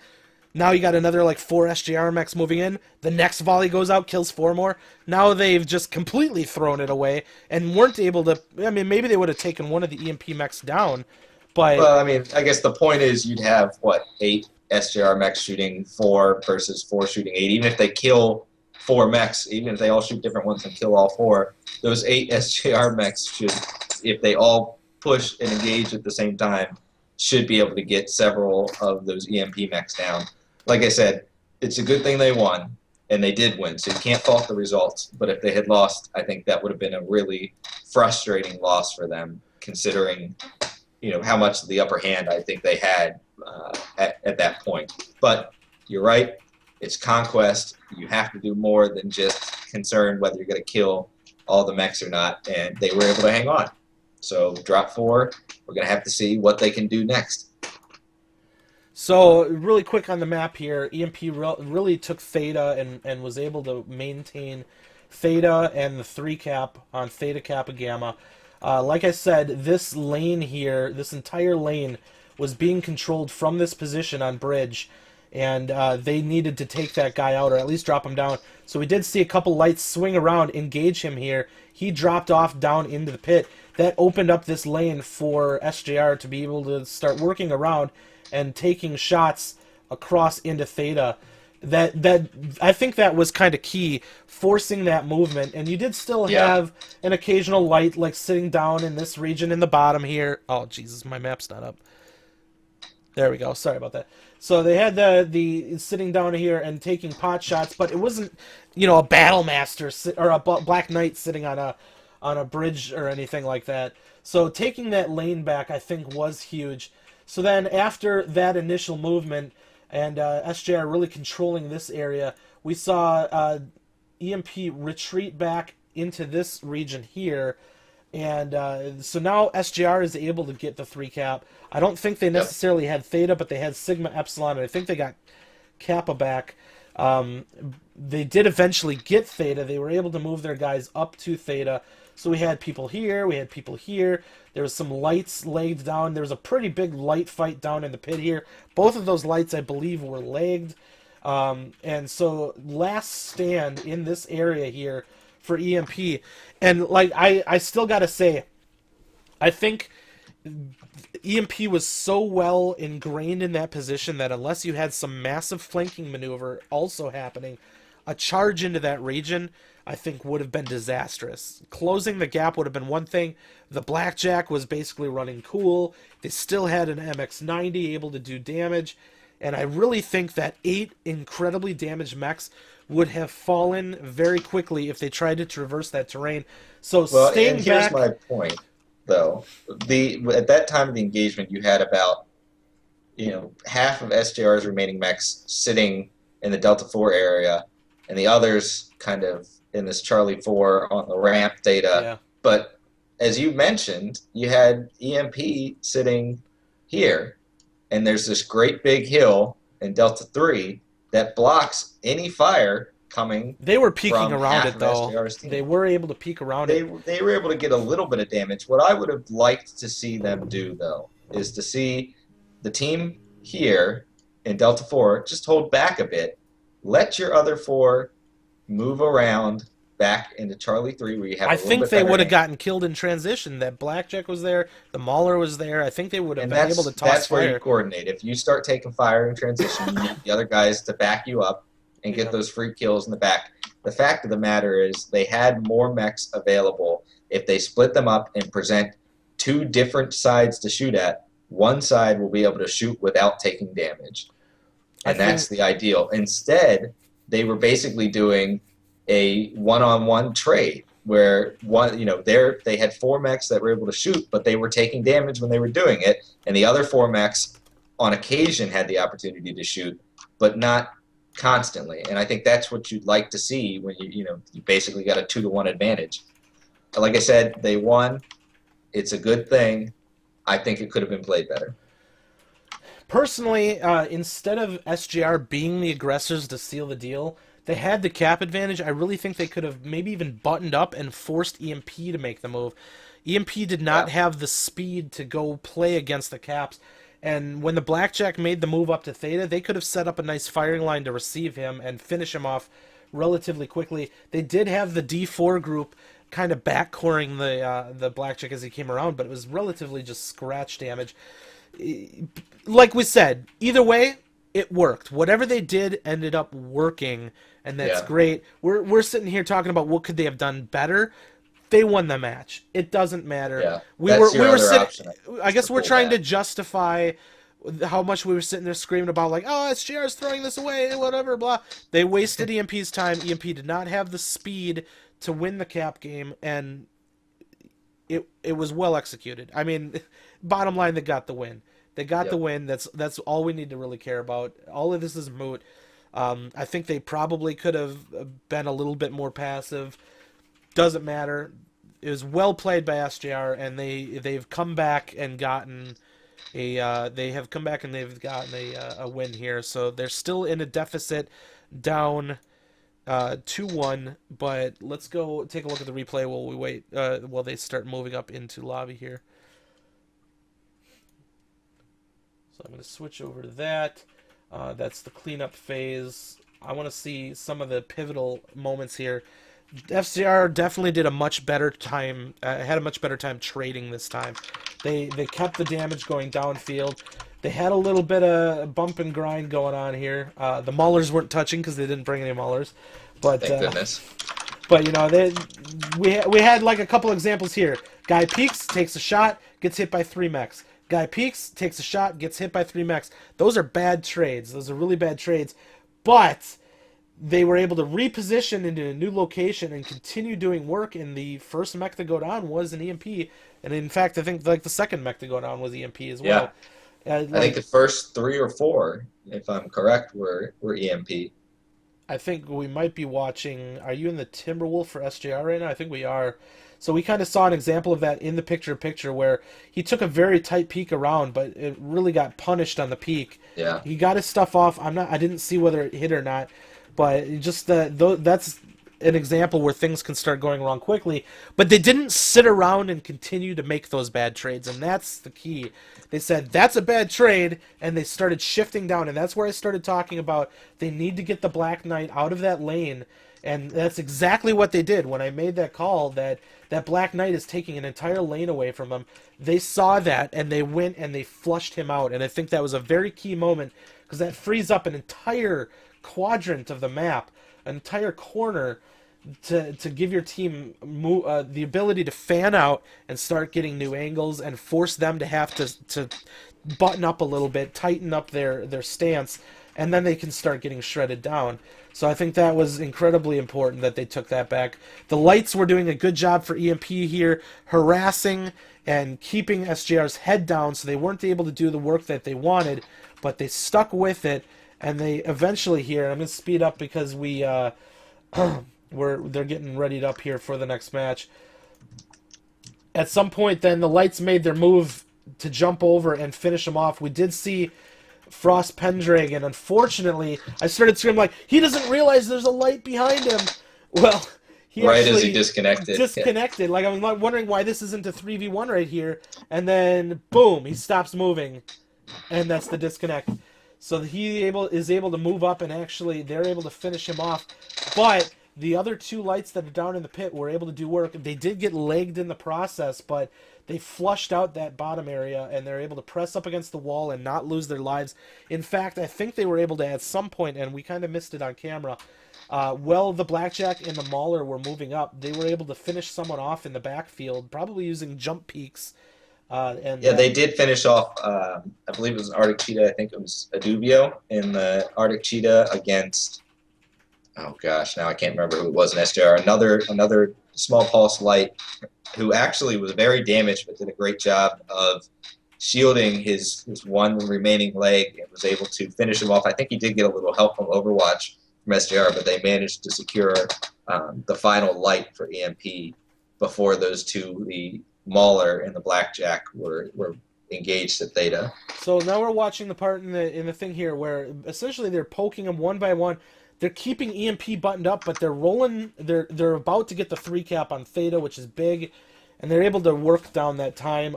Now you got another 4 SJR mechs moving in. The next volley goes out, kills 4 more. Now they've just completely thrown it away and weren't able to... I mean, maybe they would have taken one of the EMP mechs down, but... Well, I mean, I guess the point is you'd have, 8 SJR mechs shooting 4 versus 4 shooting 8. Even if they kill 4 mechs, even if they all shoot different ones and kill all 4, those 8 SJR mechs should, if they all push and engage at the same time, should be able to get several of those EMP mechs down. Like I said, it's a good thing they won, and they did win, so you can't fault the results. But if they had lost, I think that would have been a really frustrating loss for them, considering how much of the upper hand I think they had at that point. But you're right, it's Conquest. You have to do more than just concern whether you're going to kill all the mechs or not, and they were able to hang on. So drop 4, we're going to have to see what they can do next. So, really quick on the map here, EMP really took Theta and was able to maintain Theta and the 3 cap on Theta, Kappa, Gamma. Like I said, this lane here, this entire lane, was being controlled from this position on bridge, and they needed to take that guy out, or at least drop him down. So we did see a couple lights swing around, engage him here. He dropped off down into the pit. That opened up this lane for SJR to be able to start working around and taking shots across into Theta. That I think that was kind of key, forcing that movement. And you did still have an occasional light sitting down in this region in the bottom here. Oh Jesus, my map's not up. There we go. Sorry about that. So they had the sitting down here and taking pot shots, but it wasn't, a battle master or a black knight sitting on a bridge or anything like that. So taking that lane back, I think, was huge. So then after that initial movement and SJR really controlling this area, we saw EMP retreat back into this region here. And so now SJR is able to get the 3 cap. I don't think they necessarily had Theta, but they had Sigma, Epsilon, and I think they got Kappa back. They did eventually get Theta. They were able to move their guys up to Theta. So we had people here, we had people here. There was some lights laid down. There was a pretty big light fight down in the pit here. Both of those lights, I believe, were lagged. And so last stand in this area here for EMP. And I still gotta say, I think EMP was so well ingrained in that position that unless you had some massive flanking maneuver also happening, a charge into that region, I think, would have been disastrous. Closing the gap would have been one thing. The Blackjack was basically running cool. They still had an MX-90 able to do damage. And I really think that 8 incredibly damaged mechs would have fallen very quickly if they tried to traverse that terrain. So staying here's back... my point, though. At that time of the engagement, you had about half of SJR's remaining mechs sitting in the Delta 4 area, and the others kind of in this Charlie 4 on the ramp data. Yeah. But as you mentioned, you had EMP sitting here, and there's this great big hill in Delta 3 that blocks any fire coming. They were peeking from around half it, of though. SJR's team. They were able to peek around it. They were able to get a little bit of damage. What I would have liked to see them do, though, is to see the team here in Delta 4 just hold back a bit. Let your other 4 move around back into Charlie 3 where you have I a little think bit they better would have aim. gotten killed in transition. That Blackjack was there. The Mauler was there. I think they would have And been able to toss that's where fire. you coordinate. If you start taking fire in transition, you need the other guys to back you up and get those free kills in the back. The fact of the matter is they had more mechs available. If they split them up and present 2 different sides to shoot at, one side will be able to shoot without taking damage. And that's the ideal. Instead, they were basically doing a one-on-one trade where they had 4 mechs that were able to shoot, but they were taking damage when they were doing it, and the other 4 mechs on occasion had the opportunity to shoot, but not constantly. And I think that's what you'd like to see when you basically got a 2-to-1 advantage. But like I said, they won. It's a good thing. I think it could have been played better. Personally, instead of SJR being the aggressors to seal the deal, they had the cap advantage. I really think they could have maybe even buttoned up and forced EMP to make the move. EMP did not have the speed to go play against the caps. And when the Blackjack made the move up to Theta, they could have set up a nice firing line to receive him and finish him off relatively quickly. They did have the D4 group kind of backcoring the Blackjack as he came around, but it was relatively just scratch damage. Like we said, either way, it worked. Whatever they did ended up working, and that's great. We're sitting here talking about what could they have done better. They won the match. It doesn't matter. Yeah, we were sitting. option, I guess we're trying to justify how much we were sitting there screaming about, like, oh, SJR's throwing this away, whatever, blah. They wasted EMP's time. EMP did not have the speed to win the cap game, and it was well executed. I mean, bottom line, they got the win. They got the win. That's all we need to really care about. All of this is moot. I think they probably could have been a little bit more passive. Doesn't matter. It was well played by SJR, and they've come back and gotten a win here. So they're still in a deficit, down 2-1. But let's go take a look at the replay while we wait. While they start moving up into lobby here. So I'm going to switch over to that. That's the cleanup phase. I want to see some of the pivotal moments here. FCR definitely did a much better time. Had a much better time trading this time. They kept the damage going downfield. They had a little bit of bump and grind going on here. The Maulers weren't touching because they didn't bring any Maulers. But thank goodness. But we had like a couple examples here. Guy peeks, takes a shot, gets hit by 3 mechs. Guy peeks, takes a shot, gets hit by 3 mechs. Those are bad trades. Those are really bad trades. But they were able to reposition into a new location and continue doing work, and the first mech to go down was an EMP. And in fact, I think like the second mech to go down was EMP as well. I think the first 3 or 4, if I'm correct, were EMP. I think we might be watching... Are you in the Timberwolf for SJR right now? I think we are. So we kind of saw an example of that in the picture where he took a very tight peek around, but it really got punished on the peek. Yeah. He got his stuff off. I didn't see whether it hit or not, but just that's an example where things can start going wrong quickly. But they didn't sit around and continue to make those bad trades, and that's the key. They said, that's a bad trade, and they started shifting down, and that's where I started talking about they need to get the Black Knight out of that lane, and that's exactly what they did. When I made that call that Black Knight is taking an entire lane away from him, they saw that, and they went and they flushed him out, and I think that was a very key moment, because that frees up an entire quadrant of the map, an entire corner, to give your team the ability to fan out and start getting new angles and force them to have to button up a little bit, tighten up their stance, and then they can start getting shredded down. So I think that was incredibly important that they took that back. The lights were doing a good job for EMP here, harassing and keeping SJR's head down, so they weren't able to do the work that they wanted, but they stuck with it, and they eventually here, I'm going to speed up because they're getting readied up here for the next match. At some point then the lights made their move to jump over and finish him off. We did see Frost Pendragon. Unfortunately, I started screaming like, he doesn't realize there's a light behind him. Well, he right as he disconnected. Yeah. Like, I'm wondering why this isn't a 3v1 right here. And then, boom, he stops moving. And that's the disconnect. So he is able to move up, and actually they're able to finish him off. But the other 2 lights that are down in the pit were able to do work. They did get legged in the process, but they flushed out that bottom area, and they're able to press up against the wall and not lose their lives. In fact, I think they were able to, at some point, and we kind of missed it on camera, while the Blackjack and the Mauler were moving up, they were able to finish someone off in the backfield, probably using jump peaks. They did finish off, I believe it was an Arctic Cheetah, I think it was Adubio in the Arctic Cheetah against, oh gosh, now I can't remember who it was in SJR, another small pulse light who actually was very damaged but did a great job of shielding his one remaining leg and was able to finish him off. I think he did get a little help from Overwatch from SJR, but they managed to secure the final light for EMP before those 2, the Mauler and the Blackjack, were engaged at Theta. So now we're watching the part in the thing here where essentially they're poking them one by one. They're keeping EMP buttoned up, but they're rolling. They're about to get the 3 cap on Theta, which is big, and they're able to work down that time.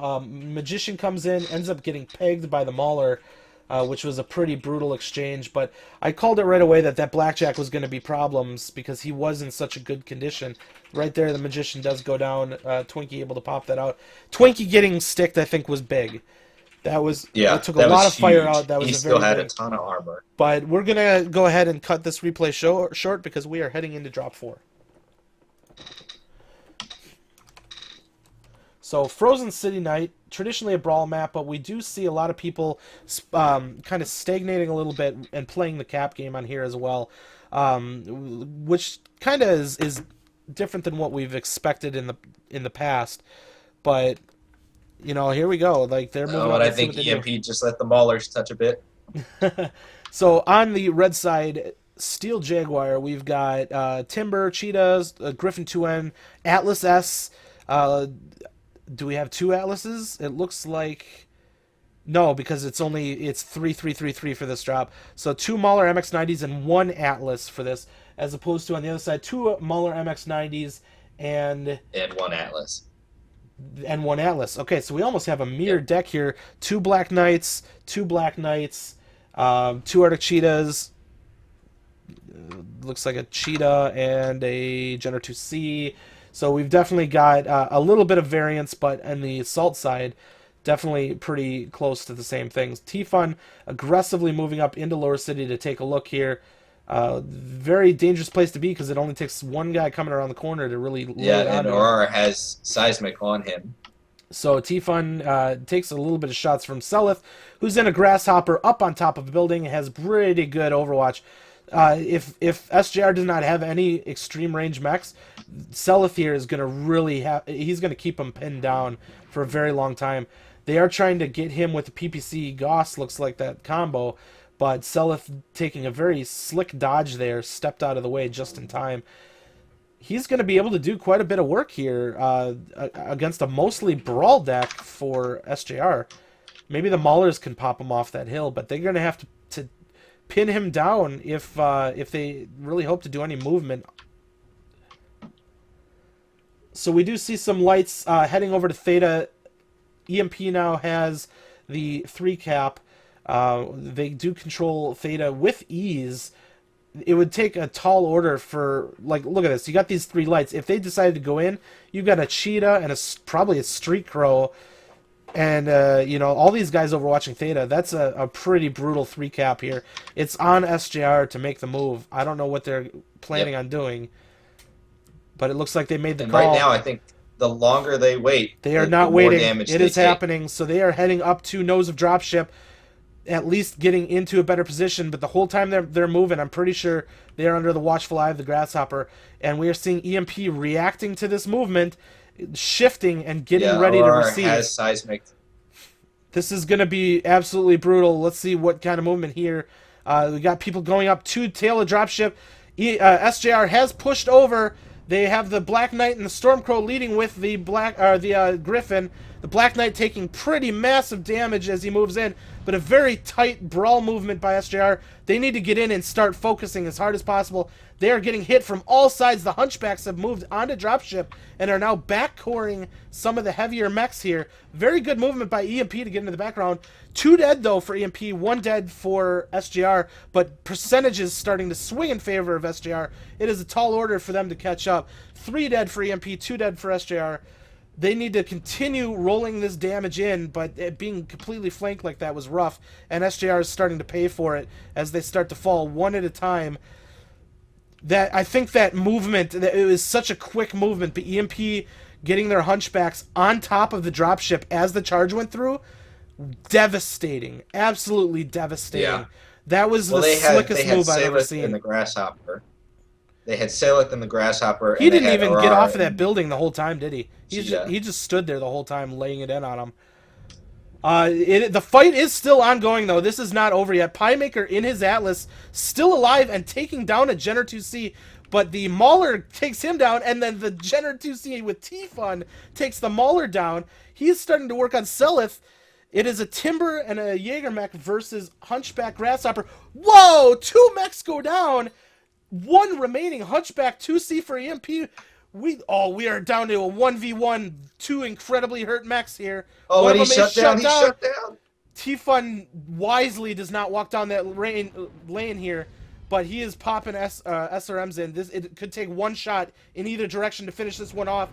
Magician comes in, ends up getting pegged by the Mauler, which was a pretty brutal exchange. But I called it right away that Blackjack was going to be problems because he was in such a good condition. Right there, the Magician does go down. Twinkie able to pop that out. Twinkie getting sticked, I think, was big. That was it took a lot of fire out. That was he still had big. a ton of armor. But we're gonna go ahead and cut this replay short because we are heading into drop 4. So Frozen City Night, traditionally a brawl map, but we do see a lot of people kind of stagnating a little bit and playing the cap game on here as well, which kind of is different than what we've expected in the past. But you know, here we go. Like they're moving. But I think EMP just let the Maulers touch a bit. So on the red side, Steel Jaguar, we've got Timber, Cheetahs, Griffin 2N, Atlas S. Do we have 2 Atlases? It looks like no, because it's 3-3-3-3 for this drop. So 2 Mauler MX90s and 1 Atlas for this, as opposed to on the other side 2 Mauler MX90s and 1 Atlas. And 1 Atlas. Okay, so we almost have a mirror deck here. 2 Black Knights, 2 Black Knights, 2 Arctic Cheetahs. Looks like a Cheetah and a Jenner 2C. So we've definitely got a little bit of variance, but on the assault side, definitely pretty close to the same things. T-Fun aggressively moving up into Lower City to take a look here. Very dangerous place to be because it only takes one guy coming around the corner to really lay it on him. and Aurora has seismic on him. So T-Fun takes a little bit of shots from Selith, who's in a grasshopper up on top of a building, has pretty good overwatch. If SJR does not have any extreme range mechs, Selith here is going to really he's going to keep him pinned down for a very long time. They are trying to get him with the PPC Goss, looks like that combo, but Selith taking a very slick dodge there, stepped out of the way just in time. He's going to be able to do quite a bit of work here against a mostly brawl deck for SJR. Maybe the Maulers can pop him off that hill, but they're going to have to pin him down if they really hope to do any movement. So we do see some lights heading over to Theta. EMP now has the 3 cap. They do control Theta with ease. It would take a tall order for, like, look at this. You got these 3 lights. If they decided to go in, you've got a Cheetah and probably a Street Crow, and all these guys overwatching Theta. That's a pretty brutal 3 cap here. It's on SJR to make the move. I don't know what they're planning on doing, but it looks like they made the call. Right now, I think the longer they wait, they are not waiting. It is happening. So they are heading up to nose of dropship, at least getting into a better position. But the whole time they're moving, I'm pretty sure they are under the watchful eye of the grasshopper. And we are seeing EMP reacting to this movement, shifting and getting ready to receive. Has seismic. This is going to be absolutely brutal. Let's see what kind of movement here. We got people going up to tail of dropship. SJR has pushed over. They have the Black Knight and the Stormcrow leading with the Griffin. The Black Knight taking pretty massive damage as he moves in, but a very tight brawl movement by SJR. They need to get in and start focusing as hard as possible. They are getting hit from all sides. The Hunchbacks have moved onto dropship and are now backcoring some of the heavier mechs here. Very good movement by EMP to get into the background. 2 dead, though, for EMP. 1 dead for SJR, but percentages starting to swing in favor of SJR. It is a tall order for them to catch up. 3 dead for EMP, 2 dead for SJR. They need to continue rolling this damage in, but it being completely flanked like that was rough, and SJR is starting to pay for it as they start to fall one at a time. I think that movement, it was such a quick movement, but EMP getting their Hunchbacks on top of the dropship as the charge went through, devastating. Absolutely devastating. Yeah. That was the slickest move I've ever seen. In the Grasshopper. They had Saleth in the Grasshopper. He didn't even get off of that building the whole time, did he? He just stood there the whole time, laying it in on him. The fight is still ongoing, though. This is not over yet. Piemaker in his Atlas, still alive and taking down a Jenner 2C, but the Mauler takes him down, and then the Jenner 2C with T-Fun takes the Mauler down. He's starting to work on Selith. It is a Timber and a Jaeger mech versus Hunchback Grasshopper. Whoa! 2 mechs go down. 1 remaining. Hunchback 2C for EMP. We are down to a 1v1. 2 incredibly hurt mechs here. Oh, and he shut down. T-Fun wisely does not walk down that lane here, but he is popping SRMs in. It could take 1 shot in either direction to finish this one off.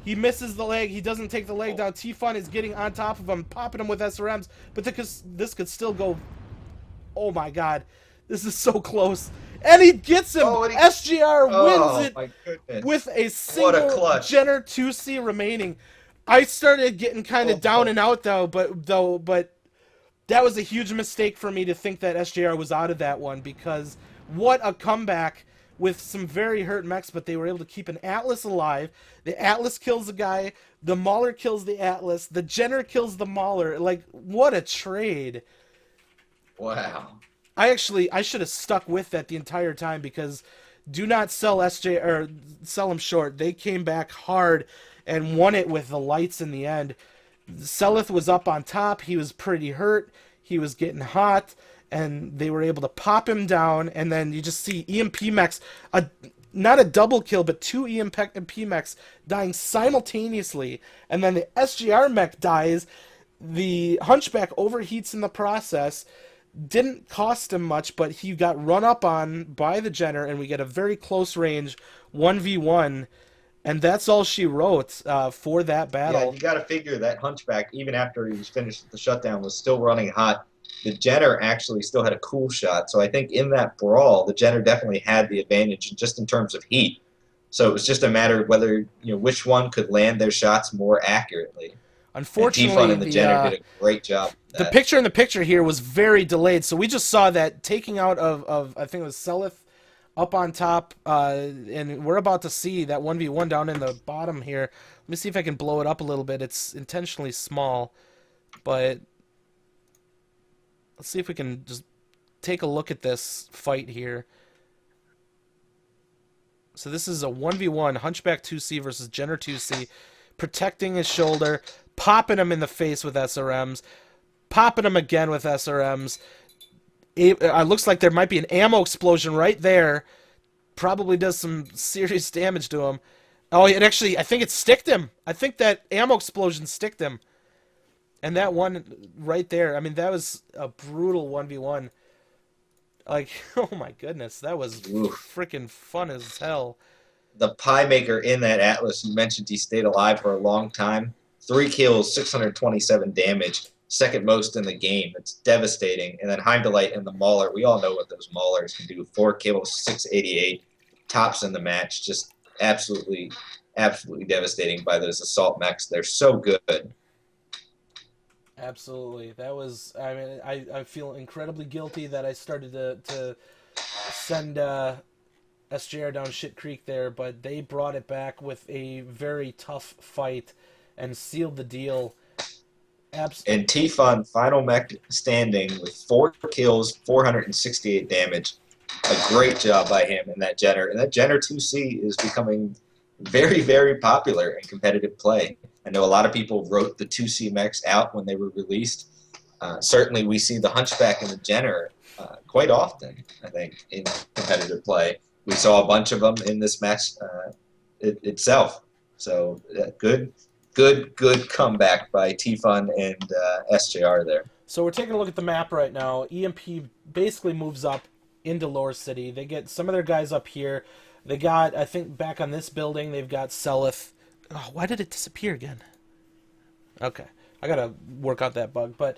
He misses the leg. He doesn't take the leg down. T-Fun is getting on top of him, popping him with SRMs, but this could still go. Oh my god. This is so close. And he gets him. SJR wins it with a single Jenner 2C remaining. I started getting kind of down and out but that was a huge mistake for me to think that SJR was out of that one, because what a comeback with some very hurt mechs, but they were able to keep an Atlas alive. The Atlas kills the guy, the Mauler kills the Atlas, the Jenner kills the Mauler. Like, what a trade. Wow. I should have stuck with that the entire time, because do not sell sell them short. They came back hard and won it with the lights in the end. Selith was up on top. He was pretty hurt. He was getting hot, and they were able to pop him down. And then you just see EMP mechs, not a double kill, but 2 EMP mechs dying simultaneously. And then the SJR mech dies. The Hunchback overheats in the process. Didn't cost him much, but he got run up on by the Jenner, and we get a very close range 1v1, and that's all she wrote for that battle. Yeah, you got to figure that Hunchback, even after he was finished with the shutdown, was still running hot. The Jenner actually still had a cool shot, so I think in that brawl, the Jenner definitely had the advantage just in terms of heat. So it was just a matter of whether, which one could land their shots more accurately. Unfortunately, T-Fun and the Jenner did a great job. The picture in the picture here was very delayed, so we just saw that taking out of I think it was Selith up on top, and we're about to see that 1v1 down in the bottom here. Let me see if I can blow it up a little bit. It's intentionally small, but let's see if we can just take a look at this fight here. So this is a 1v1, Hunchback 2C versus Jenner 2C, protecting his shoulder, popping him in the face with SRMs, popping him again with SRMs. It looks like there might be an ammo explosion right there. Probably does some serious damage to him. Oh, it actually, I think it sticked him. I think that ammo explosion sticked him. And that one right there, I mean, that was a brutal 1v1. Like, oh my goodness, that was freaking fun as hell. The pie maker in that Atlas, you mentioned he stayed alive for a long time. 3 kills, 627 damage, second most in the game. It's devastating. And then Heimdallite and the Mauler, we all know what those Maulers can do. 4 kills, 688, tops in the match. Just absolutely, absolutely devastating by those assault mechs. They're so good. Absolutely. That was, I mean, I feel incredibly guilty that I started to send SJR down shit creek there, but they brought it back with a very tough fight and sealed the deal. And T-Fun, final mech standing with 4 kills, 468 damage. A great job by him in that Jenner. And that Jenner 2C is becoming very, very popular in competitive play. I know a lot of people wrote the 2C mechs out when they were released. Certainly we see the Hunchback and the Jenner quite often, I think, in competitive play. We saw a bunch of them in this match itself. So good comeback by T-Fun and SJR there. So we're taking a look at the map right now. EMP basically moves up into Lower City. They get some of their guys up here. They got, I think, back on this building, they've got Selith. Oh, why did it disappear again? Okay, I gotta work out that bug. But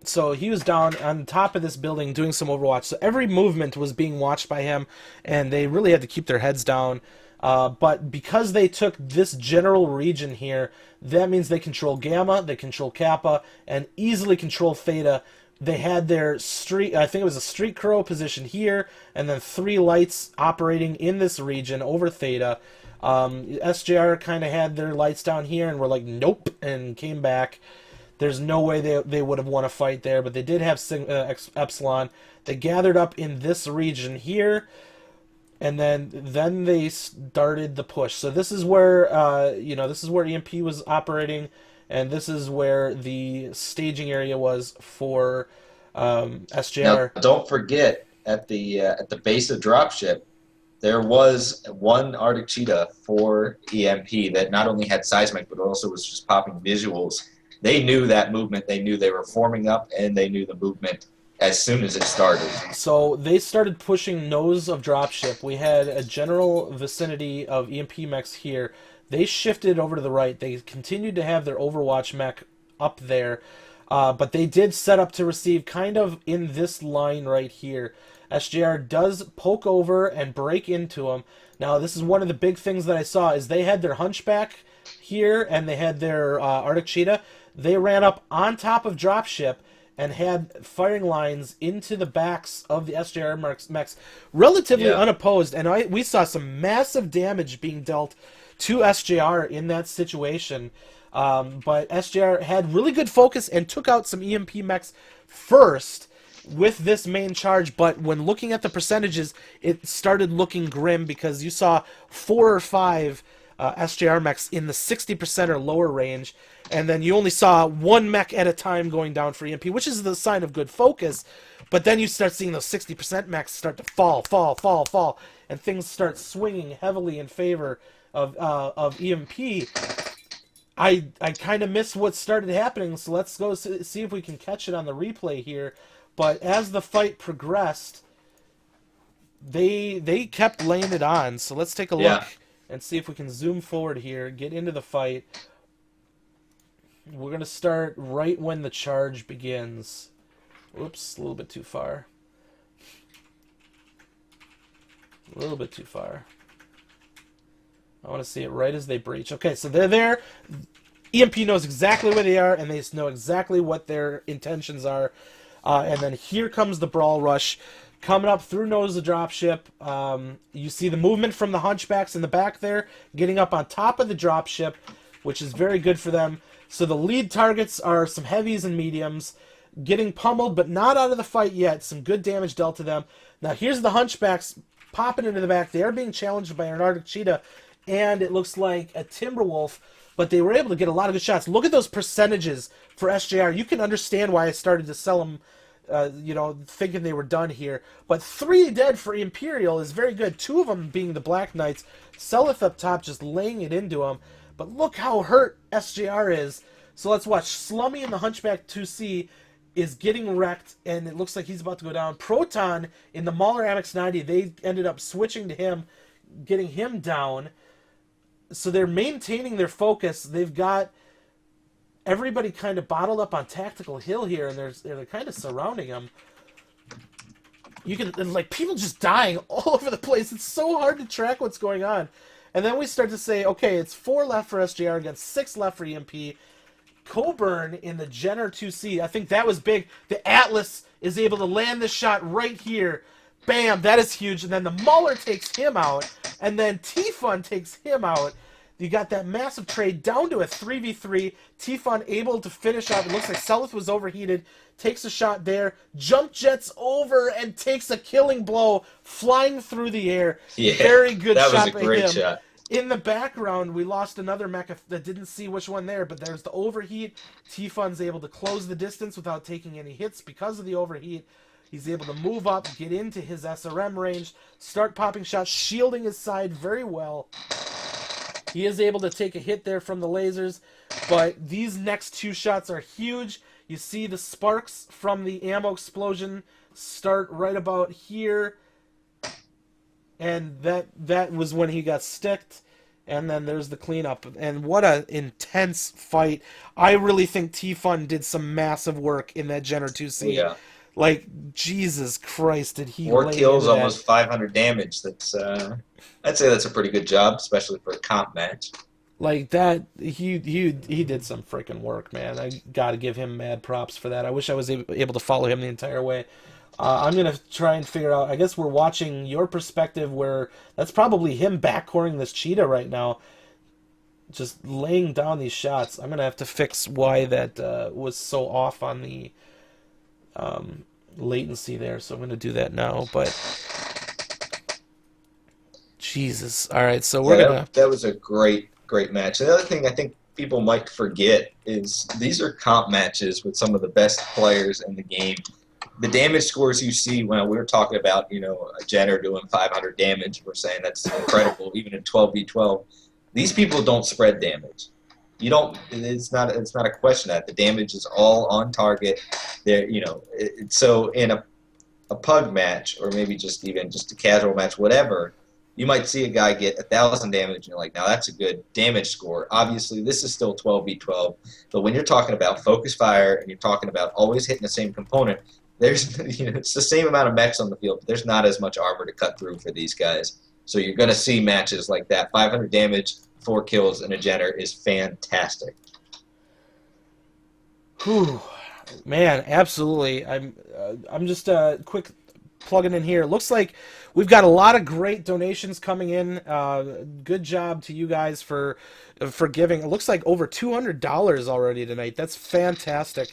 so he was down on top of this building doing some Overwatch. So every movement was being watched by him, and they really had to keep their heads down. But because they took this general region here, that means they control Gamma, they control Kappa, and easily control Theta. They had their street, I think it was a street crow position here, and then 3 lights operating in this region over Theta. SJR kind of had their lights down here and were like, nope, and came back. There's no way they would have won a fight there, but they did have Epsilon. They gathered up in this region here, and then they started the push. So this is where this is where EMP was operating, and this is where the staging area was for SJR. Now, don't forget at the base of dropship, there was one Arctic Cheetah for EMP that not only had seismic but also was just popping visuals. They knew that movement. They knew they were forming up, and they knew the movement as soon as it started. So they started pushing nose of dropship. We had a general vicinity of EMP mechs here. They shifted over to the right. They continued to have their Overwatch mech up there, but they did set up to receive kind of in this line right here. SJR does poke over and break into them. Now, this is one of the big things that I saw is they had their Hunchback here and they had their Arctic Cheetah. They ran up on top of dropship and had firing lines into the backs of the SJR mechs, relatively unopposed. And we saw some massive damage being dealt to SJR in that situation. But SJR had really good focus and took out some EMP mechs first with this main charge, but when looking at the percentages, it started looking grim because you saw 4 or 5 SJR mechs in the 60% or lower range, and then you only saw 1 mech at a time going down for EMP, which is the sign of good focus, but then you start seeing those 60% mechs start to fall, and things start swinging heavily in favor of EMP. I kind of missed what started happening, so let's go see if we can catch it on the replay here. But as the fight progressed, they kept laying it on. So let's take a look and see if we can zoom forward here, get into the fight. We're going to start right when the charge begins. Whoops, a little bit too far. A little bit too far. I want to see it right as they breach. Okay, so they're there. EMP knows exactly where they are, and they know exactly what their intentions are. And then here comes the Brawl Rush. Coming up through nose of the dropship. You see the movement from the Hunchbacks in the back there, getting up on top of the dropship, which is very good for them. So the lead targets are some heavies and mediums, getting pummeled, but not out of the fight yet. Some good damage dealt to them. Now here's the Hunchbacks popping into the back. They are being challenged by an Arctic Cheetah, and it looks like a Timberwolf, but they were able to get a lot of good shots. Look at those percentages for SJR. You can understand why I started to sell them, thinking they were done here. But 3 dead for Imperial is very good. 2 of them being the Black Knights. Selith up top just laying it into them. But look how hurt SJR is. So let's watch. Slummy in the Hunchback 2C is getting wrecked, and it looks like he's about to go down. Proton in the Mauler Amex 90, they ended up switching to him, getting him down. So they're maintaining their focus. They've got everybody kind of bottled up on Tactical Hill here, and they're kind of surrounding him. You can, like, people just dying all over the place. It's so hard to track what's going on. And then we start to say, okay, it's 4 left for SJR against 6 left for EMP. Coburn in the Jenner 2C. I think that was big. The Atlas is able to land the shot right here. Bam, that is huge. And then the Muller takes him out. And then T-Fun takes him out. You got that massive trade down to a 3v3. T-Fun able to finish off. It looks like Selith was overheated. Takes a shot there. Jump jets over and takes a killing blow flying through the air. Yeah, very good shot by him. That was a great shot. In the background, we lost another mech that didn't see which one there, but there's the overheat. T-Fun's able to close the distance without taking any hits because of the overheat. He's able to move up, get into his SRM range, start popping shots, shielding his side very well. He is able to take a hit there from the lasers, but these next 2 shots are huge. You see the sparks from the ammo explosion start right about here. And that was when he got sticked. And then there's the cleanup. And what an intense fight. I really think T-Fun did some massive work in that Jenner 2C. Yeah. Like, Jesus Christ, did he 4 kills, into that. almost 500 damage. That's I'd say that's a pretty good job, especially for a comp match. Like that, he did some freaking work, man. I gotta give him mad props for that. I wish I was able to follow him the entire way. I'm going to try and figure out, I guess we're watching your perspective where that's probably him backcoring this Cheetah right now. Just laying down these shots. I'm going to have to fix why that was so off on the latency there. So I'm going to do that now. But Jesus. All right, so we're going to... That was a great match. The other thing I think people might forget is these are comp matches with some of the best players in the game. The damage scores you see when we were talking about, a Jenner doing 500 damage, we're saying that's incredible, even in 12v12. These people don't spread damage. You don't. It's not a question of that. The damage is all on target. There, so in a pug match, or maybe just a casual match, whatever, you might see a guy get 1,000 damage, and you're like, now that's a good damage score. Obviously, this is still 12v12, but when you're talking about focus fire and you're talking about always hitting the same component, there's it's the same amount of mechs on the field, but there's not as much armor to cut through for these guys. So you're going to see matches like that. 500 damage, 4 kills, and a Jenner is fantastic. Whew. Man, absolutely. I'm just quick plugging in here. Looks like we've got a lot of great donations coming in. Good job to you guys for giving. It looks like over $200 already tonight. That's fantastic.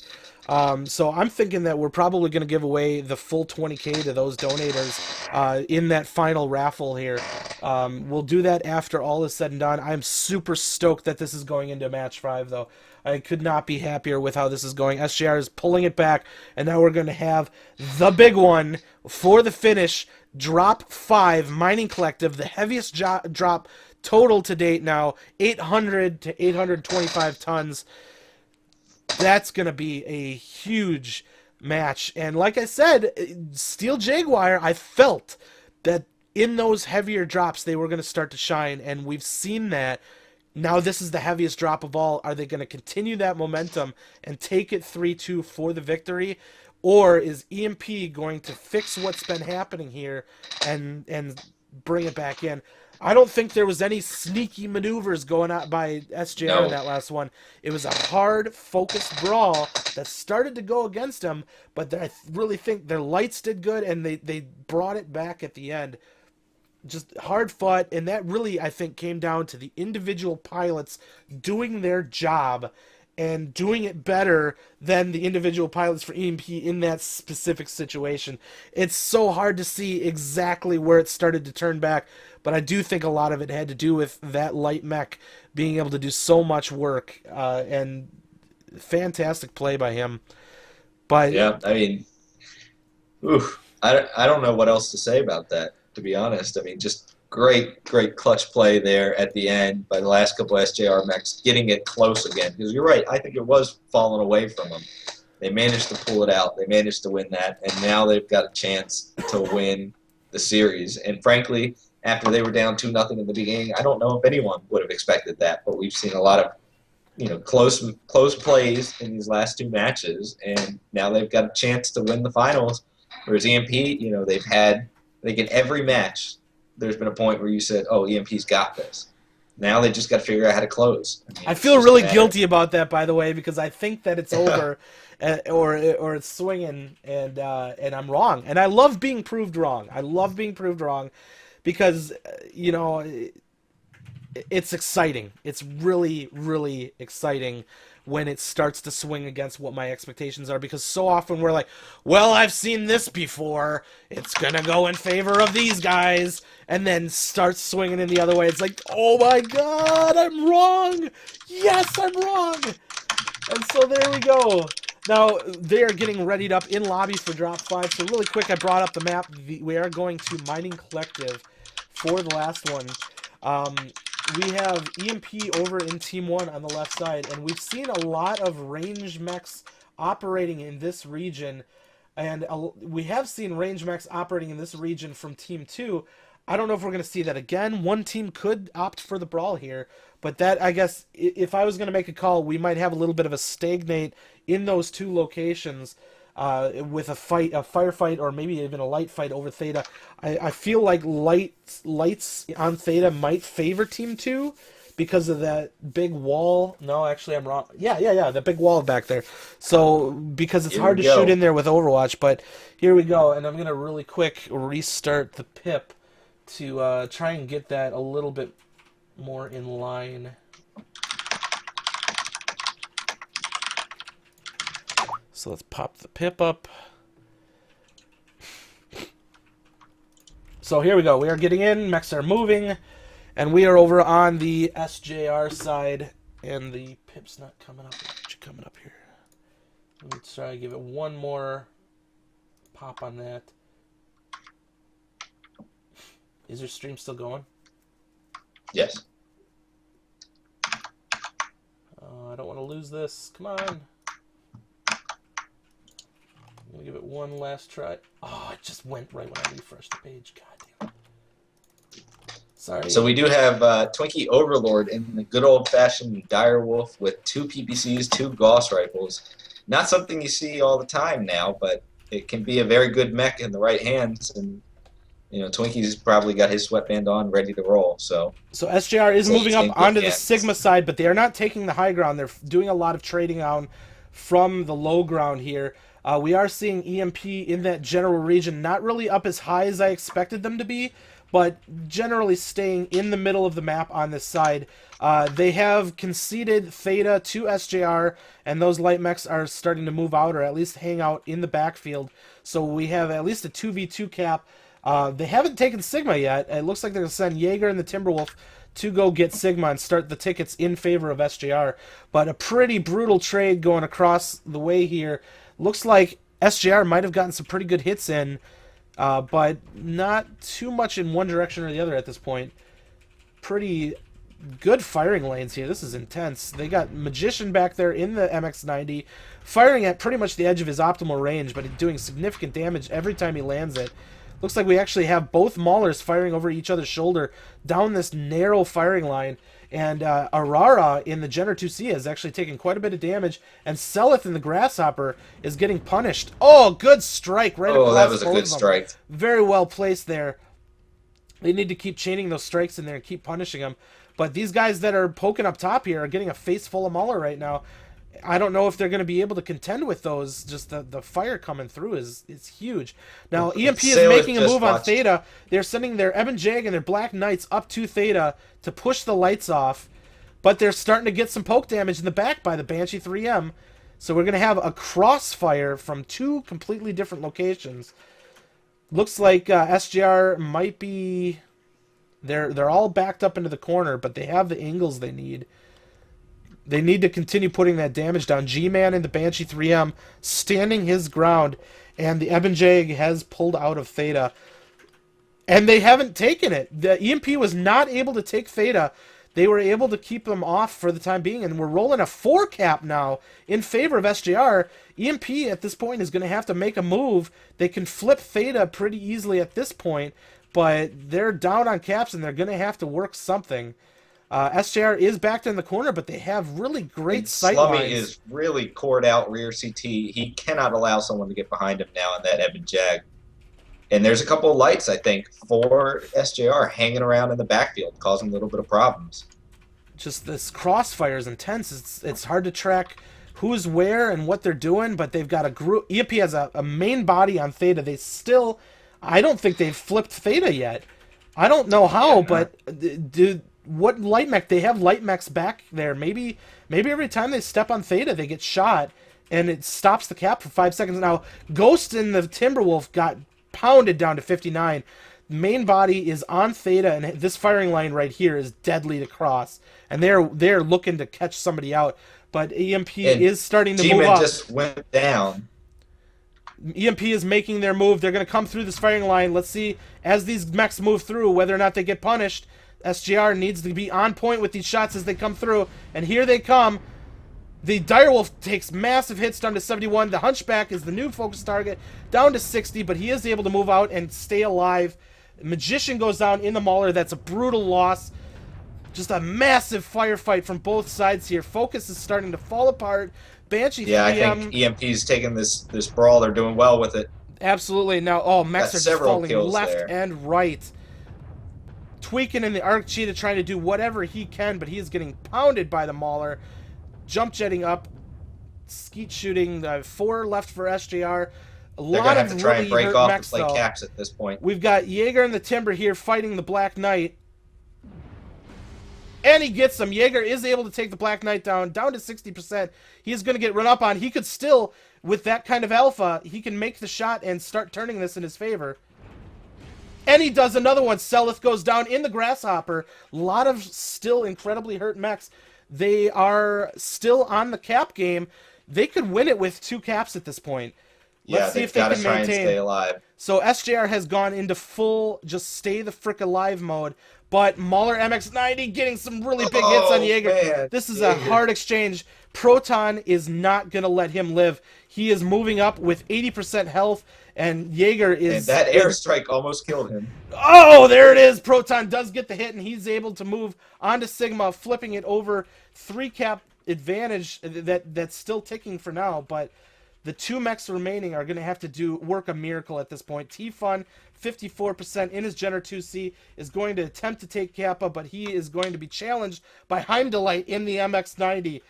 So I'm thinking that we're probably going to give away the full 20K to those donators in that final raffle here. We'll do that after all is said and done. I'm super stoked that this is going into match 5, though. I could not be happier with how this is going. SJR is pulling it back, and now we're going to have the big one for the finish. Drop 5, Mining Collective, the heaviest drop total to date now, 800 to 825 tons. That's going to be a huge match. And like I said, Steel Jaguar, I felt that in those heavier drops, they were going to start to shine, and we've seen that. Now this is the heaviest drop of all. Are they going to continue that momentum and take it 3-2 for the victory? Or is EMP going to fix what's been happening here and bring it back in? I don't think there was any sneaky maneuvers going on by SJR in No. that last one. It was a hard, focused brawl that started to go against them, but I really think their lights did good, and they brought it back at the end. Just hard fought, and that really, I think, came down to the individual pilots doing their job and doing it better than the individual pilots for EMP in that specific situation. It's so hard to see exactly where it started to turn back, but I do think a lot of it had to do with that light mech being able to do so much work, and fantastic play by him. But Yeah, I mean, I don't know what else to say about that, to be honest. I mean, just great clutch play there at the end by the last couple SJR mechs, getting it close again. Because you're right, I think it was falling away from them. They managed to pull it out. They managed to win that, and now they've got a chance to win the series. And frankly, after they were down 2-0 in the beginning, I don't know if anyone would have expected that. But we've seen a lot of close plays in these last two matches, and now they've got a chance to win the finals. Whereas EMP, in every match, there's been a point where you said, "Oh, EMP's got this." Now they just got to figure out how to close. I feel really guilty about that, by the way, because I think that it's over, or it's swinging, and I'm wrong. And I love being proved wrong. I love being proved wrong, because it's exciting. It's really, really exciting when it starts to swing against what my expectations are, because so often we're like, well, I've seen this before, it's gonna go in favor of these guys, and then starts swinging in the other way. It's like, oh my god, I'm wrong! Yes, I'm wrong! And so there we go. Now, they are getting readied up in lobby for drop 5, so really quick, I brought up the map. We are going to Mining Collective for the last one. We have EMP over in Team 1 on the left side, and we've seen a lot of range mechs operating in this region, and we have seen range mechs operating in this region from Team 2. I don't know if we're going to see that again. One team could opt for the brawl here, but that, I guess, if I was going to make a call, we might have a little bit of a stagnate in those two locations, with a firefight, or maybe even a light fight over Theta. I feel like lights on Theta might favor Team 2 because of that big wall. No, actually, I'm wrong. Yeah, the big wall back there. So, because it's hard to shoot in there with Overwatch, but here we go, and I'm going to really quick restart the pip to try and get that a little bit more in line. So let's pop the pip up. So here we go. We are getting in. Mechs are moving. And we are over on the SJR side. And the pip's not coming up. It's coming up here. Let me try to give it one more pop on that. Is your stream still going? Yes. I don't want to lose this. Come on. I'm going to give it one last try. Oh, it just went right when I refreshed the page. God damn it. Sorry. So we do have Twinkie Overlord in the good old-fashioned Direwolf with 2 PPCs, 2 Gauss rifles. Not something you see all the time now, but it can be a very good mech in the right hands. And Twinkie's probably got his sweatband on, ready to roll. So SJR is moving up onto the Sigma side, but they are not taking the high ground. They're doing a lot of trading on from the low ground here. We are seeing EMP in that general region, not really up as high as I expected them to be, but generally staying in the middle of the map on this side. They have conceded Theta to SJR, and those light mechs are starting to move out, or at least hang out in the backfield. So we have at least a 2v2 cap. They haven't taken Sigma yet. It looks like they're going to send Jaeger and the Timberwolf to go get Sigma and start the tickets in favor of SJR. But a pretty brutal trade going across the way here. Looks like SJR might have gotten some pretty good hits in, but not too much in one direction or the other at this point. Pretty good firing lanes here. This is intense. They got Magician back there in the MX-90, firing at pretty much the edge of his optimal range, but doing significant damage every time he lands it. Looks like we actually have both Maulers firing over each other's shoulder down this narrow firing line. And Arara in the Jenner 2C is actually taking quite a bit of damage. And Selith in the Grasshopper is getting punished. Oh, good strike right across. Oh, that was a both good of them. strike. Very well placed there. They need to keep chaining those strikes in there and keep punishing them. But these guys that are poking up top here are getting a face full of Mauler right now. I don't know if they're going to be able to contend with those. Just the fire coming through is huge. Now, EMP is making a move on Theta. They're sending their Ebon Jag and their Black Knights up to Theta to push the lights off. But they're starting to get some poke damage in the back by the Banshee 3M. So we're going to have a crossfire from two completely different locations. Looks like SJR might be... They're all backed up into the corner, but they have the angles they need. They need to continue putting that damage down. G-Man and the Banshee 3M standing his ground, and the Ebon Jag has pulled out of Theta. And they haven't taken it. The EMP was not able to take Theta. They were able to keep them off for the time being, and we're rolling a 4 cap now in favor of SJR. EMP at this point is going to have to make a move. They can flip Theta pretty easily at this point, but they're down on caps, and they're going to have to work something. SJR is backed in the corner, but they have really great sight lines. Slummy is really cored out rear CT. He cannot allow someone to get behind him now in that Ebon Jag. And there's a couple of lights, I think, for SJR hanging around in the backfield, causing a little bit of problems. Just this crossfire is intense. It's hard to track who's where and what they're doing, but they've got a group. EMP has a main body on Theta. They still... I don't think they've flipped Theta yet. I don't know how, but what light mech? They have light mechs back there. Maybe every time they step on Theta, they get shot, and it stops the cap for 5 seconds. Now, Ghost and the Timberwolf got pounded down to 59. Main body is on Theta, and this firing line right here is deadly to cross. And they're looking to catch somebody out, but EMP is starting to move up. G-Man just went down. EMP is making their move. They're going to come through this firing line. Let's see, as these mechs move through, whether or not they get punished. SJR needs to be on point with these shots as they come through. And here they come. The Direwolf takes massive hits down to 71. The Hunchback is the new focus target, down to 60, but he is able to move out and stay alive. Magician goes down in the Mauler. That's a brutal loss. Just a massive firefight from both sides here. Focus is starting to fall apart. Banshee 3M. I think EMP's taking this brawl. They're doing well with it. Absolutely. Now, mechs are just falling left there. and right. Tweaking in the Arc Cheetah trying to do whatever he can, but he is getting pounded by the Mauler. Jump jetting up. Skeet shooting. 4 left for SJR. They're going to have to try and break off and play caps at this point. We've got Jaeger and the Timber here fighting the Black Knight. And he gets him. Jaeger is able to take the Black Knight down to 60%. He is going to get run up on. He could still, with that kind of alpha, he can make the shot and start turning this in his favor. And he does another one. Selith goes down in the Grasshopper. A lot of still incredibly hurt mechs. They are still on the cap game. They could win it with 2 caps at this point. Let's see if they can maintain. And stay alive. So SJR has gone into full just stay the frick alive mode. But Mauler MX-90 getting some really big hits on Jaeger. Man. This is a hard exchange. Proton is not going to let him live. He is moving up with 80% health, and Jaeger is... And that airstrike almost killed him. Oh, there it is. Proton does get the hit, and he's able to move onto Sigma, flipping it over. 3 cap advantage that's still ticking for now, but the 2 mechs remaining are going to have to work a miracle at this point. T-Fun, 54% in his Jenner 2C, is going to attempt to take Kappa, but he is going to be challenged by Heimdallite in the MX-90.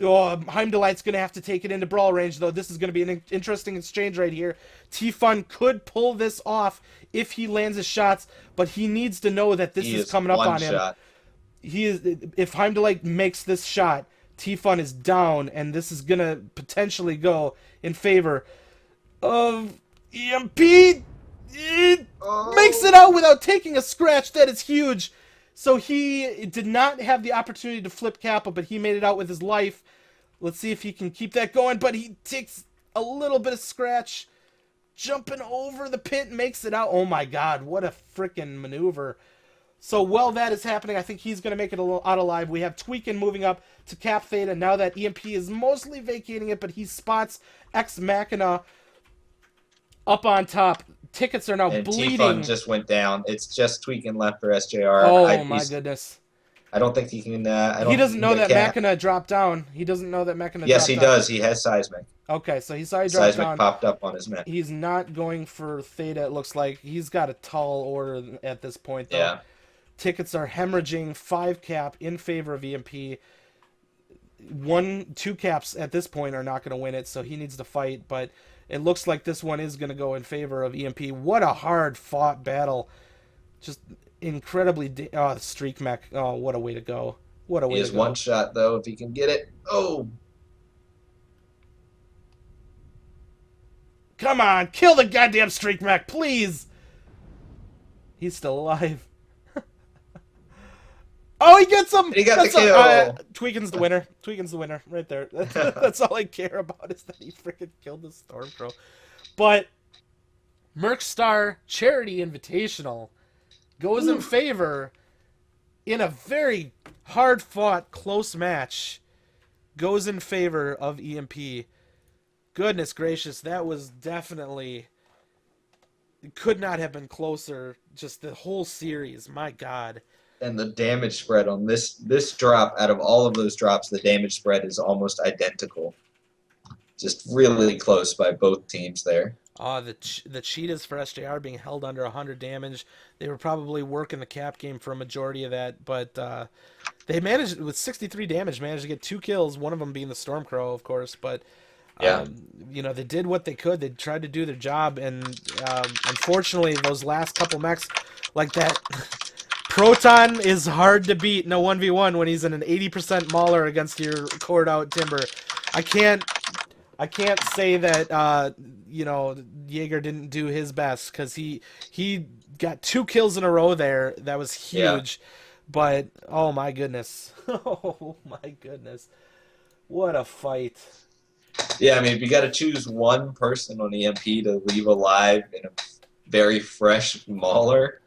Oh, Heimdallite's going to have to take it into brawl range, though. This is going to be an interesting exchange right here. T-Fun could pull this off if he lands his shots, but he needs to know that this is coming up on him. If Heimdallite makes this shot, T-Fun is down, and this is going to potentially go in favor of EMP. It makes it out without taking a scratch. That is huge. So he did not have the opportunity to flip Kappa, but he made it out with his life. Let's see if he can keep that going, but he takes a little bit of scratch. Jumping over the pit, makes it out. Oh my god, what a freaking maneuver. So while that is happening, I think he's going to make it out alive. We have Tweakin moving up to Cap Theta now that EMP is mostly vacating it, but he spots Ex Machina up on top. Tickets are now bleeding. T-Fun just went down. It's just Tweakin left for SJR. Oh my goodness. I don't think he can. He doesn't know that Cap. Machina dropped down. He doesn't know that Machina Yes, dropped he down. does. He has seismic. Okay, so he saw he dropped Seismic down. popped up on his mech. He's not going for Theta, it looks like. He's got a tall order at this point, though. Yeah. Tickets are hemorrhaging. 5 cap in favor of EMP. 2 caps at this point are not going to win it, so he needs to fight, but it looks like this one is going to go in favor of EMP. What a hard-fought battle. Just incredibly... Streak mech. Oh, what a way to go. What a way He to has go. one shot, though, if he can get it. Oh! Come on, kill the goddamn streak mech, please! He's still alive. Oh, he gets him! He got the kill! Tweakin's the winner. Tweakin's the winner, right there. That's all I care about is that he freaking killed the Stormcrow. But MercStar Charity Invitational goes in favor in a very hard-fought, close match. Goes in favor of EMP. Goodness gracious, that was definitely... It could not have been closer. Just the whole series, my God. And the damage spread on this drop, out of all of those drops, the damage spread is almost identical. Just really close by both teams there. Oh, the cheetahs for SJR being held under 100 damage. They were probably working the cap game for a majority of that, but they managed, with 63 damage, managed to get 2 kills, one of them being the Stormcrow, of course, but... Yeah. They did what they could. They tried to do their job, and unfortunately, those last couple mechs, like that, Proton is hard to beat in a 1v1 when he's in an 80% mauler against your cored out Timber. I can't say that Jaeger didn't do his best, because he got 2 kills in a row there. That was huge. Yeah. But oh my goodness, oh my goodness, what a fight. Yeah, I mean, if you got to choose one person on EMP to leave alive in a very fresh mauler,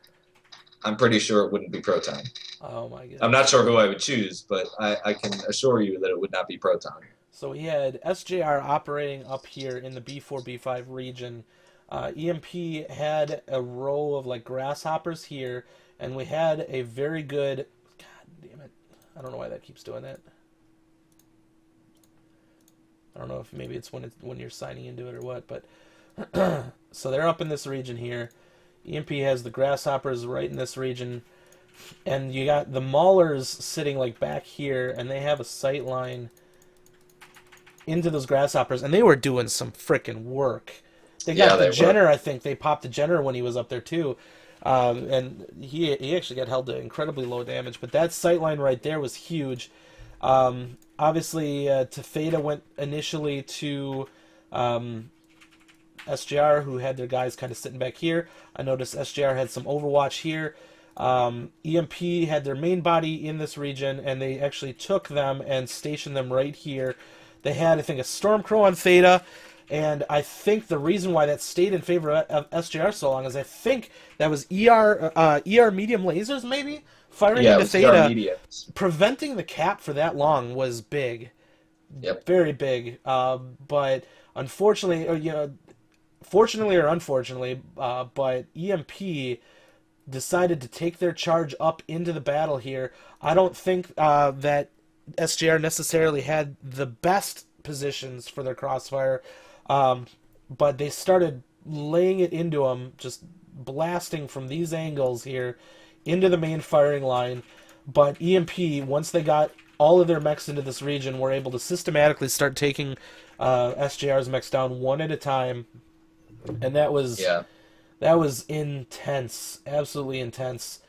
I'm pretty sure it wouldn't be Proton. Oh my goodness. I'm not sure who I would choose, but I can assure you that it would not be Proton. So we had SJR operating up here in the B4, B5 region. EMP had a row of like grasshoppers here, and we had a very good... God damn it. I don't know why that keeps doing that. I don't know if maybe it's when you're signing into it or what, but so they're up in this region here. EMP has the grasshoppers right in this region, and you got the maulers sitting like back here, and they have a sight line into those grasshoppers, and they were doing some freaking work. They got the Jenner, I think they popped the Jenner when he was up there too, and he actually got held to incredibly low damage. But that sight line right there was huge. Obviously, Theta went initially to SJR, who had their guys kind of sitting back here. I noticed SJR had some Overwatch here. EMP had their main body in this region, and they actually took them and stationed them right here. They had, I think, a Stormcrow on Theta, and I think the reason why that stayed in favor of SJR so long is I think that was ER medium lasers, maybe? Firing into Theta, preventing the cap for that long was big. Yep. Very big. But unfortunately, fortunately or unfortunately, but EMP decided to take their charge up into the battle here. I don't think that SJR necessarily had the best positions for their crossfire, but they started laying it into them, just blasting from these angles here into the main firing line. But EMP, once they got all of their mechs into this region, were able to systematically start taking SJR's mechs down one at a time, and that was intense, absolutely intense.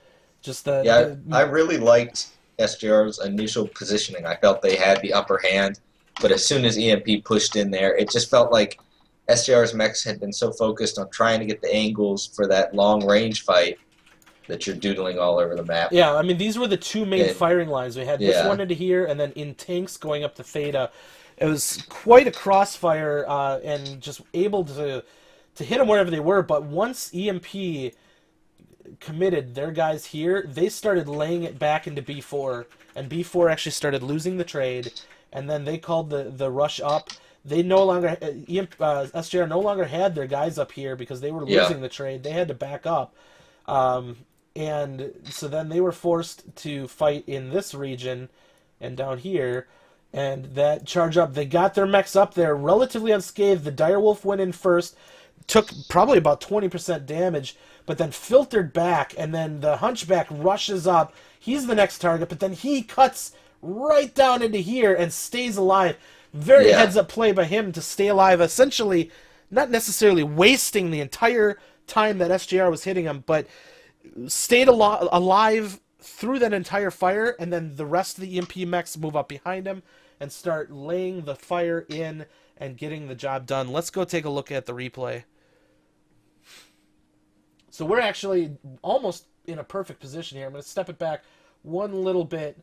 Just I really liked SJR's initial positioning. I felt they had the upper hand, but as soon as EMP pushed in there, it just felt like SJR's mechs had been so focused on trying to get the angles for that long range fight that you're doodling all over the map. Yeah, I mean, these were the two main firing lines. We had this one into here, and then in tanks going up to Theta. It was quite a crossfire, and just able to hit them wherever they were. But once EMP committed their guys here, they started laying it back into B4, and B4 actually started losing the trade, and then they called the rush up. They no longer, SJR no longer had their guys up here because they were losing the trade. They had to back up. And so then they were forced to fight in this region and down here. And that charge up, they got their mechs up there relatively unscathed. The Direwolf went in first, took probably about 20% damage, but then filtered back, and then the Hunchback rushes up. He's the next target, but then he cuts right down into here and stays alive. Very heads-up play by him to stay alive, essentially not necessarily wasting the entire time that SJR was hitting him, but stayed alive through that entire fire, and then the rest of the EMP mechs move up behind him and start laying the fire in and getting the job done. Let's go take a look at the replay. So we're actually almost in a perfect position here. I'm going to step it back one little bit.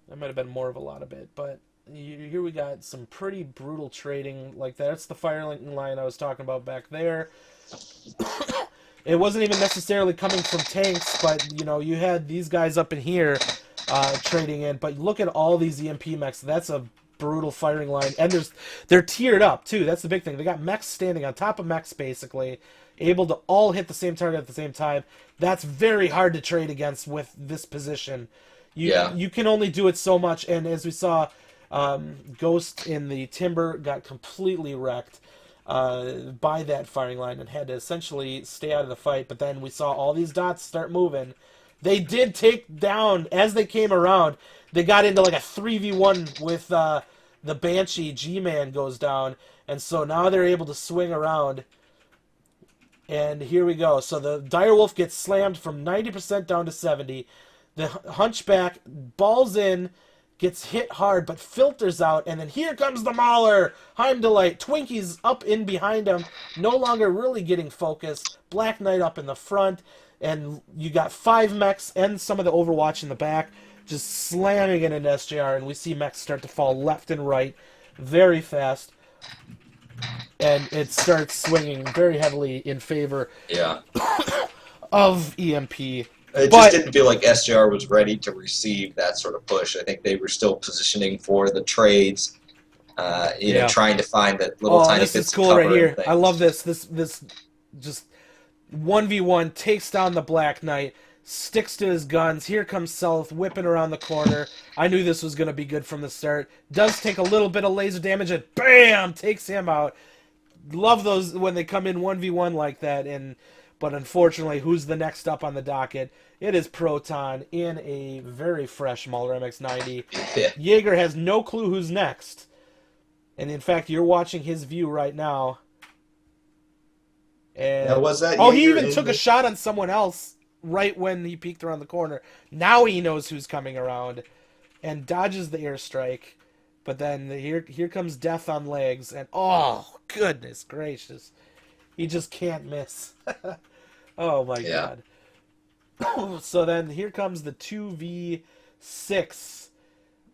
That might have been more of a lot of bit, but here we got some pretty brutal trading like that. That's the fire line I was talking about back there. It wasn't even necessarily coming from tanks, but, you know, you had these guys up in here trading in. But look at all these EMP mechs. That's a brutal firing line. And they're tiered up, too. That's the big thing. They got mechs standing on top of mechs, basically, able to all hit the same target at the same time. That's very hard to trade against with this position. You can only do it so much. And as we saw, Ghost in the Timber got completely wrecked by that firing line and had to essentially stay out of the fight. But then we saw all these dots start moving. They did take down, as they came around, they got into like a 3v1 with the Banshee. G-Man goes down, and so now they're able to swing around. And here we go. So the Direwolf gets slammed from 90% down to 70. The Hunchback balls in, gets hit hard, but filters out, and then here comes the Mauler! Heimdallite, Twinkie's up in behind him, no longer really getting focused. Black Knight up in the front, and you got 5 mechs and some of the Overwatch in the back, just slamming it into SJR, and we see mechs start to fall left and right very fast, and it starts swinging very heavily in favor of EMP. It just didn't feel like SJR was ready to receive that sort of push. I think they were still positioning for the trades, trying to find that little tiny bits of cover. This is cool right here. I love this. This just 1v1 takes down the Black Knight, sticks to his guns. Here comes South whipping around the corner. I knew this was going to be good from the start. Does take a little bit of laser damage and bam, takes him out. Love those when they come in 1v1 like that. But unfortunately, who's the next up on the docket? It is Proton in a very fresh Mauler MX-90. Jaeger has no clue who's next. And in fact, you're watching his view right now. And now, was that he even took a shot on someone else right when he peeked around the corner. Now he knows who's coming around and dodges the airstrike. But then here comes Death on legs. And oh, goodness gracious. He just can't miss. Oh my god. So then here comes the 2v6.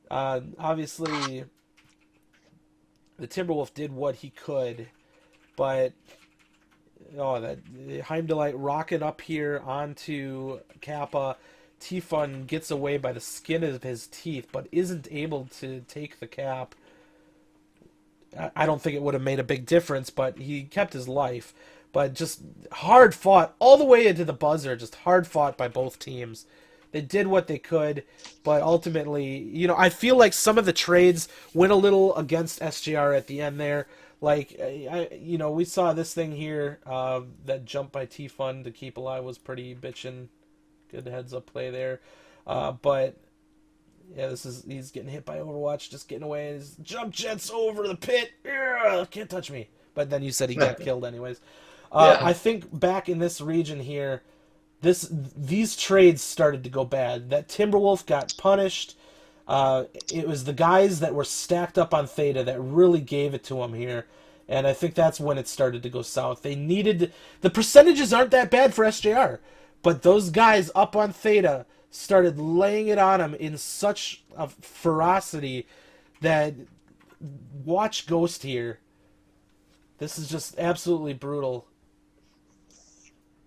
Obviously, the Timberwolf did what he could, but that Heimdallite rocket up here onto Kappa. T-Fun gets away by the skin of his teeth, but isn't able to take the cap. I don't think it would have made a big difference, but he kept his life. But just hard fought all the way into the buzzer, just hard fought by both teams. They did what they could, but ultimately, I feel like some of the trades went a little against SJR at the end there. Like, we saw this thing here, that jump by T-Fun to keep alive was pretty bitchin'. Good heads-up play there. But, yeah, he's getting hit by Overwatch, just getting away. His jump jets over the pit. Ugh, can't touch me. But then you said he got killed anyways. I think back in this region here, these trades started to go bad. That Timberwolf got punished. It was the guys that were stacked up on Theta that really gave it to him here. And I think that's when it started to go south. They needed... The percentages aren't that bad for SJR. But those guys up on Theta started laying it on him in such a ferocity that... Watch Ghost here. This is just absolutely brutal.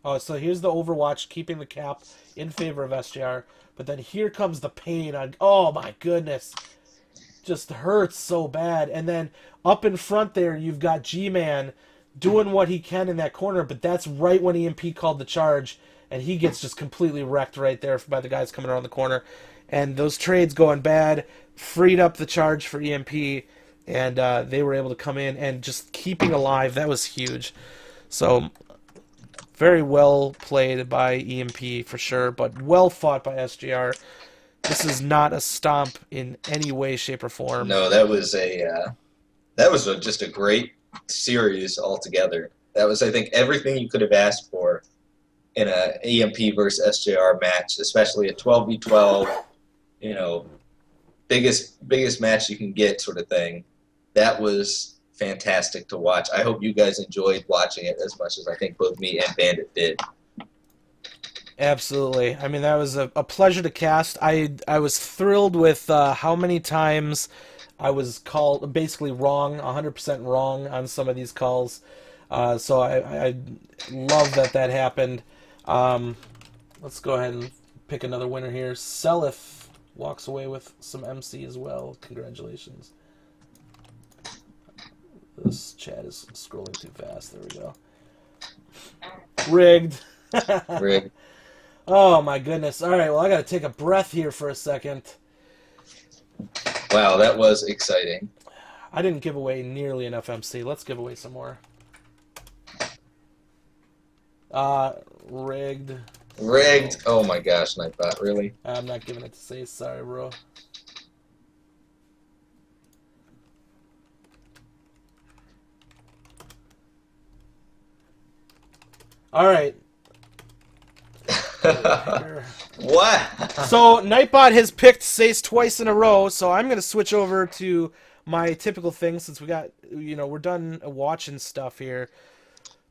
Oh, so here's the Overwatch keeping the cap in favor of SJR. But then here comes the pain. Oh, my goodness. Just hurts so bad. And then up in front there, you've got G-Man doing what he can in that corner. But that's right when EMP called the charge. and he gets just completely wrecked right there by the guys coming around the corner. And those trades going bad freed up the charge for EMP, and they were able to come in and just keeping alive. That was huge. So very well played by EMP for sure, but well fought by SJR. This is not a stomp in any way, shape, or form. No, that was just a great series altogether. That was, I think, everything you could have asked for in a EMP versus SJR match, especially a 12v12, biggest match you can get sort of thing. That was fantastic to watch. I hope you guys enjoyed watching it as much as I think both me and Bandit did. Absolutely. I mean, that was a pleasure to cast. I was thrilled with how many times I was called basically wrong, 100% wrong on some of these calls. So I love that happened. Let's go ahead and pick another winner here. Selif walks away with some MC as well. Congratulations. This chat is scrolling too fast. There we go. Rigged. Rigged. Oh my goodness. All right, well, I got to take a breath here for a second. Wow, that was exciting. I didn't give away nearly enough MC. Let's give away some more. Rigged. Rigged. Oh my gosh, Nightbot, really? I'm not giving it to say. Sorry, bro. All right. What? So Nightbot has picked Sace twice in a row, so I'm going to switch over to my typical thing since we got, we're done watching stuff here.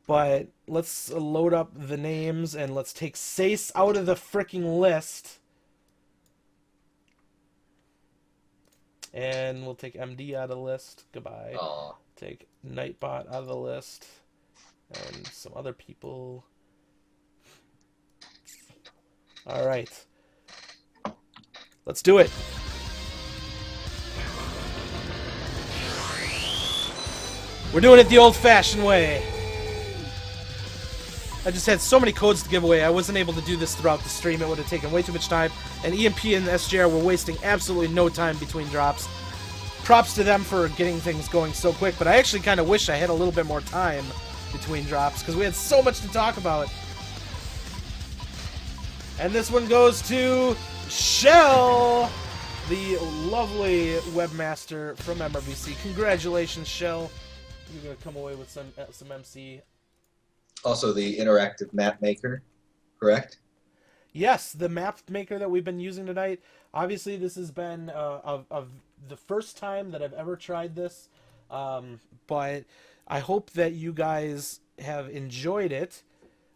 But let's load up the names and let's take Sace out of the freaking list. And we'll take MD out of the list. Goodbye. Aww. Take Nightbot out of the list. And some other people. Alright. Let's do it. We're doing it the old-fashioned way. I just had so many codes to give away. I wasn't able to do this throughout the stream. It would have taken way too much time. And EMP and SJR were wasting absolutely no time between drops. Props to them for getting things going so quick. But I actually kind of wish I had a little bit more time between drops because we had so much to talk about. And this one goes to Shell, the lovely webmaster from MRVC. Congratulations, Shell. You're going to come away with some MC. Also the interactive map maker, correct? Yes, the map maker that we've been using tonight. Obviously, this has been of the first time that I've ever tried this. But I hope that you guys have enjoyed it.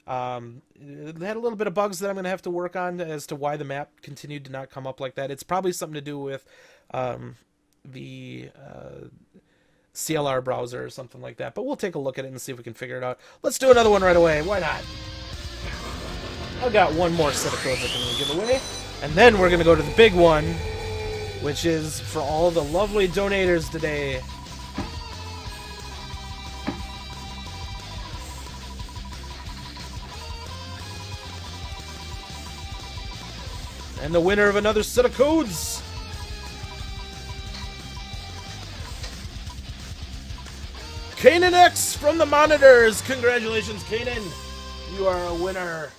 It had a little bit of bugs that I'm going to have to work on as to why the map continued to not come up like that. It's probably something to do with the CLR browser or something like that. But we'll take a look at it and see if we can figure it out. Let's do another one right away. Why not? I've got one more set of codes I can give away. And then we're going to go to the big one, which is for all the lovely donators today. And the winner of another set of codes. Kanan X from the monitors. Congratulations, Kanan. You are a winner.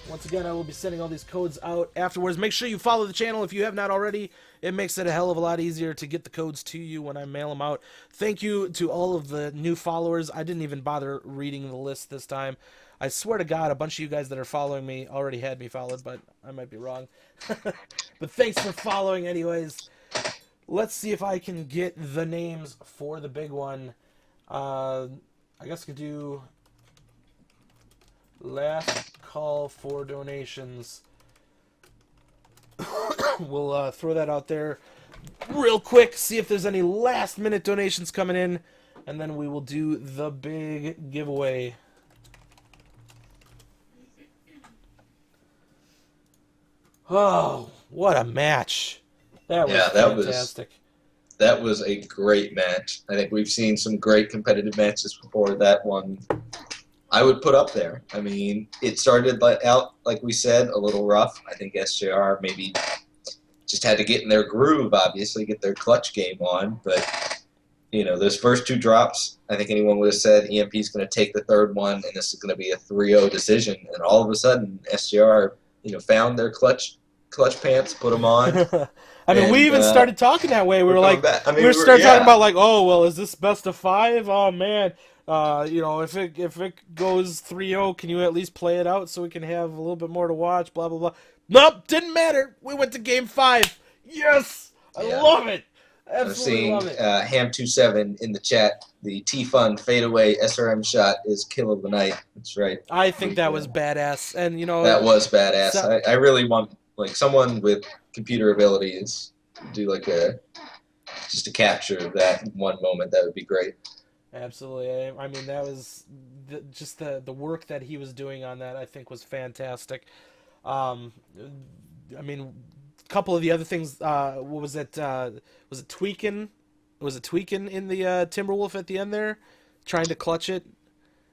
Once again, I will be sending all these codes out afterwards. Make sure you follow the channel if you have not already. It makes it a hell of a lot easier to get the codes to you when I mail them out. Thank you to all of the new followers. I didn't even bother reading the list this time. I swear to God, a bunch of you guys that are following me already had me followed, but I might be wrong. But thanks for following anyways. Let's see if I can get the names for the big one. I guess I could do last call for donations. We'll throw that out there real quick, see if there's any last minute donations coming in, and then we will do the big giveaway. Oh, what a match. That was fantastic. That was a great match. I think we've seen some great competitive matches before. That one I would put up there. I mean, it started out, like we said, a little rough. I think SJR maybe just had to get in their groove, obviously, get their clutch game on. But, those first 2 drops, I think anyone would have said EMP is going to take the third one, and this is going to be a 3-0 decision. And all of a sudden, SJR, found their clutch pants, put them on. I mean, we even started talking that way. We were like, we started talking about like, oh, well, is this best of 5? Oh man, if it goes 3-0, can you at least play it out so we can have a little bit more to watch? Blah blah blah. Nope, didn't matter. We went to Game 5. Yes, I love it. Absolutely love it. Ham27 in the chat. The T-Fun fadeaway SRM shot is kill of the night. That's right. I think that was badass, and that was badass. I really want someone with computer abilities do just a capture of that one moment. That would be great. Absolutely. I mean, that was just the work that he was doing on that. I think was fantastic. I mean, a couple of the other things. What was it? Was it Tweakin? Was it Tweakin in the Timberwolf at the end there, trying to clutch it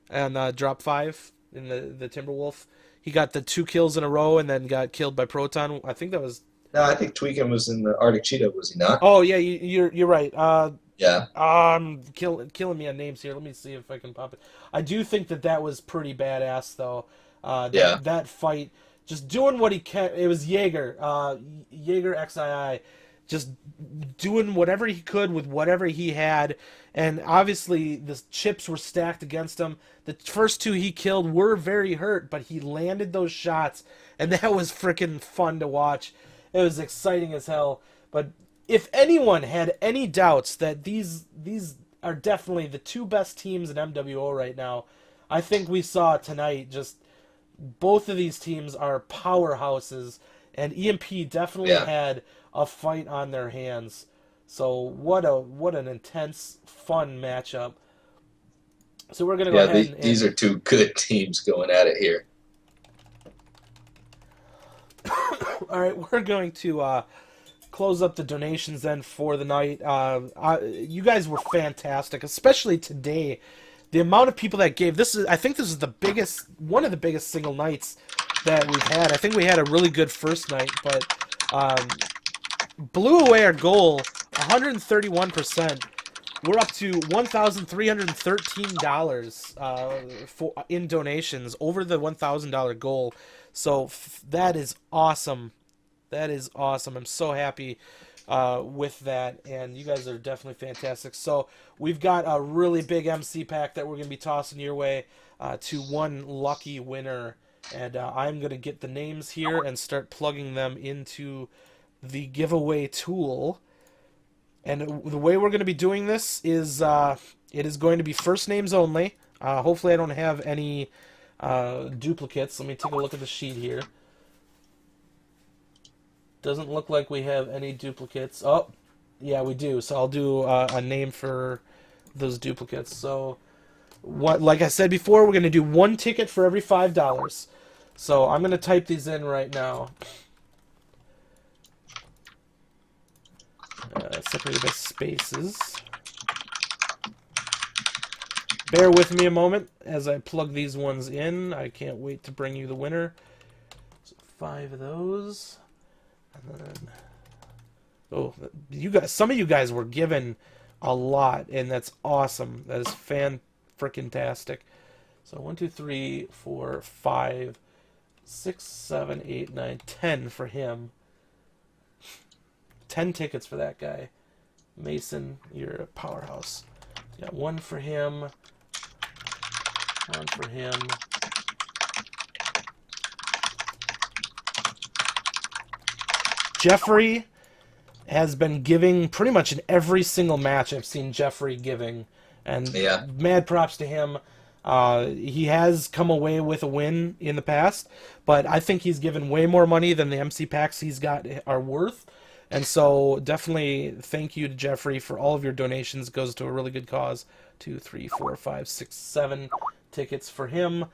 and drop 5 in the Timberwolf? He got the 2 kills in a row and then got killed by Proton. I think that was. No, I think Tweakin was in the Arctic Cheetah. Was he not? Oh yeah, you're right. Yeah. Killing me on names here. Let me see if I can pop it. I do think that was pretty badass though. That fight, just doing what he can. It was Jaeger XII, just doing whatever he could with whatever he had, and obviously the chips were stacked against him. The first 2 he killed were very hurt, but he landed those shots, and that was freaking fun to watch. It was exciting as hell. But if anyone had any doubts that these are definitely the 2 best teams in MWO right now, I think we saw tonight just both of these teams are powerhouses, and EMP definitely had a fight on their hands. So what an intense, fun matchup. So we're gonna go ahead. These are 2 good teams going at it here. All right, we're going to close up the donations then for the night. You guys were fantastic, especially today. The amount of people that gave, I think this is one of the biggest single nights that we've had. I think we had a really good first night, but blew away our goal 131%. We're up to $1,313 in donations, over the $1,000 goal. So that is awesome. That is awesome. I'm so happy with that, and you guys are definitely fantastic. So we've got a really big MC pack that we're going to be tossing your way to one lucky winner, and I'm going to get the names here and start plugging them into the giveaway tool. And the way we're going to be doing this is it is going to be first names only. Hopefully I don't have any duplicates. Let me take a look at the sheet here. Doesn't look like we have any duplicates. Oh, yeah, we do. So I'll do a name for those duplicates. So, like I said before, we're going to do 1 ticket for every $5. So I'm going to type these in right now. Separated by spaces. Bear with me a moment as I plug these ones in. I can't wait to bring you the winner. So 5 of those. And then, oh, some of you guys were given a lot, and that's awesome. That is fan-frickin-tastic. So 1, 2, 3, 4, 5, 6, 7, 8, 9, 10 for him. 10 tickets for that guy. Mason, you're a powerhouse. Got 1 for him. 1 for him. Jeffrey has been giving pretty much in every single match I've seen Jeffrey giving. And mad props to him. He has come away with a win in the past, but I think he's given way more money than the MC packs he's got are worth. And so definitely thank you to Jeffrey for all of your donations. It goes to a really good cause. 2, 3, 4, 5, 6, 7 tickets for him.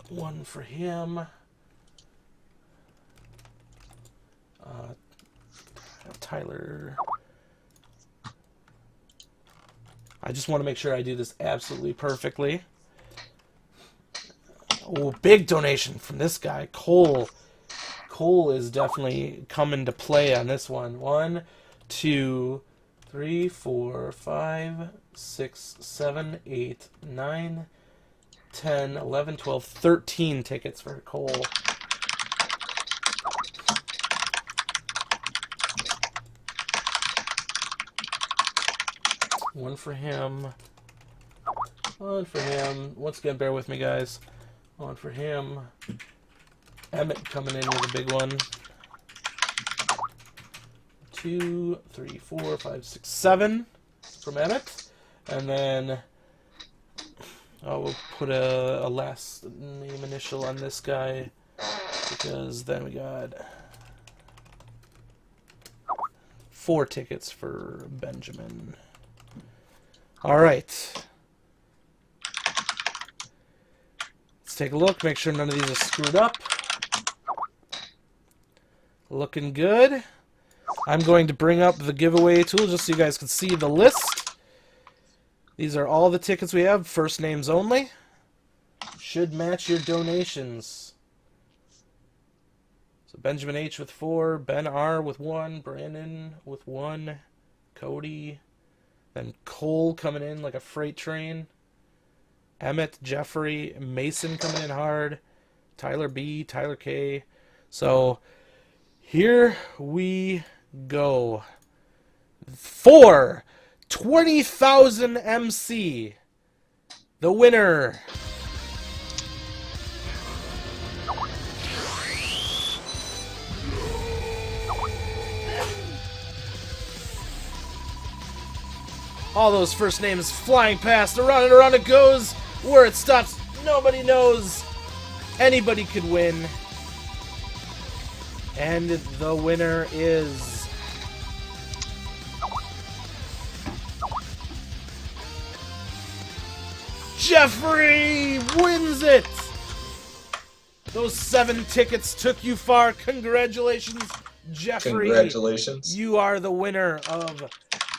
1 for him. Tyler. I just want to make sure I do this absolutely perfectly. Oh, big donation from this guy, Cole. Cole is definitely coming to play on this one. 1, 2, 3, 4, 5, 6, 7, 8, 9, 10, 11, 12, 13 tickets for Cole. One for him. One for him. Once again, bear with me, guys. One for him. Emmett coming in with a big one. 2, 3, 4, 5, 6, 7 from Emmett. And then we'll put a last name initial on this guy, because then we got 4 tickets for Benjamin. All right. Let's take a look, make sure none of these are screwed up. Looking good. I'm going to bring up the giveaway tool just so you guys can see the list. These are all the tickets we have, first names only. Should match your donations. So Benjamin H with 4, Ben R with 1, Brandon with 1, Cody, then Cole coming in like a freight train, Emmett, Jeffrey, Mason coming in hard, Tyler B, Tyler K. So here we go. For 20,000 MC, the winner all those first names flying past, around and around it goes. Where it stops, nobody knows. Anybody could win. And the winner is Jeffrey wins it. Those 7 tickets took you far. Congratulations, Jeffrey. Congratulations. You are the winner of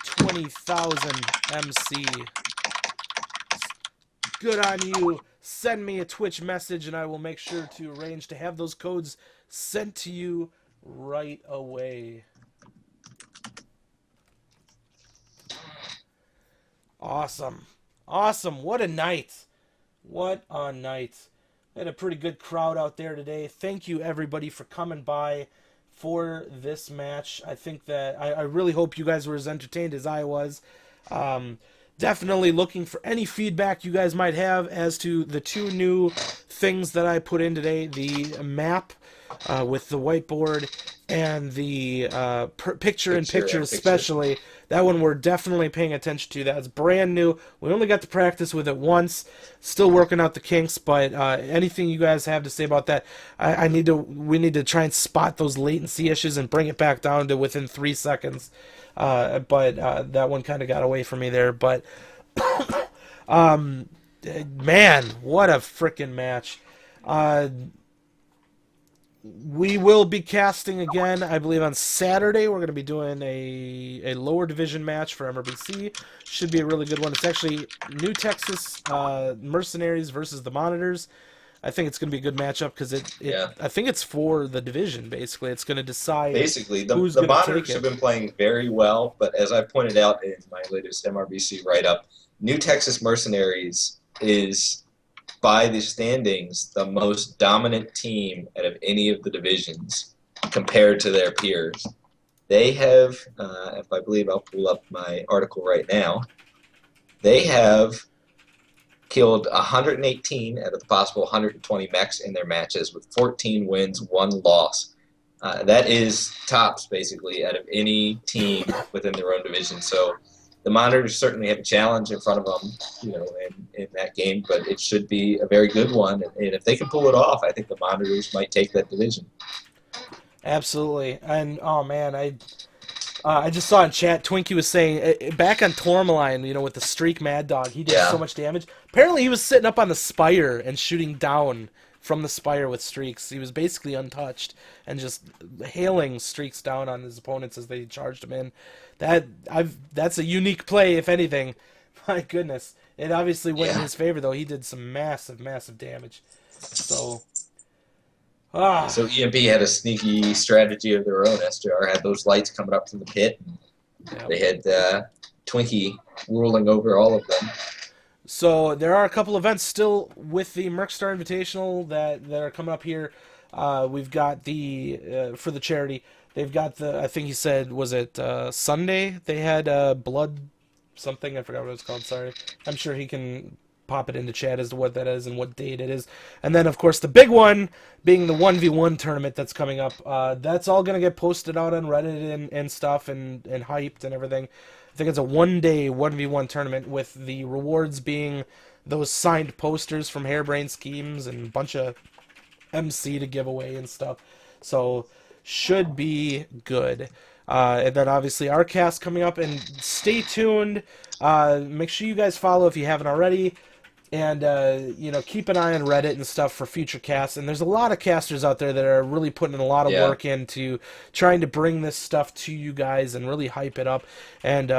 20,000 MC. Good on you. Send me a Twitch message and I will make sure to arrange to have those codes sent to you right away. Awesome. Awesome. What a night. What a night. We had a pretty good crowd out there today. Thank you, everybody, for coming by for this match. I think that I really hope you guys were as entertained as I was. Definitely looking for any feedback you guys might have as to the 2 new things that I put in today. The map with the whiteboard and the picture-in-picture especially. That one we're definitely paying attention to. That's brand new. We only got to practice with it once. Still working out the kinks, but anything you guys have to say about that, we need to try and spot those latency issues and bring it back down to within 3 seconds. But that one kind of got away from me there. But man, what a freaking match. We will be casting again, I believe, on Saturday. We're going to be doing a lower division match for MRBC. Should be a really good one. It's actually New Texas Mercenaries versus the Monitors. I think it's going to be a good matchup because I think it's for the division, basically. It's going to decide basically, who's the going to Monitors take have it. been playing very well, but as I pointed out in my latest MRBC write-up, New Texas Mercenaries is, by the standings, the most dominant team out of any of the divisions compared to their peers. They have, if I believe, I'll pull up my article right now, they have killed 118 out of the possible 120 mechs in their matches with 14 wins, 1 loss. That is tops, basically, out of any team within their own division. So the Monitors certainly have a challenge in front of them, in that game, but it should be a very good one. And if they can pull it off, I think the Monitors might take that division. Absolutely. And, oh, man, I just saw in chat, Twinkie was saying, back on Tourmaline, with the Streak Mad Dog, he did so much damage. Apparently he was sitting up on the spire and shooting down from the spire with streaks. He was basically untouched and just hailing streaks down on his opponents as they charged him in. That's a unique play, if anything. My goodness. It obviously went in his favor, though. He did some massive, massive damage. So, So EMP had a sneaky strategy of their own. SJR had those lights coming up from the pit. yeah. They had Twinkie ruling over all of them. So there are a couple events still with the MercStar Invitational that are coming up here. We've got the for the charity. They've got the, I think he said, was it Sunday? They had blood something. I forgot what it was called. Sorry. I'm sure he can pop it into chat as to what that is and what date it is. And then, of course, the big one being the 1v1 tournament that's coming up. That's all going to get posted out on Reddit and stuff and hyped and everything. I think it's a one-day 1v1 tournament with the rewards being those signed posters from Hairbrain Schemes and a bunch of MC to give away and stuff. So, should be good. And then, obviously, our cast coming up. And stay tuned. Make sure you guys follow if you haven't already. And, keep an eye on Reddit and stuff for future casts. And there's a lot of casters out there that are really putting a lot of work into trying to bring this stuff to you guys and really hype it up. And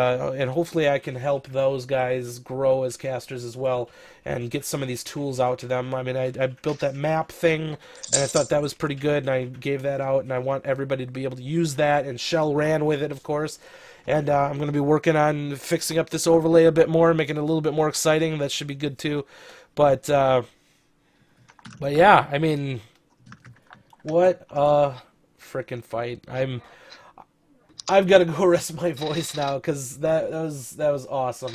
hopefully I can help those guys grow as casters as well and get some of these tools out to them. I mean, I built that map thing, and I thought that was pretty good, and I gave that out, and I want everybody to be able to use that. And Shell ran with it, of course. And I'm going to be working on fixing up this overlay a bit more, making it a little bit more exciting. That should be good too. But yeah, I mean, what a freaking fight! I've got to go rest my voice now because that was awesome.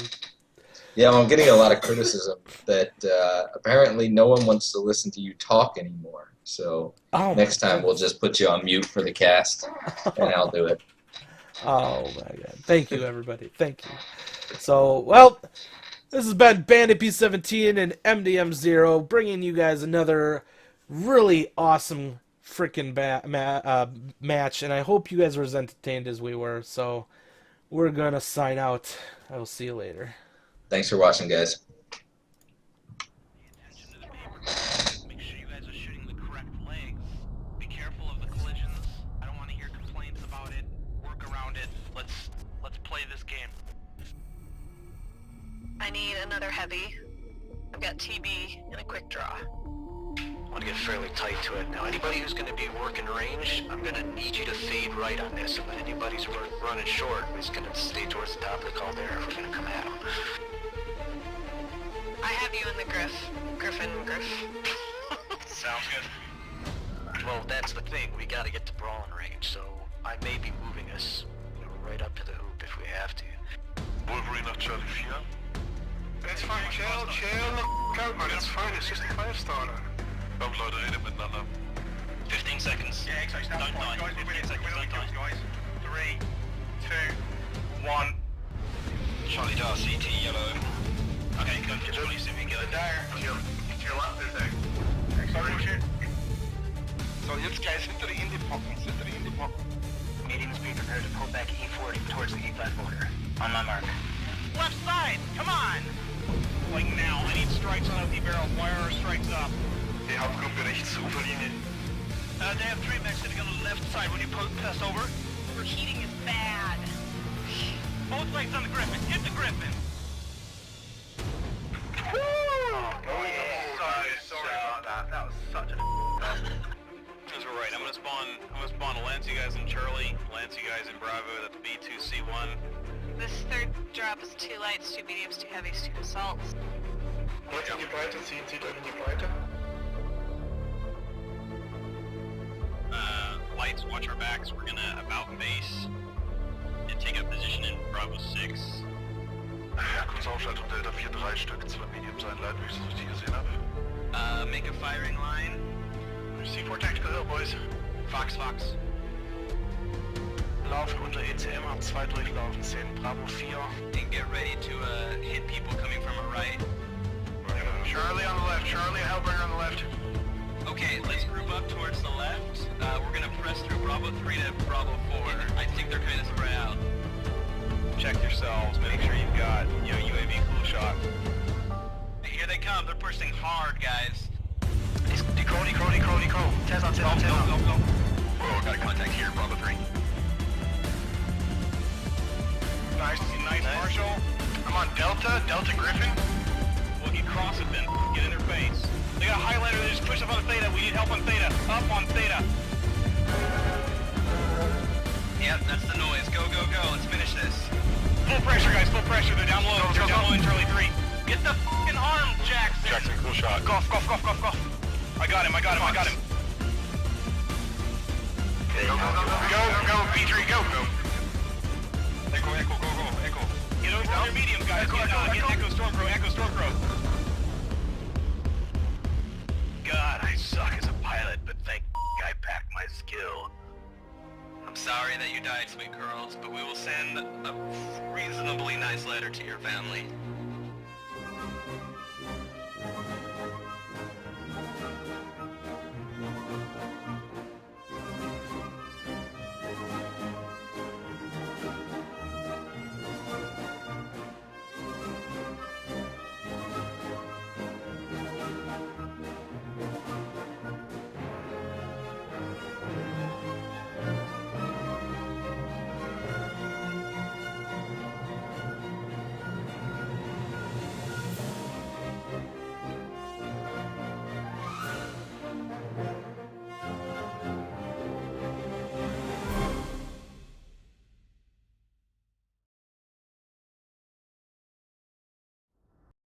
Yeah, well, I'm getting a lot of criticism that apparently no one wants to listen to you talk anymore. So next time we'll just put you on mute for the cast, and I'll do it. Oh my god. Thank you, everybody. Thank you. So, well, this has been Bandit P17 and MDM0 bringing you guys another really awesome freaking match, and I hope you guys were as entertained as we were. So, we're going to sign out. I will see you later. Thanks for watching, guys. Make sure you guys are shooting the correct legs. Be careful of the collisions. I don't want to hear complaints about it. Work around it. Let's play this game. I need another heavy. I've got TB and a quick draw. I want to get fairly tight to it. Now, anybody who's going to be working range, I'm going to need you to fade right on this. If anybody's running short, is going to stay towards the top of the call there if we're going to come at them. I have you in the Griff. Griff. Sounds good. Well, that's the thing. We got to get to brawling range, so I may be moving us right up to the hoop if we have to. Wolverine nach Charlie 4. That's fine, chill the out, man, it's fine, it's just a 5-starter. Komm, Leute, redet miteinander. 15 seconds. Yeah, exactly. Don't die. 15 seconds, don't die. Guys. 3, 2, 1. Charlie Dar, CT, yellow. Okay, go for 20, see if we can get it. There. To your left, there's a... Sorry, shoot. So, jetzt guys, hinter die Indie-Pocken. Mediums be prepared to pull back E40 towards the E5 border. On my mark. Left side, come on! Like now, I need strikes on the barrel. Wire or strikes up. Die Hauptgruppe rechts, Uferlinie. They have 3 mechs sitting on the left side when you pass over. Overheating is bad. Both legs on the Griffin. Hit the Griffin. Oh yeah. Sorry about that. That was such a That's right. I'm gonna spawn Lance, you guys in Charlie, Lance, you guys in Bravo. That's B2C1. This third drop is 2 lights, 2 mediums, 2 heavies, 2 assaults. What's in die Breite? Ziehen Sie in die Breite. Lights, watch our backs. We're gonna about base and take up position in Bravo 6. Ja, kurz Aufschaltung Delta 4, 3 Stück, 2 Mediums, ein Light, wie ich es richtig gesehen habe. Make a firing line. C4 Tactical Hill, boys. Fox. Laufe unter ECM, hab 2 durchlaufen, 10 Bravo 4. And get ready to hit people coming from our right. Charlie on the left, Charlie and Hellbringer on the left. Okay, let's group up towards the left. We're gonna press through Bravo 3 to Bravo 4. I think they're kind of spread out. Check yourselves, make sure you've got, UAV cool shot. Here they come, they're pushing hard, guys. Deco. Tez on. Go. Oh, got a contact here, Bravo 3. Nice, Marshall. I'm on Delta Griffin. Well, get cross it then. Get in their face. They got a highlighter, they just pushed up on Theta. We need help on Theta. Up on Theta. Yep, that's the noise. Go, go, go. Let's finish this. Full pressure, guys. Full pressure. They're down low. They're down low in Charlie 3. Get the fucking arm, Jackson. Jackson, cool shot. Cough, cough, cough, cough, cough. I got him. Go, P3, go. Echo, echo, go. Get over on your medium, guys. Get Echo Stormcrow, Echo Stormcrow. God, I suck as a pilot, but thank I packed my skill. I'm sorry that you died, sweet girls, but we will send a reasonably nice letter to your family.